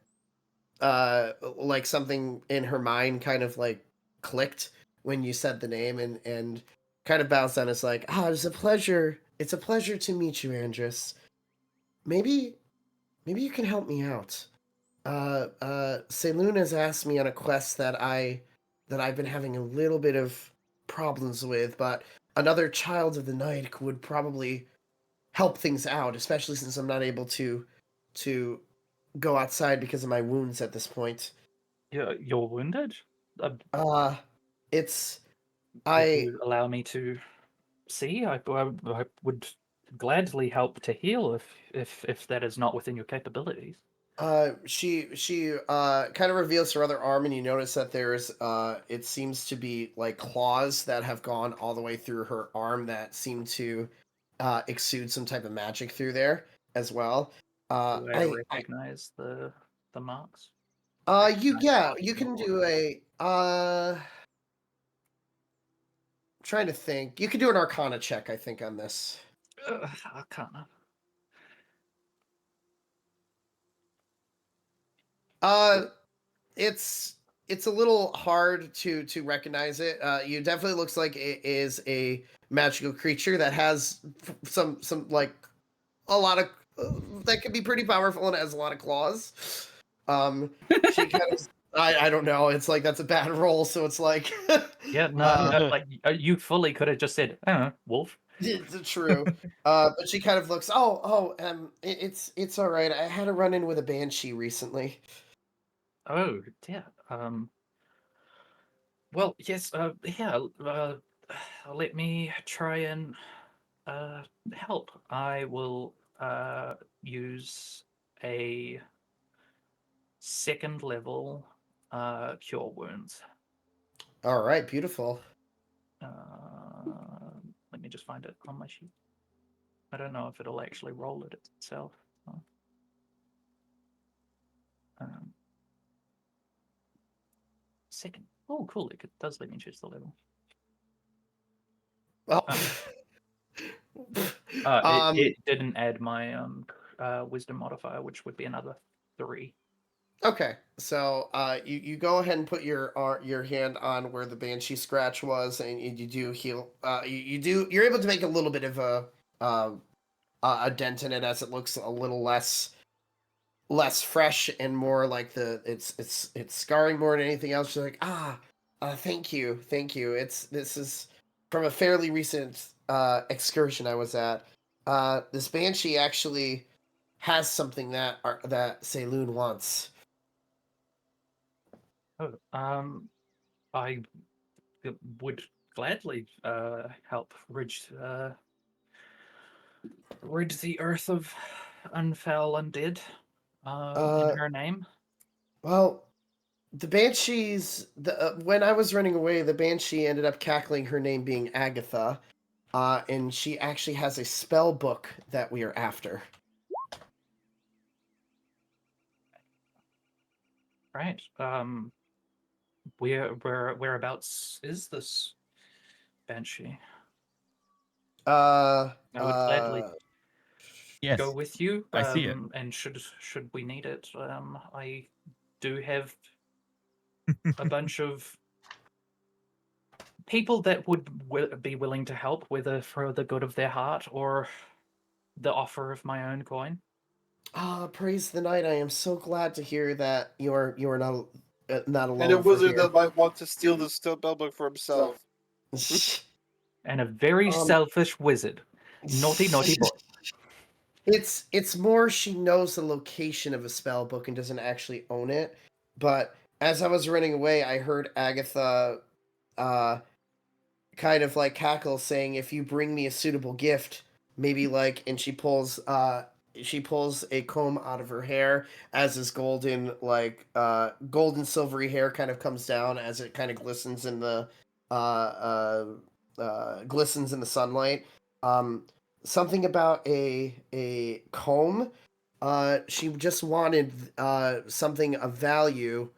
like something in her mind kind of like clicked when you said the name, and kind of bows down. It's like, it's a pleasure. It's a pleasure to meet you, Andrus. Maybe you can help me out. Saloon has asked me on a quest that I've been having a little bit of problems with, but another child of the night would probably help things out, especially since I'm not able to go outside because of my wounds at this point. you're wounded. It's Would I you allow me to see? I would gladly help to heal if that is not within your capabilities. she kind of reveals her other arm, and you notice that there's it seems to be like claws that have gone all the way through her arm that seem to exude some type of magic through there as well. Do I I recognize the marks? you Recognize yeah, you marking can or- do a trying to think. You can do an arcana check, I think, on this. Arcana. Uh it's it's a little hard to recognize it. You definitely looks like it is a magical creature that has some like a lot of that can be pretty powerful and has a lot of claws. She kind of I don't know. It's like that's a bad roll, so it's like Yeah, no, like you fully could have just said, I don't know, wolf. it's true. But she kind of looks. It's all right. I had a run in with a banshee recently. Oh, yeah. Well, yes. Yeah. Let me try and help. I will use a second level cure wounds. All right, beautiful. Let me just find it on my sheet. I don't know if it'll actually roll it itself. Second. Oh, cool! It does let me choose the level. Well, It didn't add my wisdom modifier, which would be another 3. okay. So you go ahead and put your hand on where the banshee scratch was, and you do heal. You're able to make a little bit of a dent in it as it looks a little less fresh and more like it's scarring more than anything else. You're like, thank you. This is from a fairly recent excursion I was at. This banshee actually has something that Saloon wants. Oh, I would gladly help rid the earth of unfell undead in her name. Well, the banshees. When I was running away, the banshee ended up cackling her name being Agatha, and she actually has a spell book that we are after. Right. Whereabouts is this banshee? Uh, I would gladly Yes, go with you. I see it. And should we need it, I do have a bunch of people that would be willing to help, whether for the good of their heart or the offer of my own coin. Praise the night! I am so glad to hear that you are not alone. And a for wizard here. that might want to steal the spellbook for himself. And a very selfish wizard. Naughty, naughty boy. It's more she knows the location of a spell book and doesn't actually own it. But as I was running away, I heard Agatha kind of like cackle saying, if you bring me a suitable gift, maybe like, and she pulls a comb out of her hair as this golden silvery hair kind of comes down as it kind of glistens in the sunlight. Something about a comb. She just wanted something of value,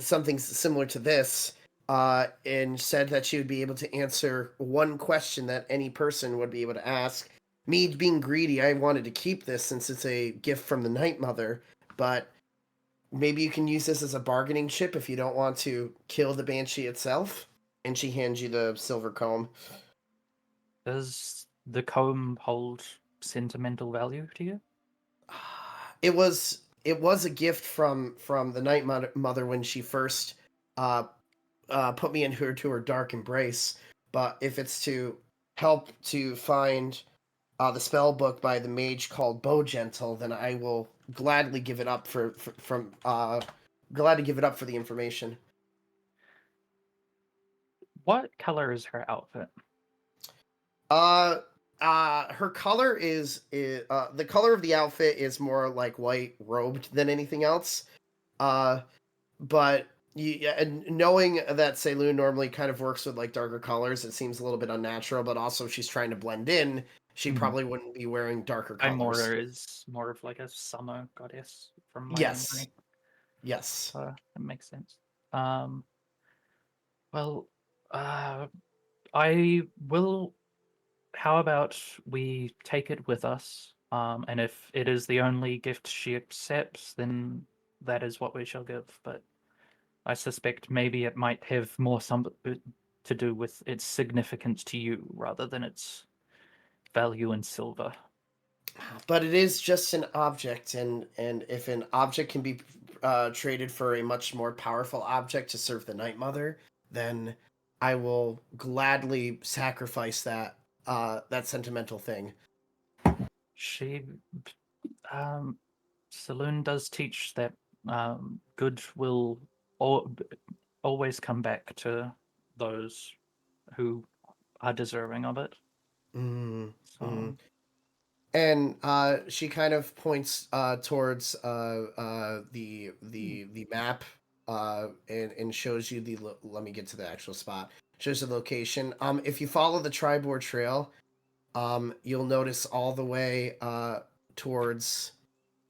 something similar to this, and said that she would be able to answer one question that any person would be able to ask. Me being greedy, I wanted to keep this since it's a gift from the Night Mother, but maybe you can use this as a bargaining chip if you don't want to kill the banshee itself. And she hands you the silver comb. Does the comb hold sentimental value to you? It was a gift from the Night Mother when she first put me into her dark embrace. But if it's to help to find the spell book by the mage called Bowgentle, then I will gladly give it up for the information. What color is her outfit? Her color is the color of the outfit is more like white robed than anything else. But and knowing that Saloon normally kind of works with like darker colors, it seems a little bit unnatural. But also, if she's trying to blend in, she probably wouldn't be wearing darker colors. Is more of like a summer goddess from my memory. Yes. That makes sense. Well, I will. How about we take it with us? And if it is the only gift she accepts, then that is what we shall give. But I suspect maybe it might have more to do with its significance to you rather than its value in silver. But it is just an object, and if an object can be traded for a much more powerful object to serve the Night Mother, then I will gladly sacrifice that sentimental thing. She, Saloon does teach that good will always come back to those who are deserving of it. So. And she kind of points towards the map and shows you let me get to the actual spot. Shows the location. If you follow the Tribord Trail, you'll notice all the way towards,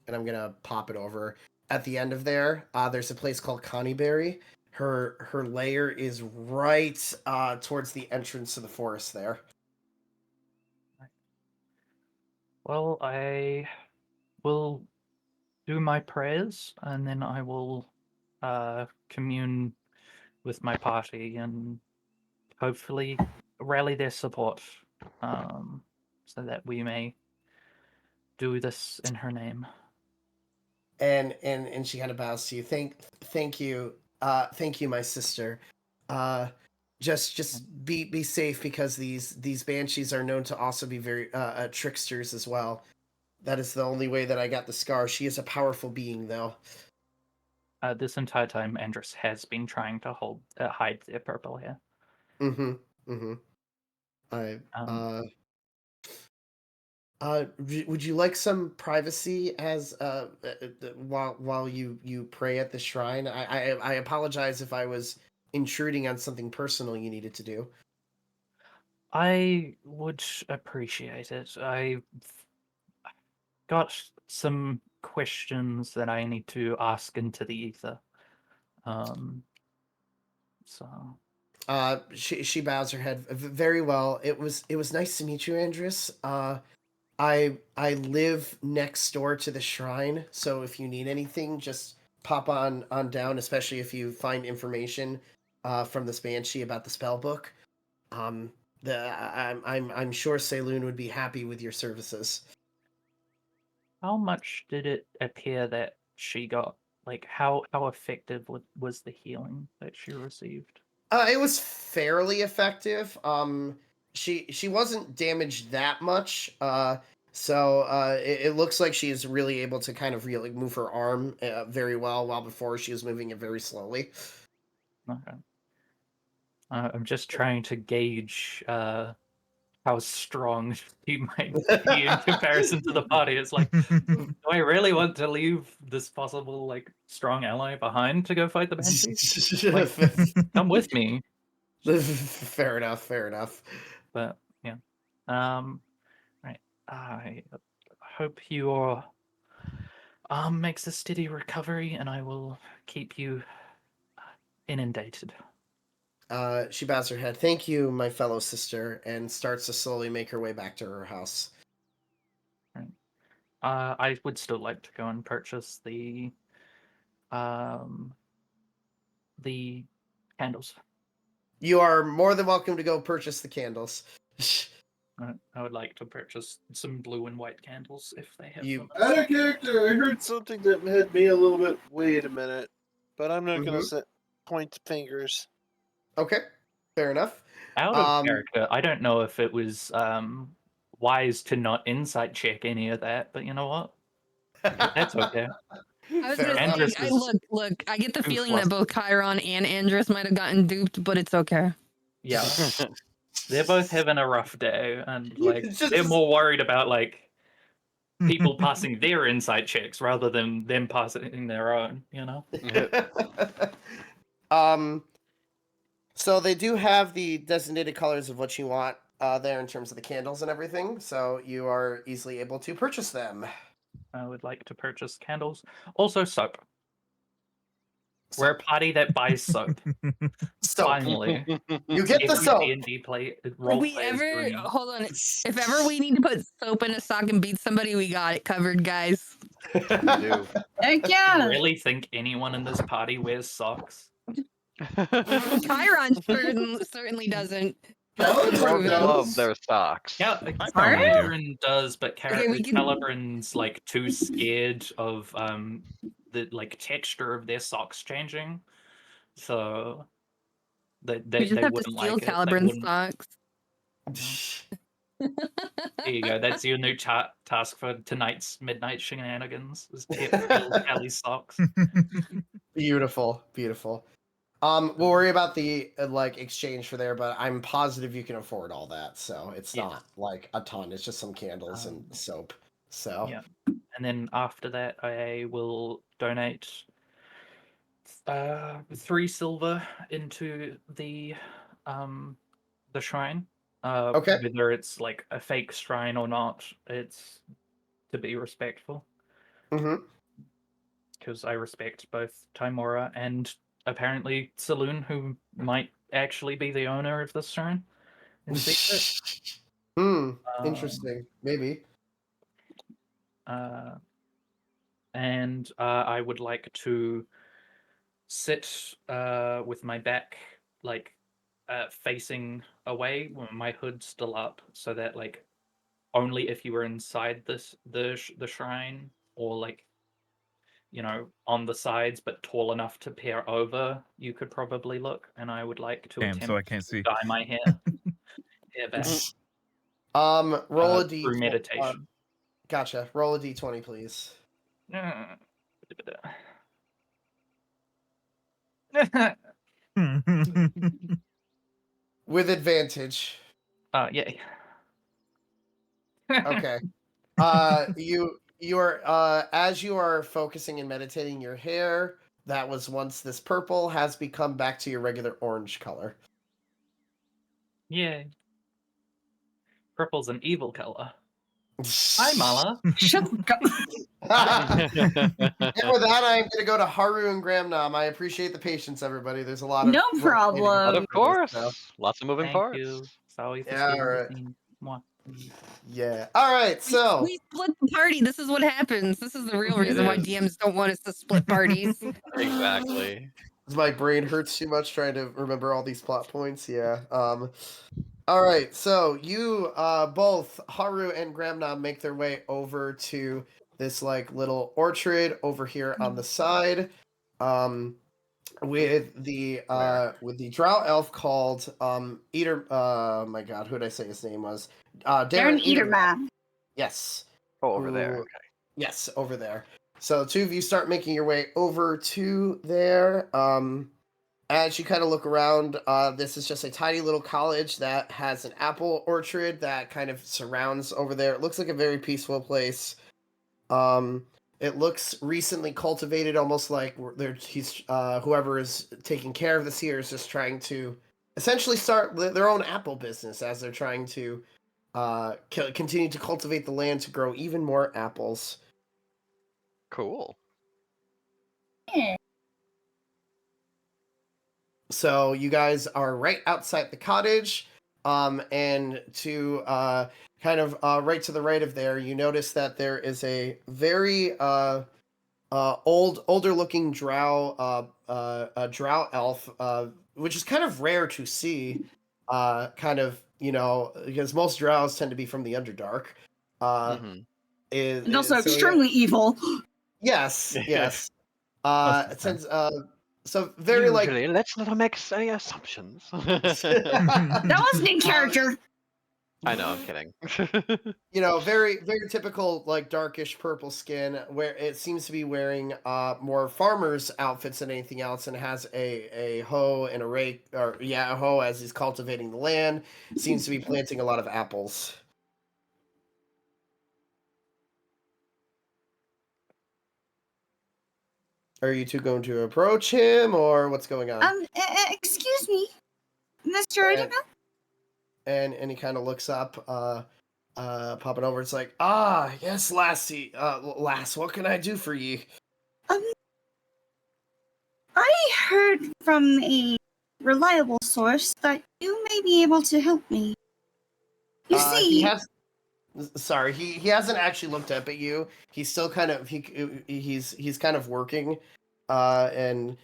and I'm gonna pop it over at the end of there. There's a place called Connieberry. Her lair is right towards the entrance to the forest there. Well, I will do my prayers, and then I will commune with my party and hopefully rally their support, so that we may do this in her name. And she kind of bows to you. Thank you, my sister. Just be safe, because these banshees are known to also be very tricksters as well. That is the only way that I got the scar. She is a powerful being, though. This entire time, Andrus has been trying to hide their purple hair. Mm-hmm. Mm-hmm. Would you like some privacy as while you pray at the shrine? I apologize if I was intruding on something personal you needed to do. I would appreciate it. I've got some questions that I need to ask into the ether. So She bows her head. Very well. It was nice to meet you, Andrus. I live next door to the shrine, so if you need anything, just pop on down. Especially if you find information from this banshee about the spell book. I'm sure Saloon would be happy with your services. how much did it appear that she got? Like, how effective was the healing that she received? It was fairly effective. She wasn't damaged that much. It looks like she's really able to kind of really move her arm very well, while before she was moving it very slowly. Okay. I'm just trying to gauge how strong she might be in comparison to the party. It's like, do I really want to leave this possible like strong ally behind to go fight the banshee? Like, come with me. Fair enough. Fair enough. But yeah, right. I hope your arm makes a steady recovery, and I will keep you inundated. She bows her head. Thank you, my fellow sister, and starts to slowly make her way back to her house. Right. I would still like to go and purchase the candles. You are more than welcome to go purchase the candles. I would like to purchase some blue and white candles if they have them. Out of character, I heard something that had me a little bit. Wait a minute, but I'm not gonna point fingers. Okay, fair enough. Out of character, I don't know if it was wise to not insight check any of that, but you know what? That's okay. I was gonna say, look, I get the feeling that both Chiron and Andrus might have gotten duped, but it's okay. Yeah. They're both having a rough day, and like they're more worried about like people passing their insight checks rather than them passing their own, you know? So they do have the designated colors of what you want there in terms of the candles and everything, so you are easily able to purchase them. I would like to purchase candles. Also soap. We're a party that buys soap. Finally. You get the soap. D&D play, If we ever, hold on, if ever we need to put soap in a sock and beat somebody, we got it covered, guys. do. Heck yeah! I really think anyone in this party wears socks. Chiron certainly doesn't. Love their socks. Yeah, Calibran does, but Calibran's like too scared of the like texture of their socks changing, so they just have to wouldn't steal like Calibran's it. socks. There you go. That's your new task for tonight's midnight shenanigans. Is steal Callie's socks. Beautiful, beautiful. We'll worry about the like exchange for there, but I'm positive you can afford all that, so it's not like a ton. It's just some candles and soap. So yeah, and then after that, I will donate 3 silver into the shrine. Okay. Whether it's like a fake shrine or not, it's to be respectful. Because I respect both Timora and apparently Saloon, who might actually be the owner of this shrine. Interesting. Maybe. And I would like to sit with my back like facing away, with my hood still up, so that like only if you were inside the shrine or like, you know, on the sides but tall enough to peer over, you could probably look. And I would like to attempt so I can't see. to dye my hair back. Roll a d12. Through meditation. Gotcha. Roll a d20, please. With advantage. Yay. Okay. You are as you are focusing and meditating, your hair that was once this purple has become back to your regular orange color. Yay. Purple's an evil color. Hi, Mala. Shut up. And with that, I'm going to go to Haru and Gramnom. I appreciate the patience, everybody. There's a lot of No role-playing problem. But involved of for this, course, so- lots of moving Thank parts. you. Sorry for Yeah, stealing the alright. scene. Mwah. Yeah. All right. So We split the party. This is what happens. This is the real It reason why is. DMs don't want us to split parties. Exactly. my brain hurts too much trying to remember all these plot points. Yeah. All right. So you both Haru and Gramnom make their way over to this like little orchard over here on the side. With the drow elf called Eater. My God, who did I say his name was? Darren Darren Eaterman. Yes. Oh, over there. Who- Okay. Yes, over there. So two of you start making your way over to there. As you kind of look around, this is just a tiny little college that has an apple orchard that kind of surrounds over there. It looks like a very peaceful place. It looks recently cultivated, almost like whoever is taking care of this here is just trying to essentially start their own apple business as they're trying to continue to cultivate the land to grow even more apples. Cool. So you guys are right outside the cottage, and to kind of right to the right of there, you notice that there is a very older looking drow a drow elf, which is kind of rare to see. Kind of because most drows tend to be from the Underdark. Mhm. And also So, yeah. extremely evil. Yes, yes. Most of the Since so very like Usually, let's not make any assumptions. That wasn't in character. I know, I'm kidding. very very typical like darkish purple skin, where it seems to be wearing more farmer's outfits than anything else, and has a hoe and a rake, or a hoe as he's cultivating the land. Seems to be planting a lot of apples. Are you two going to approach him, or what's going on? Excuse me, Mr. And- Eaterman? And he kind of looks up, popping over. It's like, yes, lassie, lass, what can I do for you? I heard from a reliable source that you may be able to help me. You see, he hasn't actually looked up at you. He's still kind of he's kind of working, and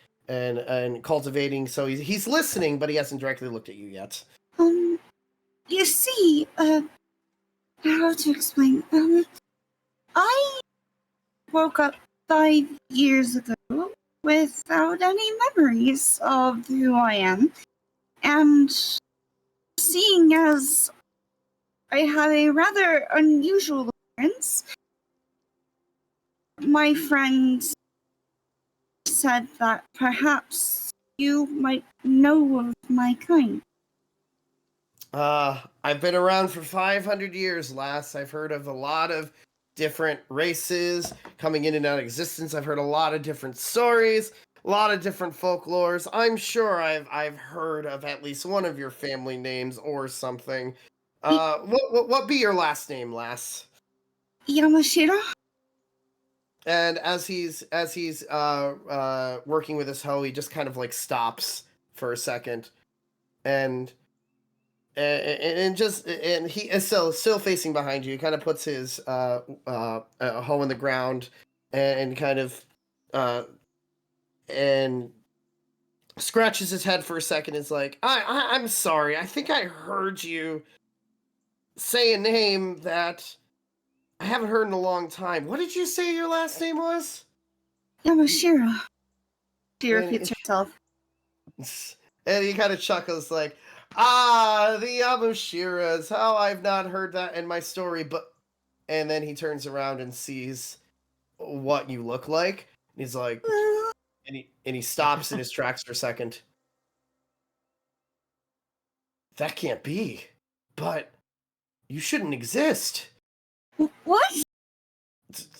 cultivating. So he's listening, but he hasn't directly looked at you yet. you see, how to explain? I woke up 5 years ago without any memories of who I am, and seeing as I have a rather unusual appearance, my friend said that perhaps you might know of my kind. I've been around for 500 years, lass. I've heard of a lot of different races coming in and out of existence. I've heard a lot of different stories, a lot of different folklores. I'm sure I've heard of at least one of your family names or something. What be your last name, lass? Yamashiro? And as he's working with his hoe, he just kind of like stops for a second, and he is still facing behind you. He kind of puts his hoe in the ground and kind of and scratches his head for a second. Is like, I'm sorry. I think I heard you say a name that I haven't heard in a long time. What did you say your last name was? Yamashiro. She And- repeats herself. And he kind of chuckles like, the Yamashiras. How I've not heard that in my story, but and then he turns around and sees what you look like. And he's like, and he stops in his tracks for a second. That can't be. But you shouldn't exist. What?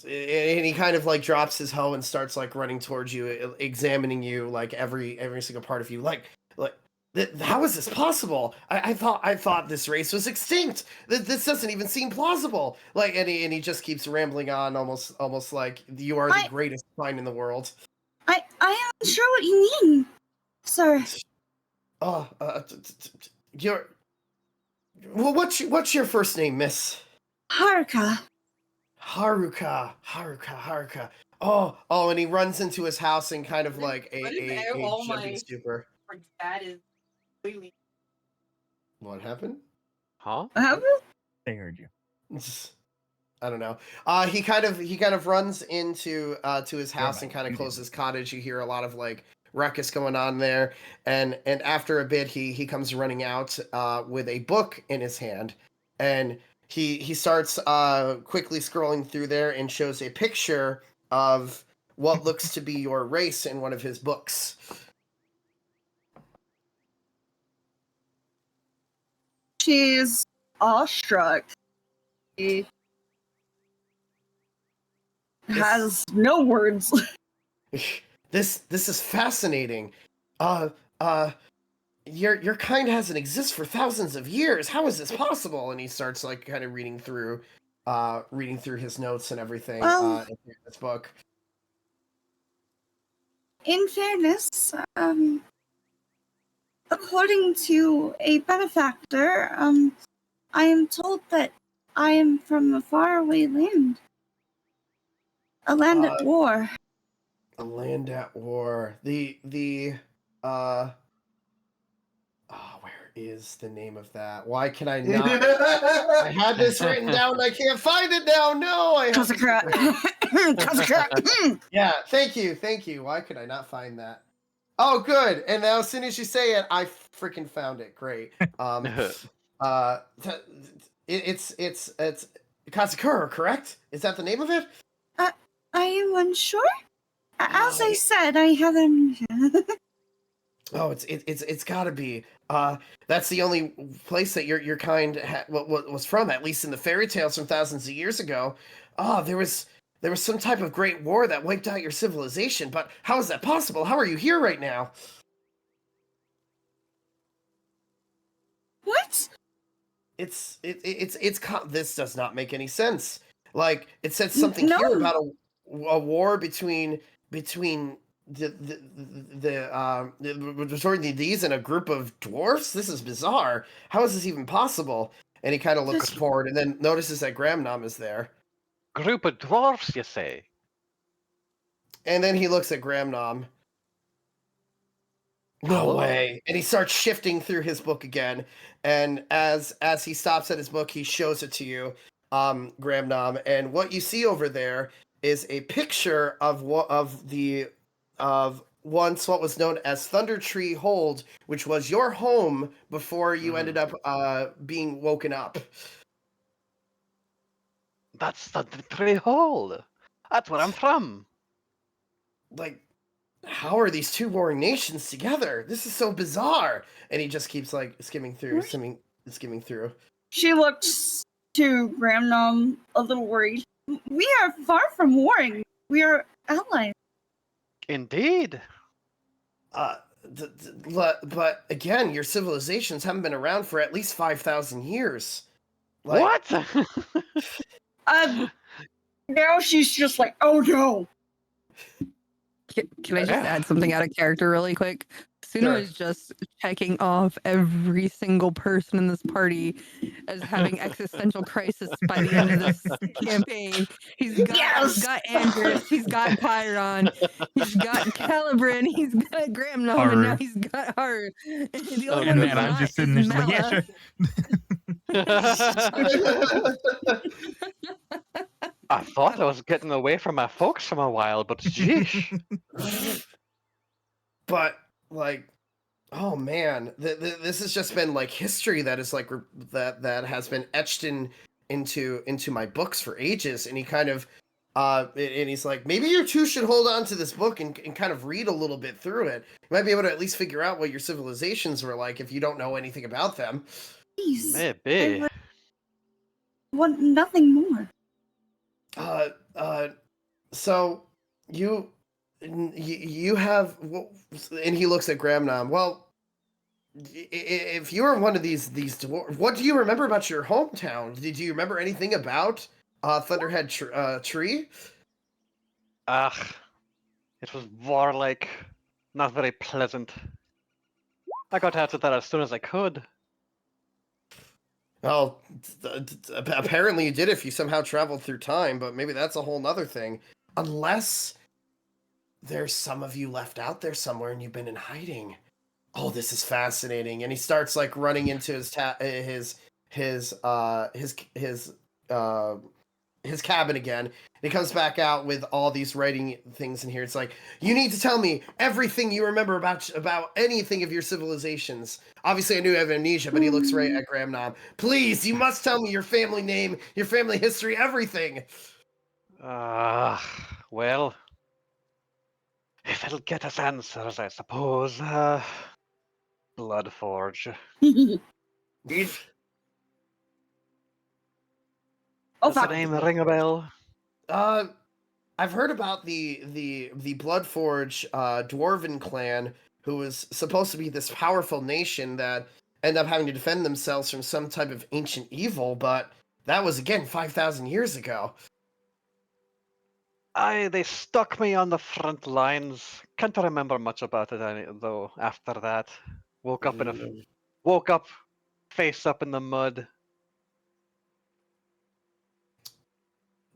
And he kind of like drops his hoe and starts like running towards you, examining you like every single part of you. Like how is this possible? I thought this race was extinct. This doesn't even seem plausible. Like, and he just keeps rambling on, almost like you are the greatest find in the world. I am sure what you mean, sir. Oh, you're. Well, what's your first name, Miss? Haruka. Haruka. Oh, and he runs into his house in kind of like a jumping stupor. That is completely. What happened? Huh? They heard you. I don't know. He kind of runs into to his house and kind of closes his cottage. You hear a lot of like ruckus going on there, and after a bit, he comes running out with a book in his hand, and he starts quickly scrolling through there and shows a picture of what looks to be your race in one of his books. She's awestruck. She has no words. This is fascinating. Your kind hasn't existed for thousands of years. How is this possible? And he starts like kind of reading through his notes and everything in this book. In fairness, according to a benefactor, I am told that I am from a faraway land. A land at war. A land at war. Where is the name of that? Why can I not? I had this written down. I can't find it now. No, Yeah, thank you. Why could I not find that? Oh, good. And now, as soon as you say it, I freaking found it. Great. It's Katsukura, correct? Is that the name of it? I am unsure. As I said, I haven't. Oh, it's gotta be. That's the only place that your kind was from, at least in the fairy tales from thousands of years ago. Oh, there was some type of great war that wiped out your civilization. But how is that possible? How are you here right now? What? This does not make any sense. Like it said something here about a war between between these and a group of dwarfs. This is bizarre. How is this even possible? And he kind of looks forward and then notices that Gramnom is there. Group of dwarfs, you say? And then he looks at Gramnom. No way. And he starts shifting through his book again. And as he stops at his book, he shows it to you, Gramnom. And what you see over there is a picture of once what was known as Thunder Tree Hold, which was your home before you ended up being woken up. That's Thunder Tree Hold. That's where I'm from. Like, how are these two warring nations together? This is so bizarre. And he just keeps like skimming through. She looks to Gramnom a little worried. We are far from warring. We are allies. Indeed. But again, your civilizations haven't been around for at least 5,000 years. Like, what? Now she's just like, oh no. Can I just add something out of character really quick? Suno is just checking off every single person in this party as having existential crisis by the end of this campaign. He's got Andrus, he's got Pyron, he's got Calibrin, he's got Gramnom, and now he's got Haru. The only one I'm just sitting there like, yeah, sure. I thought I was getting away from my folks for a while, but geesh. But like, oh man, this has just been like history that is like that has been etched into my books for ages, and he kind of and he's like, maybe you two should hold on to this book and kind of read a little bit through it. You might be able to at least figure out what your civilizations were like if you don't know anything about them. Please. Maybe. I want nothing more. So you have, and he looks at Gramnom. Well, if you were one of these dwarves, what do you remember about your hometown? Did you remember anything about Thunderhead Tree? It was warlike, not very pleasant. I got out of that as soon as I could. Well, apparently you did if you somehow traveled through time, but maybe that's a whole nother thing. Unless there's some of you left out there somewhere and you've been in hiding. Oh, this is fascinating. And he starts like running into his cabin again. And he comes back out with all these writing things in here. It's like, you need to tell me everything you remember about anything of your civilizations. Obviously, I knew you have amnesia, but he looks right at Gramnom. Please, you must tell me your family name, your family history, everything. Well, if it'll get us answers, I suppose. Bloodforge. Oh, Does the fuck. name ring a bell? I've heard about the Bloodforge dwarven clan, who was supposed to be this powerful nation that ended up having to defend themselves from some type of ancient evil, but that was again 5,000 years ago. They stuck me on the front lines. Can't remember much about it though. After that, woke up face up in the mud.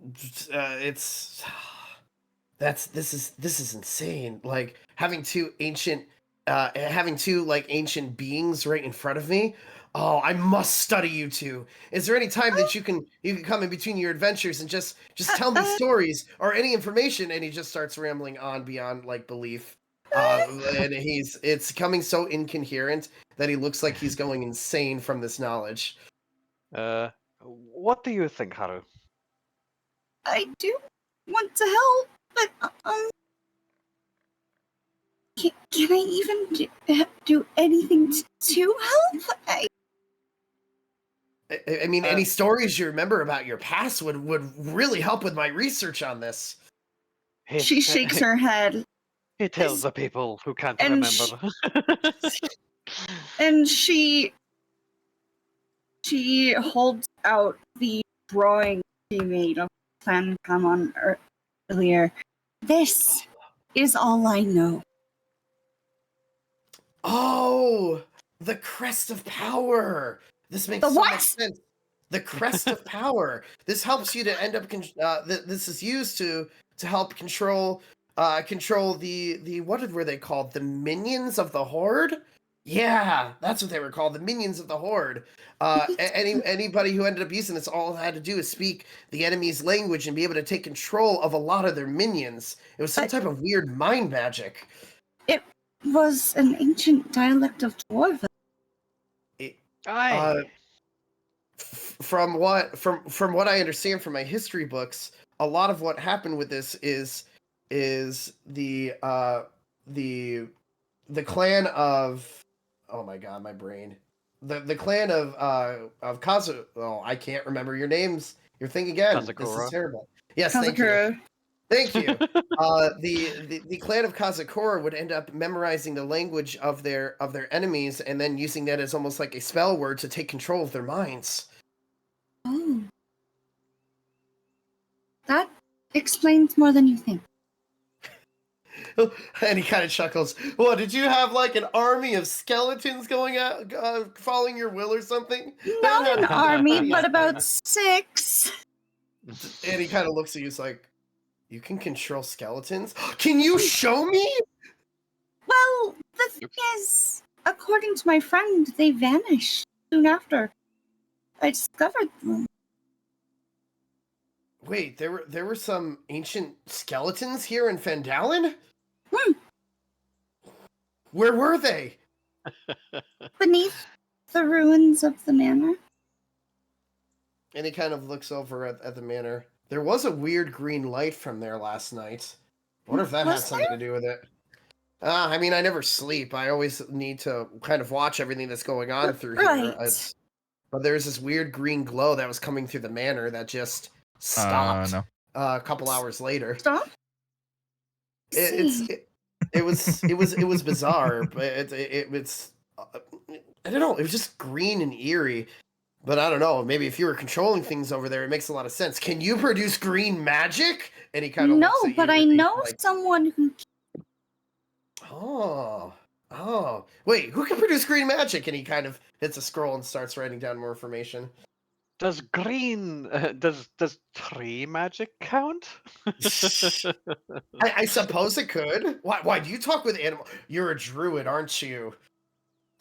This is insane. Like having two ancient beings right in front of me. Oh, I must study you two. Is there any time that you can come in between your adventures and just tell me stories or any information? And he just starts rambling on beyond like belief. And it's becoming so incoherent that he looks like he's going insane from this knowledge. What do you think, Haru? I do want to help, but can I even do anything to help? I mean, any stories you remember about your past would really help with my research on this. She shakes her head. He tells the people who can't remember. And she holds out the drawing she made of Plan come on earlier. This is all I know. Oh, the crest of power. This makes so much sense. The crest of power. This helps you to end up. This is used to help control the what were they called? The minions of the Horde. Yeah, that's what they were called, the minions of the Horde. Anybody who ended up using this, all they had to do is speak the enemy's language and be able to take control of a lot of their minions. It was some type of weird mind magic. It was an ancient dialect of Dwarven. From what I understand from my history books, a lot of what happened with this is the clan of, oh my god, my brain. The clan of Kazu. Oh, I can't remember your names. Your thing again. Kazakura. This is terrible. Yes, Kazakura. Thank you. The clan of Kazakura would end up memorizing the language of their enemies and then using that as almost like a spell word to take control of their minds. Oh. That explains more than you think. And he kind of chuckles. What, did you have like an army of skeletons going out, following your will or something? Not an army, but about 6. And he kind of looks at you, he's like, you can control skeletons? Can you show me? Well, the thing is, according to my friend, they vanished soon after I discovered them. Wait, there were some ancient skeletons here in Phandalin? Where were they? Beneath the ruins of the manor. And he kind of looks over at the manor. There was a weird green light from there last night. I wonder if that had Was something to do with it. I mean, I never sleep. I always need to kind of watch everything that's going on through here. Right. But there's this weird green glow that was coming through the manor that just stopped No. a couple hours later. Stop. It was bizarre, but it's I don't know. It was just green and eerie. But I don't know. Maybe if you were controlling things over there, it makes a lot of sense. Can you produce green magic? And he kind of No, looks at but you I and he's know like, someone who. Oh. Wait, who can produce green magic? And he kind of hits a scroll and starts writing down more information. Does green does tree magic count? I suppose it could. Why do you talk with animal? You're a druid, aren't you?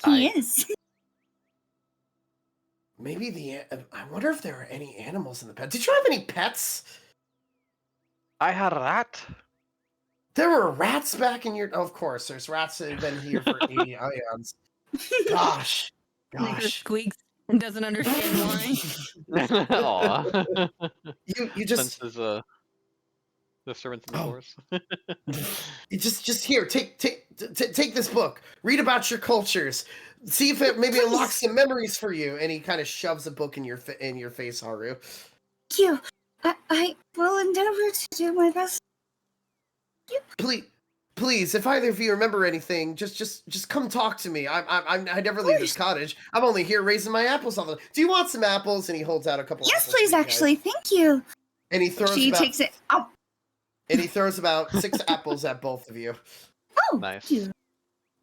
He is. Maybe I wonder if there are any animals in the pet. Did you have any pets? I had a rat. There were rats back in your. Oh, of course, there's rats that have been here for 80 ions. Gosh. Nigger squeaks and doesn't understand why. Aw. You just Senses disturbance in the force. you just here. Take this book. Read about your cultures. See if it maybe unlocks some memories for you. And he kind of shoves a book in your face, Haru. Thank you. I will endeavor to do my best. Please, if either of you remember anything, just come talk to me. I never leave this cottage. I'm only here raising my apples all the time. Do you want some apples? And he holds out a couple. Yes, apples please. for you guys. Actually, thank you. And he throws. She takes it. Oh, And he throws about 6 apples at both of you. Oh, Nice. thank you.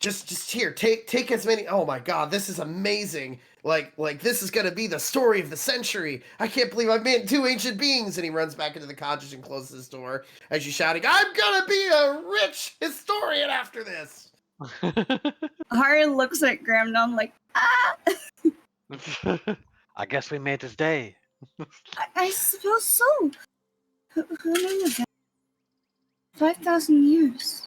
Just here, take as many. Oh my god, this is amazing. Like this is gonna be the story of the century. I can't believe I've met 2 ancient beings. And he runs back into the cottage and closes his door as you shouting, I'm gonna be a rich historian after this. Hari looks at Gramnon like, ah. I guess we made his day. I suppose so. Who knew that? 5,000 years.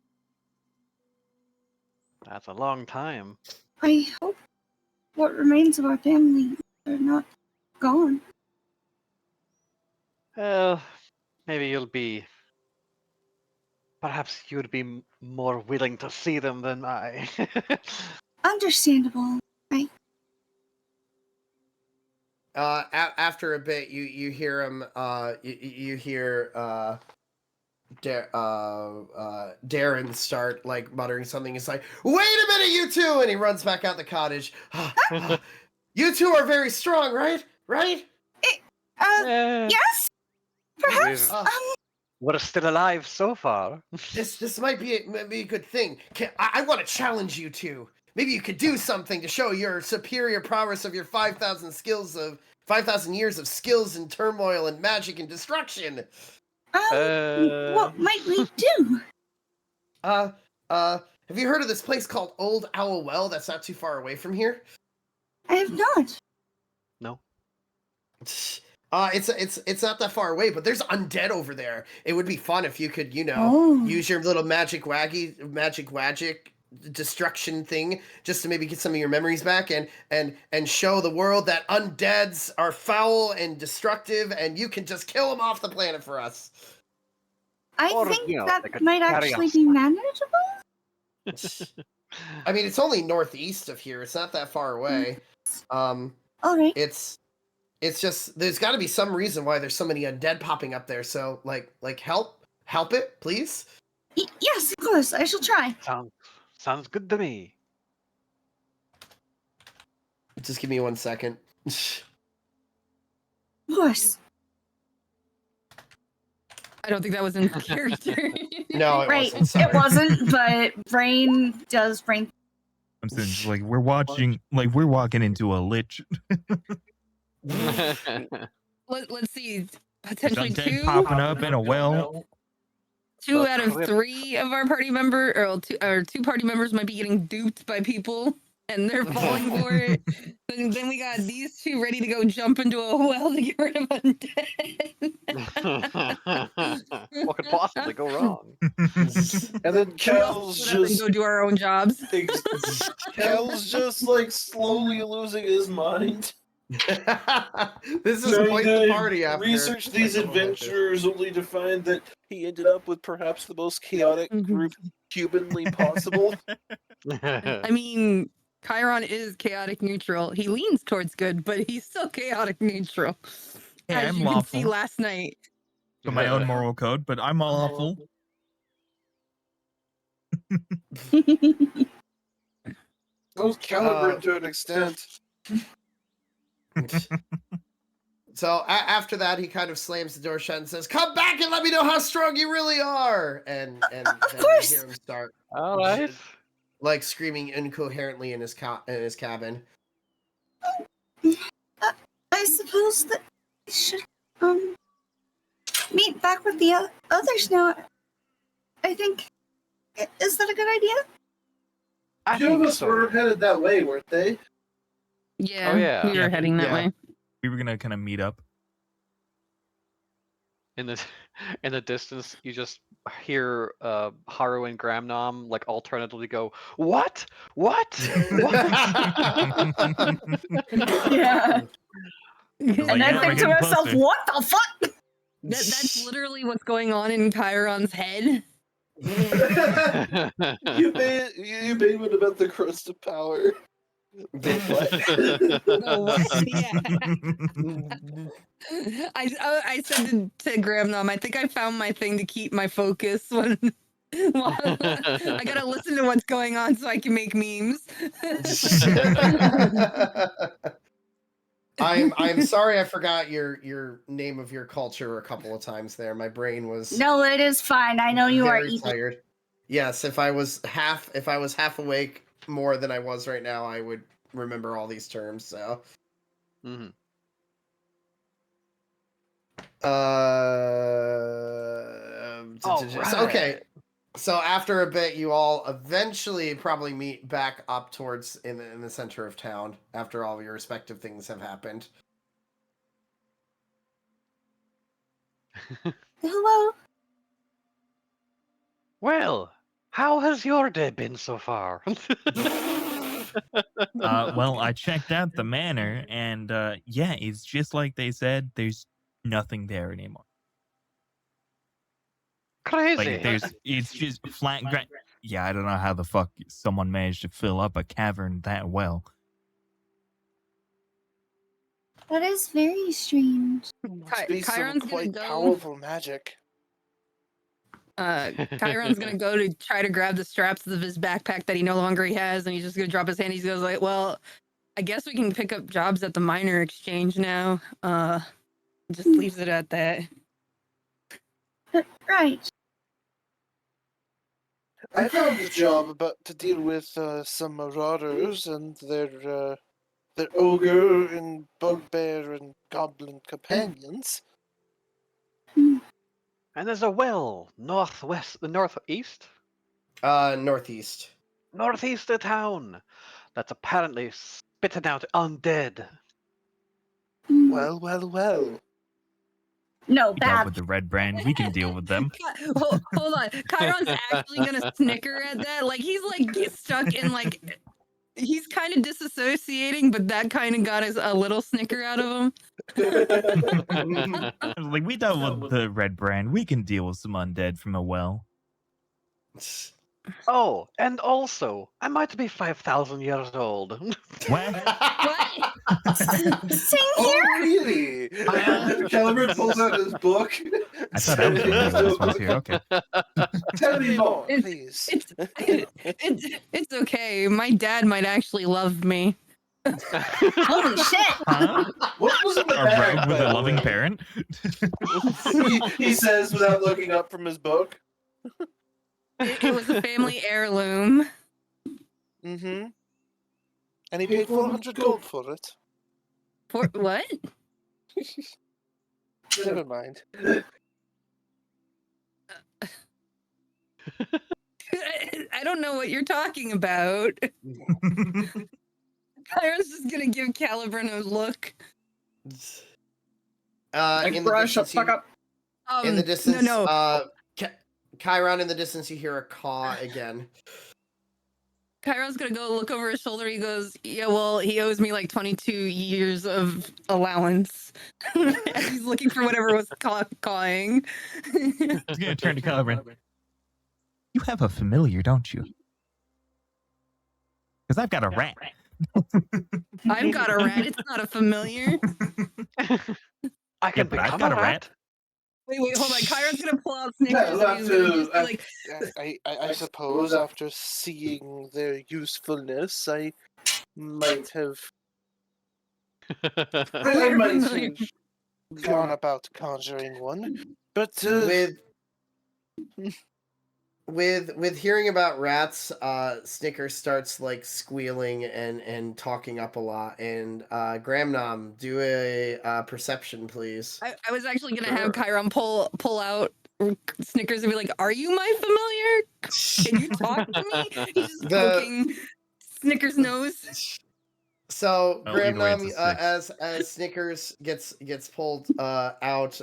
That's a long time. I hope what remains of our family are not gone. Well, maybe you'll be. Perhaps you'd be more willing to see them than I. Understandable. After a bit, you hear him. You hear Darren start like muttering something. It's like, wait a minute, you two! And he runs back out the cottage. You two are very strong, right? Right? Yes? Perhaps, We're still alive so far. This might be a good thing. I want to challenge you two. Maybe you could do something to show your superior prowess of your 5,000 years of skills in turmoil and magic and destruction. What might we do? Have you heard of this place called Old Owl Well that's not too far away from here? I have not. No. It's not that far away, but there's undead over there. It would be fun if you could, Oh. use your little magic destruction thing just to maybe get some of your memories back and show the world that undeads are foul and destructive and you can just kill them off the planet for us. I Or, think they that could might carry actually us. be manageable. I mean, it's only northeast of here. It's not that far away. All right. It's just there's got to be some reason why there's so many undead popping up there. So like help it, please. Yes, of course. I shall try. Sounds good to me. Just give me 1 second. Of course. I don't think that was in character. No, it right. wasn't. Sorry. It wasn't, but brain does brain. I'm saying, just like we're walking into a lich. Let's see. Potentially Undead 2. popping up in a well. 2 out of 3 of our party member, or 2 party members might be getting duped by people, and they're falling for it. Then we got these 2 ready to go jump into a well to get rid of undead. What could possibly go wrong? And then Cal's Split up and just go do our own jobs. Cal's just like slowly losing his mind. This is Trying quite to the party after. research these like, all like this. adventurers only to find that he ended up with perhaps the most chaotic group humanly possible. I mean, Chiron is chaotic neutral. He leans towards good, but he's still chaotic neutral. Yeah, as I'm you can see lawful. last night. For my own moral code, but I'm lawful. Those caliber to an extent. So after that, he kind of slams the door shut and says, "Come back and let me know how strong you really are." And then course. you hear him start All right. like screaming incoherently in his cabin. I suppose that we should meet back with the others now. I think. Is that a good idea? I Two of think us so. were headed that way, weren't they? Yeah, Oh, yeah. we were heading that Yeah. way. We were gonna kind of meet up. In the distance, you just hear Haru and Gramnom like alternatively go, "What? What? What?" Yeah. Like, And yeah, I we're think to getting myself, closer. what the fuck? That's literally what's going on in Chiron's head. You made one about the crust of power. No, what? Yeah. I said to Gramnom, I think I found my thing to keep my focus when. I gotta listen to what's going on so I can make memes. I'm sorry I forgot your name of your culture a couple of times there. My brain was No, it is fine. I know you are very evil. tired. Yes, if I was half awake more than I was right now, I would remember all these terms. So, hmm so, okay. So after a bit, you all eventually probably meet back up towards in the center of town after all of your respective things have happened. Hello. Well, how has your day been so far? Well, I checked out the manor, and yeah, it's just like they said. There's nothing there anymore. Crazy. Like it's just flat ground. Yeah, I don't know how the fuck someone managed to fill up a cavern that well. That is very strange. Must be some Chiron's gonna quite go. powerful magic. Chiron's gonna go to try to grab the straps of his backpack that he no longer has, and he's just gonna drop his hand. He goes like, "Well, I guess we can pick up jobs at the minor exchange now." Just leaves it at that. Right. I found a job about to deal with some marauders and their ogre and bugbear and goblin companions. And there's a well northeast, Northeast. northeast of town that's apparently spitting out undead. Well, well, well. No, Meet up bad. with the red brand. We can deal with them. Hold on, Chiron's actually gonna snicker at that. Like he's like stuck in like he's kind of disassociating, but that kind of got a little snicker out of him. Like, we dealt with the red brand. We can deal with some undead from a well. Oh, and also, I might be 5,000 years old. What? Sing Oh, here. really? Caliber pulls out his book. I thought I was the one who was here. Okay. Tell me more, It's- please. It's okay. My dad might actually love me. Holy shit. Huh? What was in the A bag? rogue with by a the loving way? parent? he says without looking up from his book. It was a family heirloom. Mm-hmm. And he paid 400 gold for it. For what? Never mind. I don't know what you're talking about. Chiron's just gonna give Calibran a look. In the Brush the distance, fuck up. in the distance, No. Chiron, in the distance, you hear a caw again. Chiron's gonna go look over his shoulder. He goes, "Yeah, well, he owes me like 22 years of allowance." As he's looking for whatever was cawing. He's gonna turn to Caliban. You have a familiar, don't you? Because I've got a rat. I've got a rat. It's not a familiar. I can but I've become got a a rat. Wait, hold on. Chiron's gonna pull out Snickers. Yeah, we'll have and to- he's like, I suppose after seeing their usefulness, I might have I might have gone about conjuring one. But with hearing about rats, Snickers starts like squealing and talking up a lot. And Gramnom, do a perception, please. I was actually gonna have Chiron pull out Snickers and be like, "Are you my familiar? Can you talk to me?" He's just poking Snickers' nose. So Oh, either way, Gramnom, it's a as Snickers gets pulled out,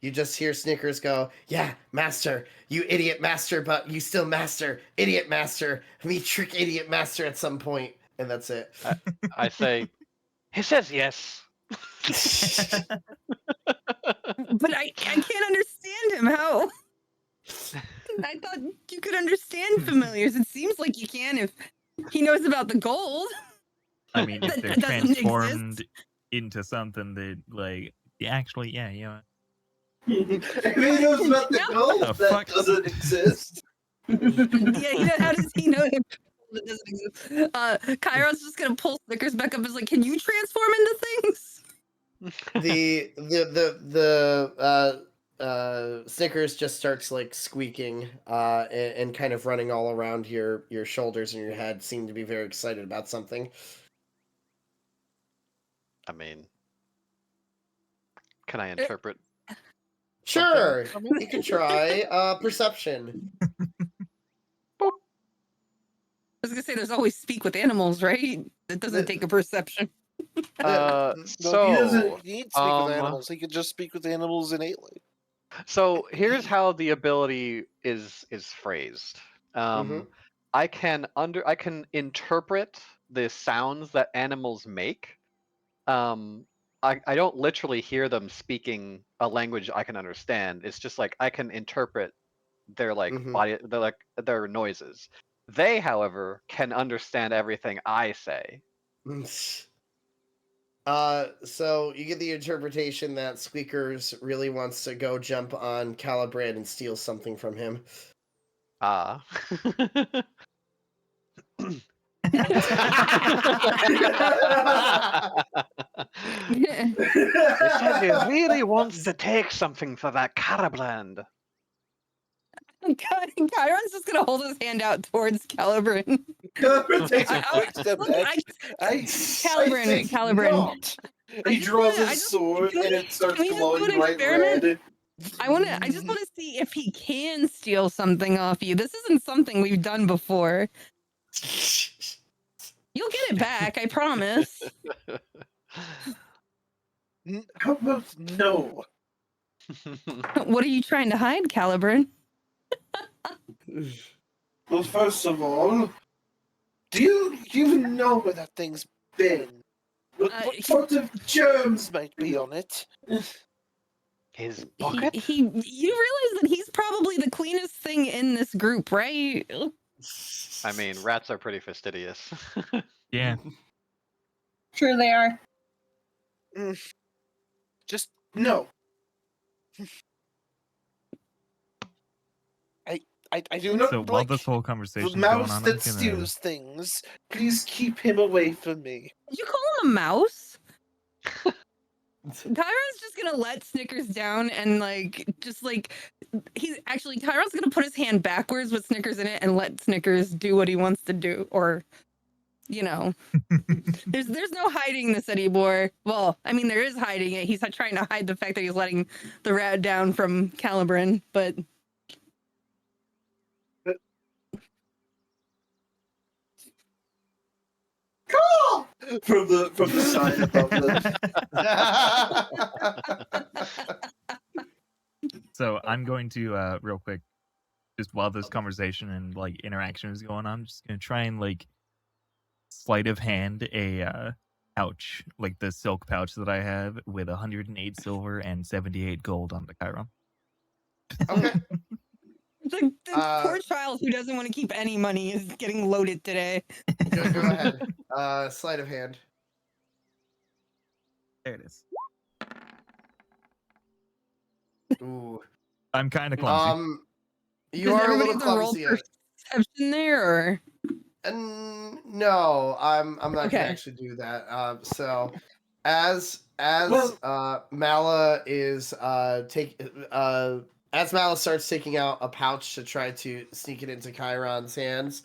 you just hear Snickers go, "Yeah, master, you idiot master, but you still master, idiot master, me trick idiot master at some point," and that's it. I say, he says yes. But I can't understand him. How? I thought you could understand familiars. It seems like you can if he knows about the gold. I mean, if That they're doesn't transformed exist. into something that, like, actually, yeah, you know. If he knows about the No. gold, The that fuck? doesn't exist. Yeah, how does he know if it doesn't exist? Chiron's just gonna pull Snickers back up and is like, "Can you transform into things?" Snickers just starts like squeaking and kind of running all around your shoulders and your head, seem to be very excited about something. I mean, can I interpret? Sure, you can try perception. I was gonna say there's always speak with animals, right? It doesn't take a perception. no, So, he doesn't need to speak with um, animals. He can just speak with animals innately. So here's how the ability is phrased. Mhm. I can interpret the sounds that animals make. I don't literally hear them speaking a language I can understand. It's just like I can interpret their like Mhm. their noises. They, however, can understand everything I say. So you get the interpretation that Squeakers really wants to go jump on Calibrand and steal something from him. Ah. He says he really wants to take something for that Carabrand. Chiron's just gonna hold his hand out towards Caliban. Caliban takes a I- quick step back. Caliban. Not. He draws his sword and it starts glowing bright red. I just want to see if he can steal something off you. This isn't something we've done before. You'll get it back, I promise. How about no? What are you trying to hide, Caliban? Well, first of all, do you even know where that thing's been? What sort of germs might be on it? His bucket? You realize that he's probably the cleanest thing in this group, right? I mean, rats are pretty fastidious. Yeah. Sure they are. Just no. I do not So while like this whole conversation the is going mouse on, I'm that gonna... steals things. Please keep him away from me. Did you call him a mouse? Chiron's just gonna let Snickers down and Chiron's gonna put his hand backwards with Snickers in it and let Snickers do what he wants to do, or there's no hiding this anymore. Well, I mean there is hiding it. He's trying to hide the fact that he's letting the rat down from Caliban, but From the side above them. So I'm going to real quick just while this conversation and like interaction is going on, I'm just gonna try and like sleight of hand a pouch, like the silk pouch that I have with 108 silver and 78 gold on the Chiron. Okay. The poor child who doesn't want to keep any money is getting loaded today. Go ahead. Sleight of hand. There it is. Ooh. I'm kind of clumsy. You Does are a everybody little have to roll clumsy. perception there, or? No, I'm not Okay. gonna actually do that. So as Mala is as Mala starts taking out a pouch to try to sneak it into Chiron's hands,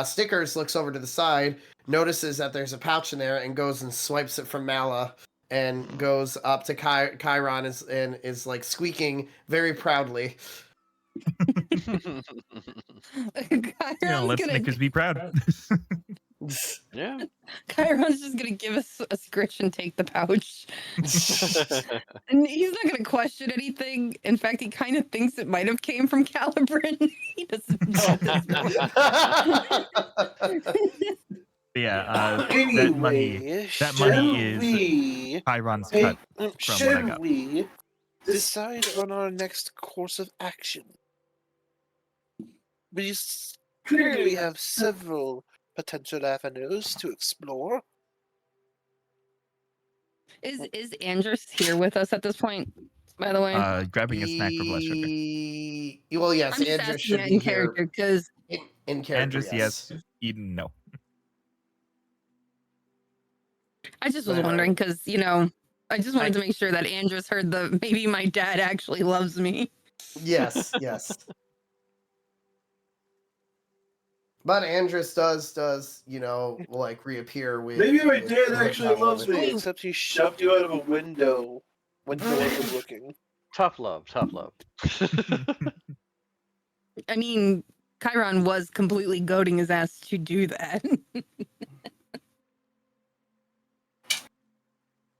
Stickers looks over to the side, notices that there's a pouch in there, and goes and swipes it from Mala and goes up to Chiron and is like squeaking very proudly. Let Snickers be proud. Yeah. Chiron's just gonna give us a scritch and take the pouch. And he's not gonna question anything. In fact, he kind of thinks it might have came from Calibrin. He doesn't know at this point. Yeah, Anyway, that money we is Chiron's cut from what I should got. we decide on our next course of action? We clearly have several potential avenues to explore. Is Andrus here with us at this point? By the way, Grabbing a snack for blood sugar. Well, yes, I'm just Andrew asking should that be in here. character because In character, Andrus, yes. Eden, no. I just was wondering because I just wanted to make sure that Andrus heard the maybe my dad actually loves me. Yes. But Andrus does like reappear with. Maybe my dad with actually Mala loves with- me, except he shoved you out of a window when no one was looking. Tough love. I mean, Chiron was completely goading his ass to do that.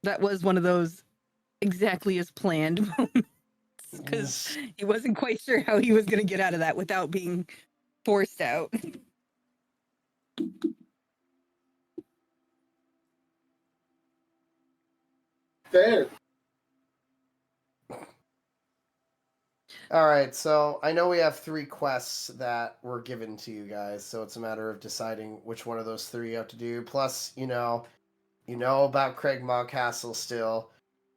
That was one of those exactly as planned moments because he wasn't quite sure how he was going to get out of that without being forced out. Fair. All right, so I know we have 3 quests that were given to you guys, so it's a matter of deciding which one of those 3 you have to do. Plus, you know about Craigmaw Castle still.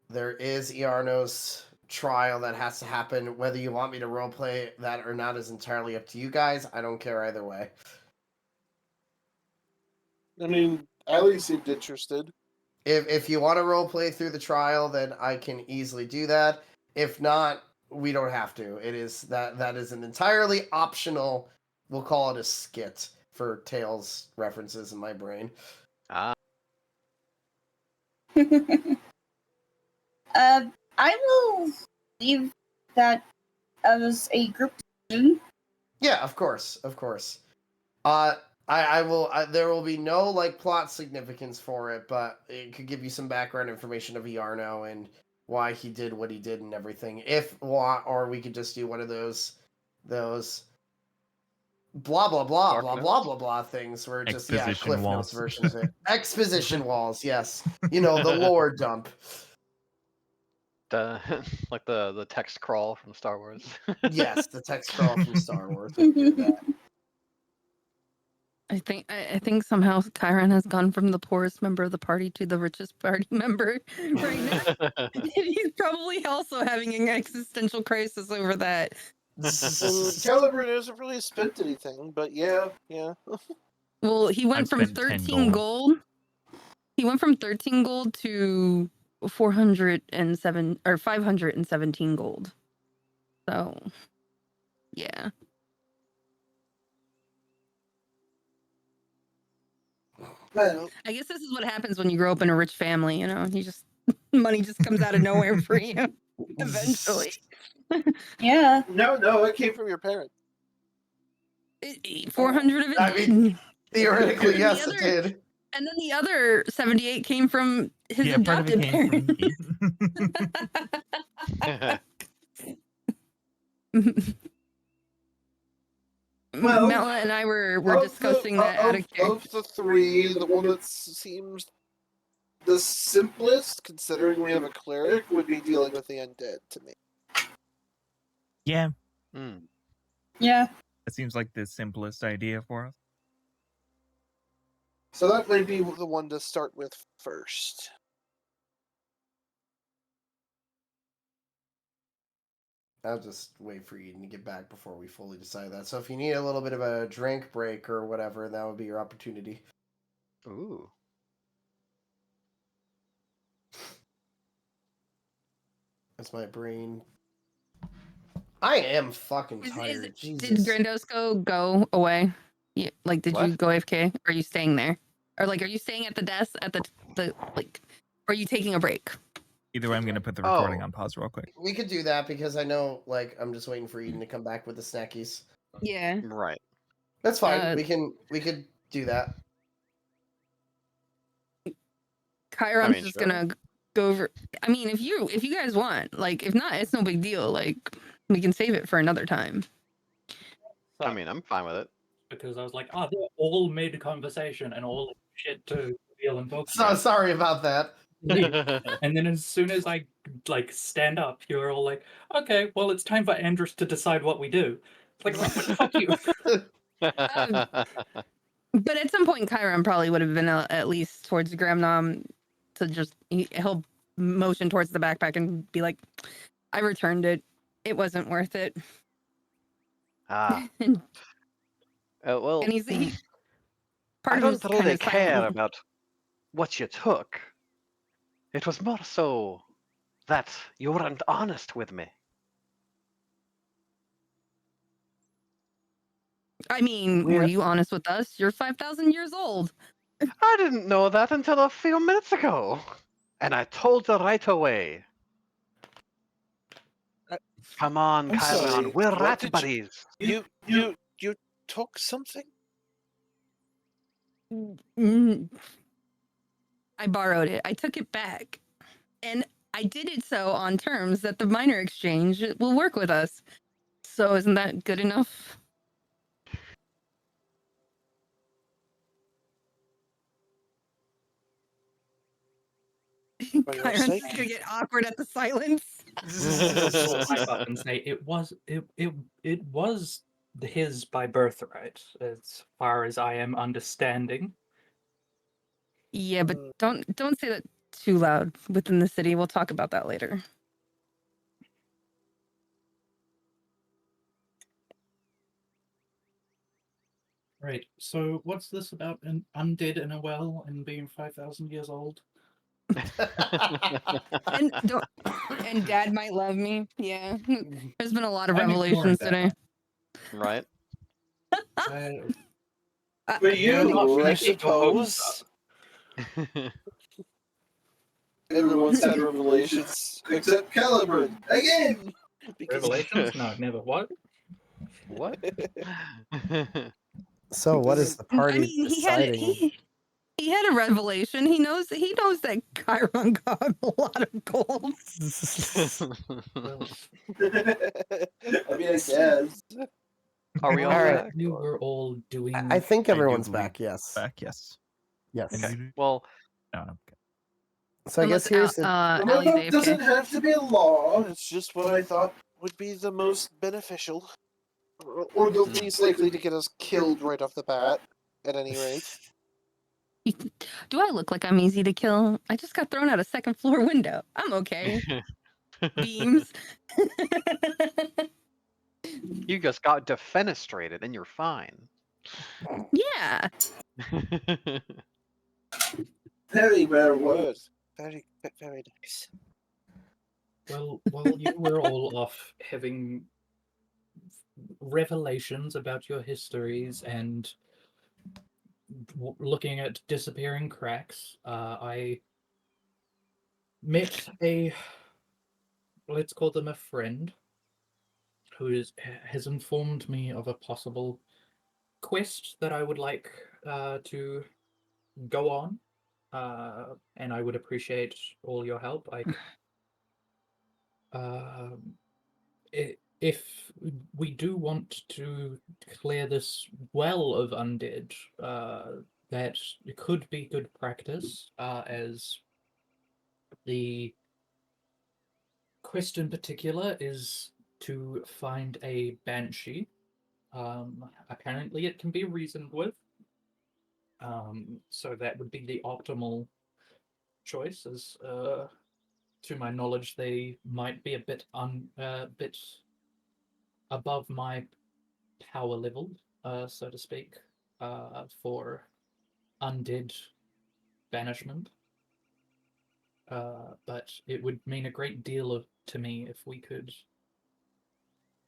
There is Iarno's trial that has to happen. Whether you want me to roleplay that or not is entirely up to you guys. I don't care either way. I mean, Allie seemed interested. If you want to roleplay through the trial, then I can easily do that. If not, we don't have to. It is that is an entirely optional. We'll call it a skit for Tales references in my brain. I will leave that as a group decision. Yeah, of course. I will. There will be no like plot significance for it, but it could give you some background information of Iarno and why he did what he did and everything. Or we could just do one of those blah blah blah Dark blah notes? blah blah blah things where just Exposition Cliff walls. Notes version of it. Exposition walls, yes. The lore dump. Like the text crawl from Star Wars. Yes, the text crawl from Star Wars. We can do that. I think somehow Chiron has gone from the poorest member of the party to the richest party member right now. He's probably also having an existential crisis over that. Calibrin hasn't really spent anything, but yeah. Well, he went I've from spent 10 13 gold. He went from 13 gold to 407 or 517 gold. So, yeah. Well, I guess this is what happens when you grow up in a rich family, you just money just comes out of nowhere for you eventually. Yeah. no, it came from your parents. 400 of it I did. mean, theoretically, And yes, the it did. And then the other 78 came from his part of it adopted came from parents. Well, Mela and I were of discussing that out of character. of the three, the one that seems the simplest, considering we have a cleric, would be dealing with the undead to me. Yeah, Yeah. that seems like the simplest idea for us. So that might be the one to start with first. I'll just wait for Eden to get back before we fully decide that. So if you need a little bit of a drink break or whatever, that would be your opportunity. Ooh. That's my brain. I am fucking Did tired. Jesus. Grandosco go away? Yeah, like, did you What? go AFK? Or are you staying there? Or like, are you staying at the desk at the like? Or are you taking a break? Either way, I'm gonna put the recording Oh. on pause real quick. We could do that because I know, like, I'm just waiting for Eden to come back with the snackies. Yeah. Right. That's fine. We could do that. Chiron's mean, just sure. gonna go over. I mean, if you guys want, like, if not, it's no big deal. Like, we can save it for another time. I mean, I'm fine with it. Because I was like, oh, they're all mid conversation and all shit to feel and talk So about. sorry about that. And then as soon as I like stand up, you're all like, okay, well, it's time for Andrus to decide what we do. It's like, fuck you. But at some point, Chiron probably would have been at least towards Gramnom to just he'll motion towards the backpack and be like, "I returned it. It wasn't worth it." Ah. and Well, he I part of him don't was kind really of care silent. about what you took. It was more so that you weren't honest with me. I mean, were you honest with us? You're 5,000 years old. I didn't know that until a few minutes ago. And I told you right away. Come on, I'm Chiron, sorry, we're what rat did buddies. You took something? Mm, I borrowed it. I took it back, and I did it so on terms that the minor exchange will work with us. So isn't that good enough? For your Chiron's sake. gonna get awkward at the silence. I'll pipe up and say it was his by birthright, as far as I am understanding. Yeah, but don't say that too loud within the city. We'll talk about that later. Right. So what's this about an undead in a well and being 5,000 years old? And Dad might love me. Yeah, there's been a lot of I'm revelations ignoring today. Right? For you, I Keep your hopes suppose. Everyone's had revelations except Caliburn again. Because Revelations? No, never. What? What? So what is the party I mean, deciding? he had a revelation. He knows that Chiron got a lot of gold. Well, I mean, I guess. Are we all All right. back? you or- were all doing. I think I do everyone's believe back. Yes. Back, yes. Yes. And you- Well, no, no, okay. So I guess here's the. Remote Ali's vote doesn't AFK. have to be a law. It's just what I thought would be the most beneficial, or the least likely to get us killed right off the bat. At any rate. Do I look like I'm easy to kill? I just got thrown out a second floor window. I'm okay. Beams. you just got defenestrated and you're fine. Yeah. Very rare word. Very nice. Well, while you were all off having revelations about your histories and looking at disappearing cracks, I met let's call them a friend, who has informed me of a possible quest that I would like to go on, and I would appreciate all your help. If we do want to clear this well of undead. That could be good practice, as the quest in particular is to find a banshee. Apparently it can be reasoned with. So that would be the optimal choice, as to my knowledge they might be a bit above my power level, so to speak, for undead banishment. But it would mean a great deal to me if we could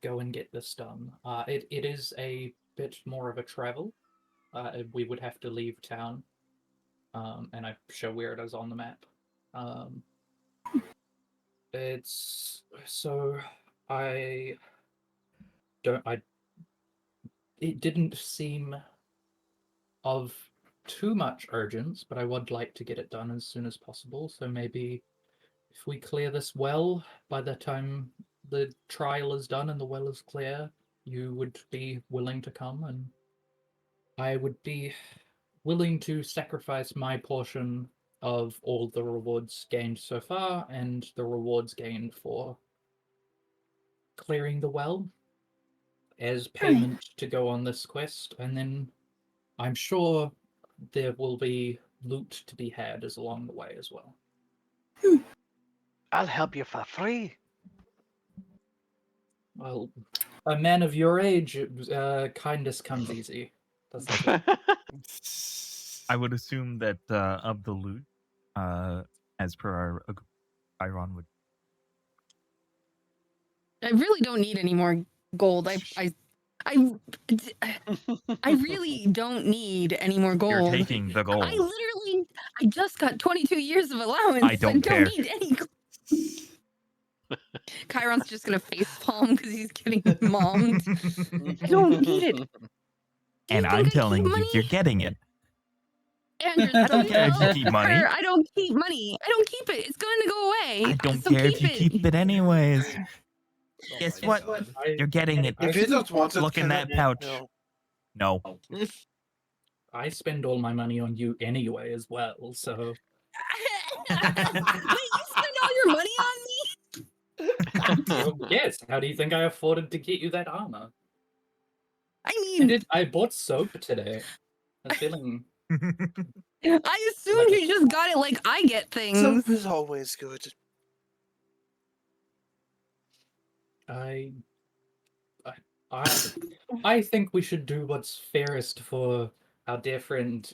go and get this done. It is a bit more of a travel. We would have to leave town, and I show where it is on the map. It's so I don't. It didn't seem of too much urgency, but I would like to get it done as soon as possible. So maybe if we clear this well, by the time the trial is done and the well is clear, you would be willing to come, and I would be willing to sacrifice my portion of all the rewards gained so far and the rewards gained for clearing the well as payment to go on this quest, and then I'm sure there will be loot to be had as along the way as well. I'll help you for free. Well, a man of your age, kindness comes easy. Doesn't it? I would assume that of the loot, as per our Chiron would. I really don't need any more gold. I really don't need any more gold. You're taking the gold. I just got 22 years of allowance. I don't care. Need any gold. Chiron's just gonna facepalm because he's getting mommed. I don't need it. And I'm telling you, you're getting it. Andrew, I don't care if you keep money. I don't keep money. I don't keep it. It's going to go away. I don't care if you keep it anyways. Guess what? You're getting it. If you don't want it, Look in that pouch. No. I spend all my money on you anyway as well, so... Wait, you spend all your money on me? Well, yes, how do you think I afforded to get you that armor? I mean... I bought soap today. I'm feeling... I assumed you just got it like I get things. Soap is always good. I think we should do what's fairest for our dear friend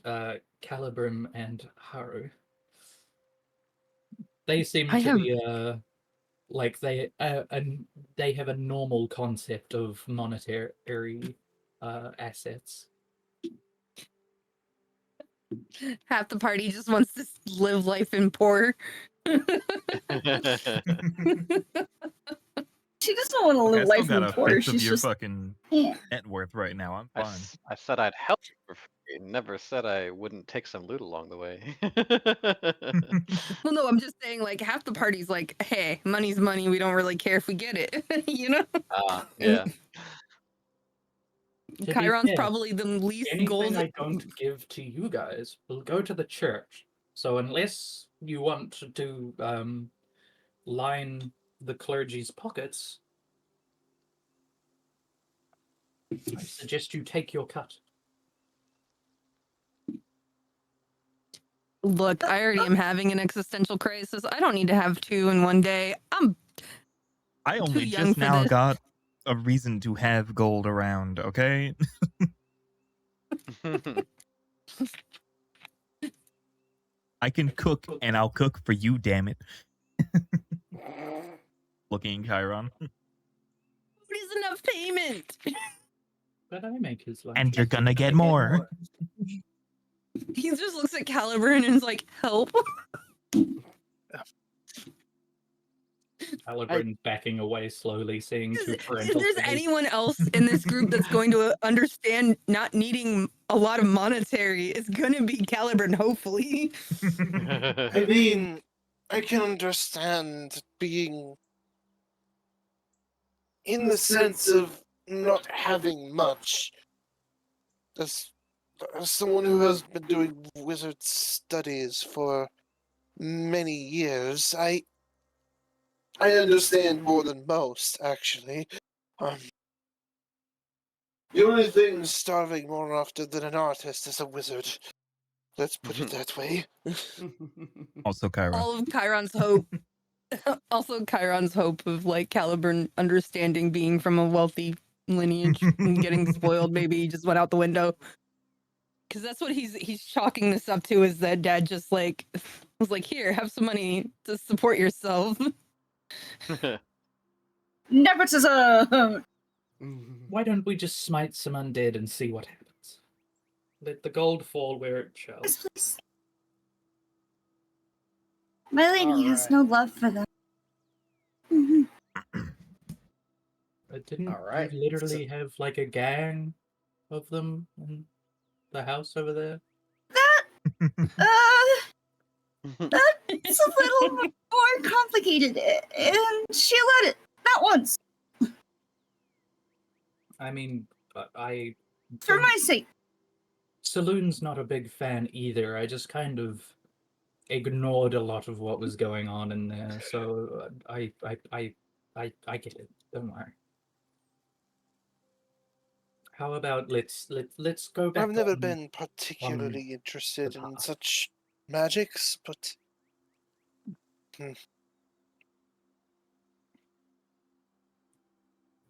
Calibrim and Haru. They seem to be like they have a normal concept of monetary assets. Half the party just wants to live life in poor. She doesn't want to live life in poor. She's just fucking net worth right now. I'm fine. I said I'd help you for free. Never said I wouldn't take some loot along the way. Well, no, I'm just saying, like, half the party's like, hey, money's money. We don't really care if we get it. You know? Yeah. Chiron's probably the least gold. I don't give to you guys will go to the church. So unless you want to line the clergy's pockets, I suggest you take your cut. Look, I already am having an existential crisis. I don't need to have two in one day. I only just now got a reason to have gold around, okay? I can cook, and I'll cook for you, damn it. Looking Chiron. What is enough payment? But I make his life. And you're gonna get more. He just looks at Caliburn and is like, help. Caliburn backing away slowly, seeing two parental. If there's anyone else in this group that's going to understand not needing a lot of monetary, it's going to be Caliburn, hopefully. I mean, I can understand being in the sense of not having much. As someone who has been doing wizard studies for many years, I understand more than most, actually. The only thing starving more often than an artist is a wizard. Let's put it that way. Also, Kyra. All of Chiron's hope. Also, Chiron's hope of like Caliburn understanding being from a wealthy lineage and getting spoiled maybe just went out the window. Because that's what he's chalking this up to, is that dad just like was like, here, have some money to support yourself. Nepotism! Why don't we just smite some undead and see what happens? Let the gold fall where it shall. Yes, please. My lady has Alright. no love for them. Mhm. Didn't Alright, you literally have like a gang of them in the house over there? It's a little more complicated, and she allowed it. Not once. I mean, I For my sake. Saloon's not a big fan either. I just kind of ignored a lot of what was going on in there, so I get it. Don't worry. How about let's go back. I've never on- been particularly interested in such magics, but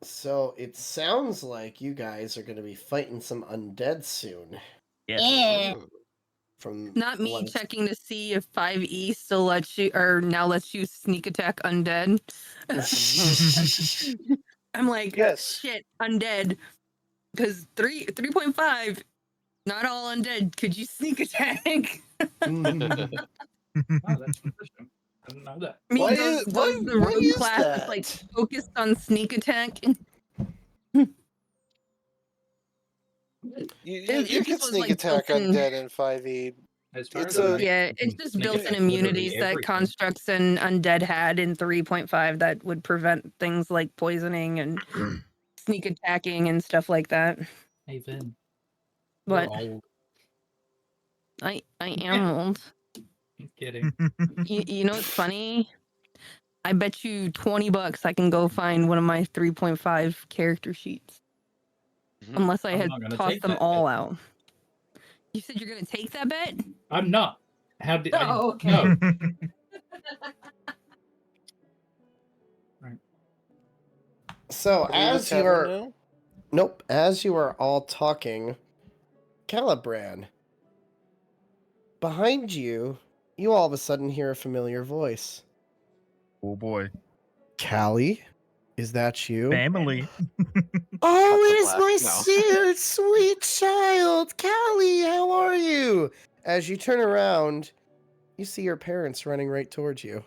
So it sounds like you guys are going to be fighting some undead soon. Yeah. From Not me what- checking to see if 5e still lets you, or now lets you sneak attack undead. I'm like, Yes. shit, undead. Because 3.5, not all undead. Could you sneak attack? Oh, that's interesting. I didn't know that. I mean, Why does is- why- the why rogue is class that? like focused on sneak attack? you It can just was, sneak like, attack built in. undead in 5e. As far It's as I a- know, Yeah, you it's can just sneak built-in attack literally immunities that everything. constructs and undead had in 3.5 that would prevent things like poisoning and sneak attacking and stuff like that. Hey Vin, But you're old. I am old. I'm kidding. You know what's funny? I bet you $20 I can go find one of my 3.5 character sheets. Unless I I'm had not gonna tossed take them that all bet. out. You said you're gonna take that bet? I'm not. How did I? Oh, okay. No. So Are we in the as you tavern are now? Nope, as you are all talking, Calibran, behind you, you all of a sudden hear a familiar voice. Oh boy. Callie, is that you? Family. Oh, it is Black, my no. dear, sweet child, Callie. How are you? As you turn around, you see your parents running right towards you.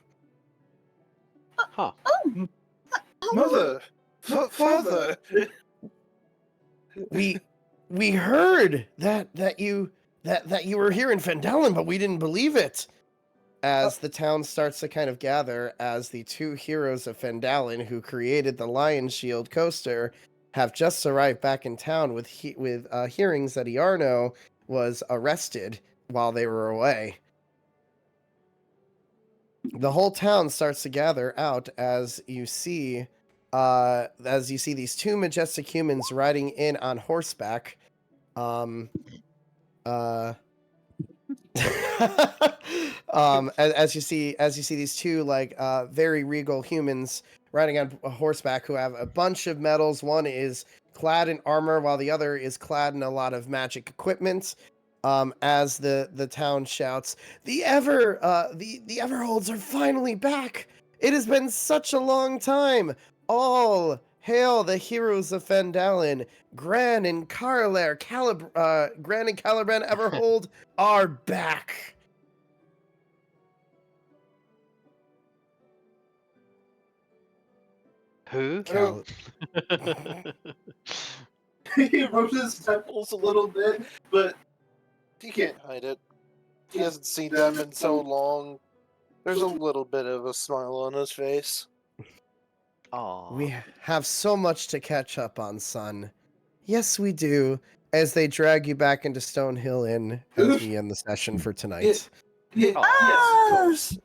Huh. Mother! Father! We heard that you were here in Phandalin, but we didn't believe it. As the town starts to kind of gather, as the two heroes of Phandalin who created the Lion Shield coaster have just arrived back in town with hearings that Iarno was arrested while they were away. The whole town starts to gather out as you see these two majestic humans riding in on horseback. As you see these two very regal humans riding on a horseback who have a bunch of medals. One is clad in armor while the other is clad in a lot of magic equipment. As the town shouts, the Everholds are finally back. It has been such a long time. All hail the heroes of Phandalin. Gran and Caliban Everhold are back. Who? Cal- He rubbed his temples a little bit, but he can't hide it. He hasn't seen them in so long. There's a little bit of a smile on his face. Aw. We have so much to catch up on, son. Yes, we do. As they drag you back into Stonehill Inn as we end the session for tonight. Yes, Aw. of course.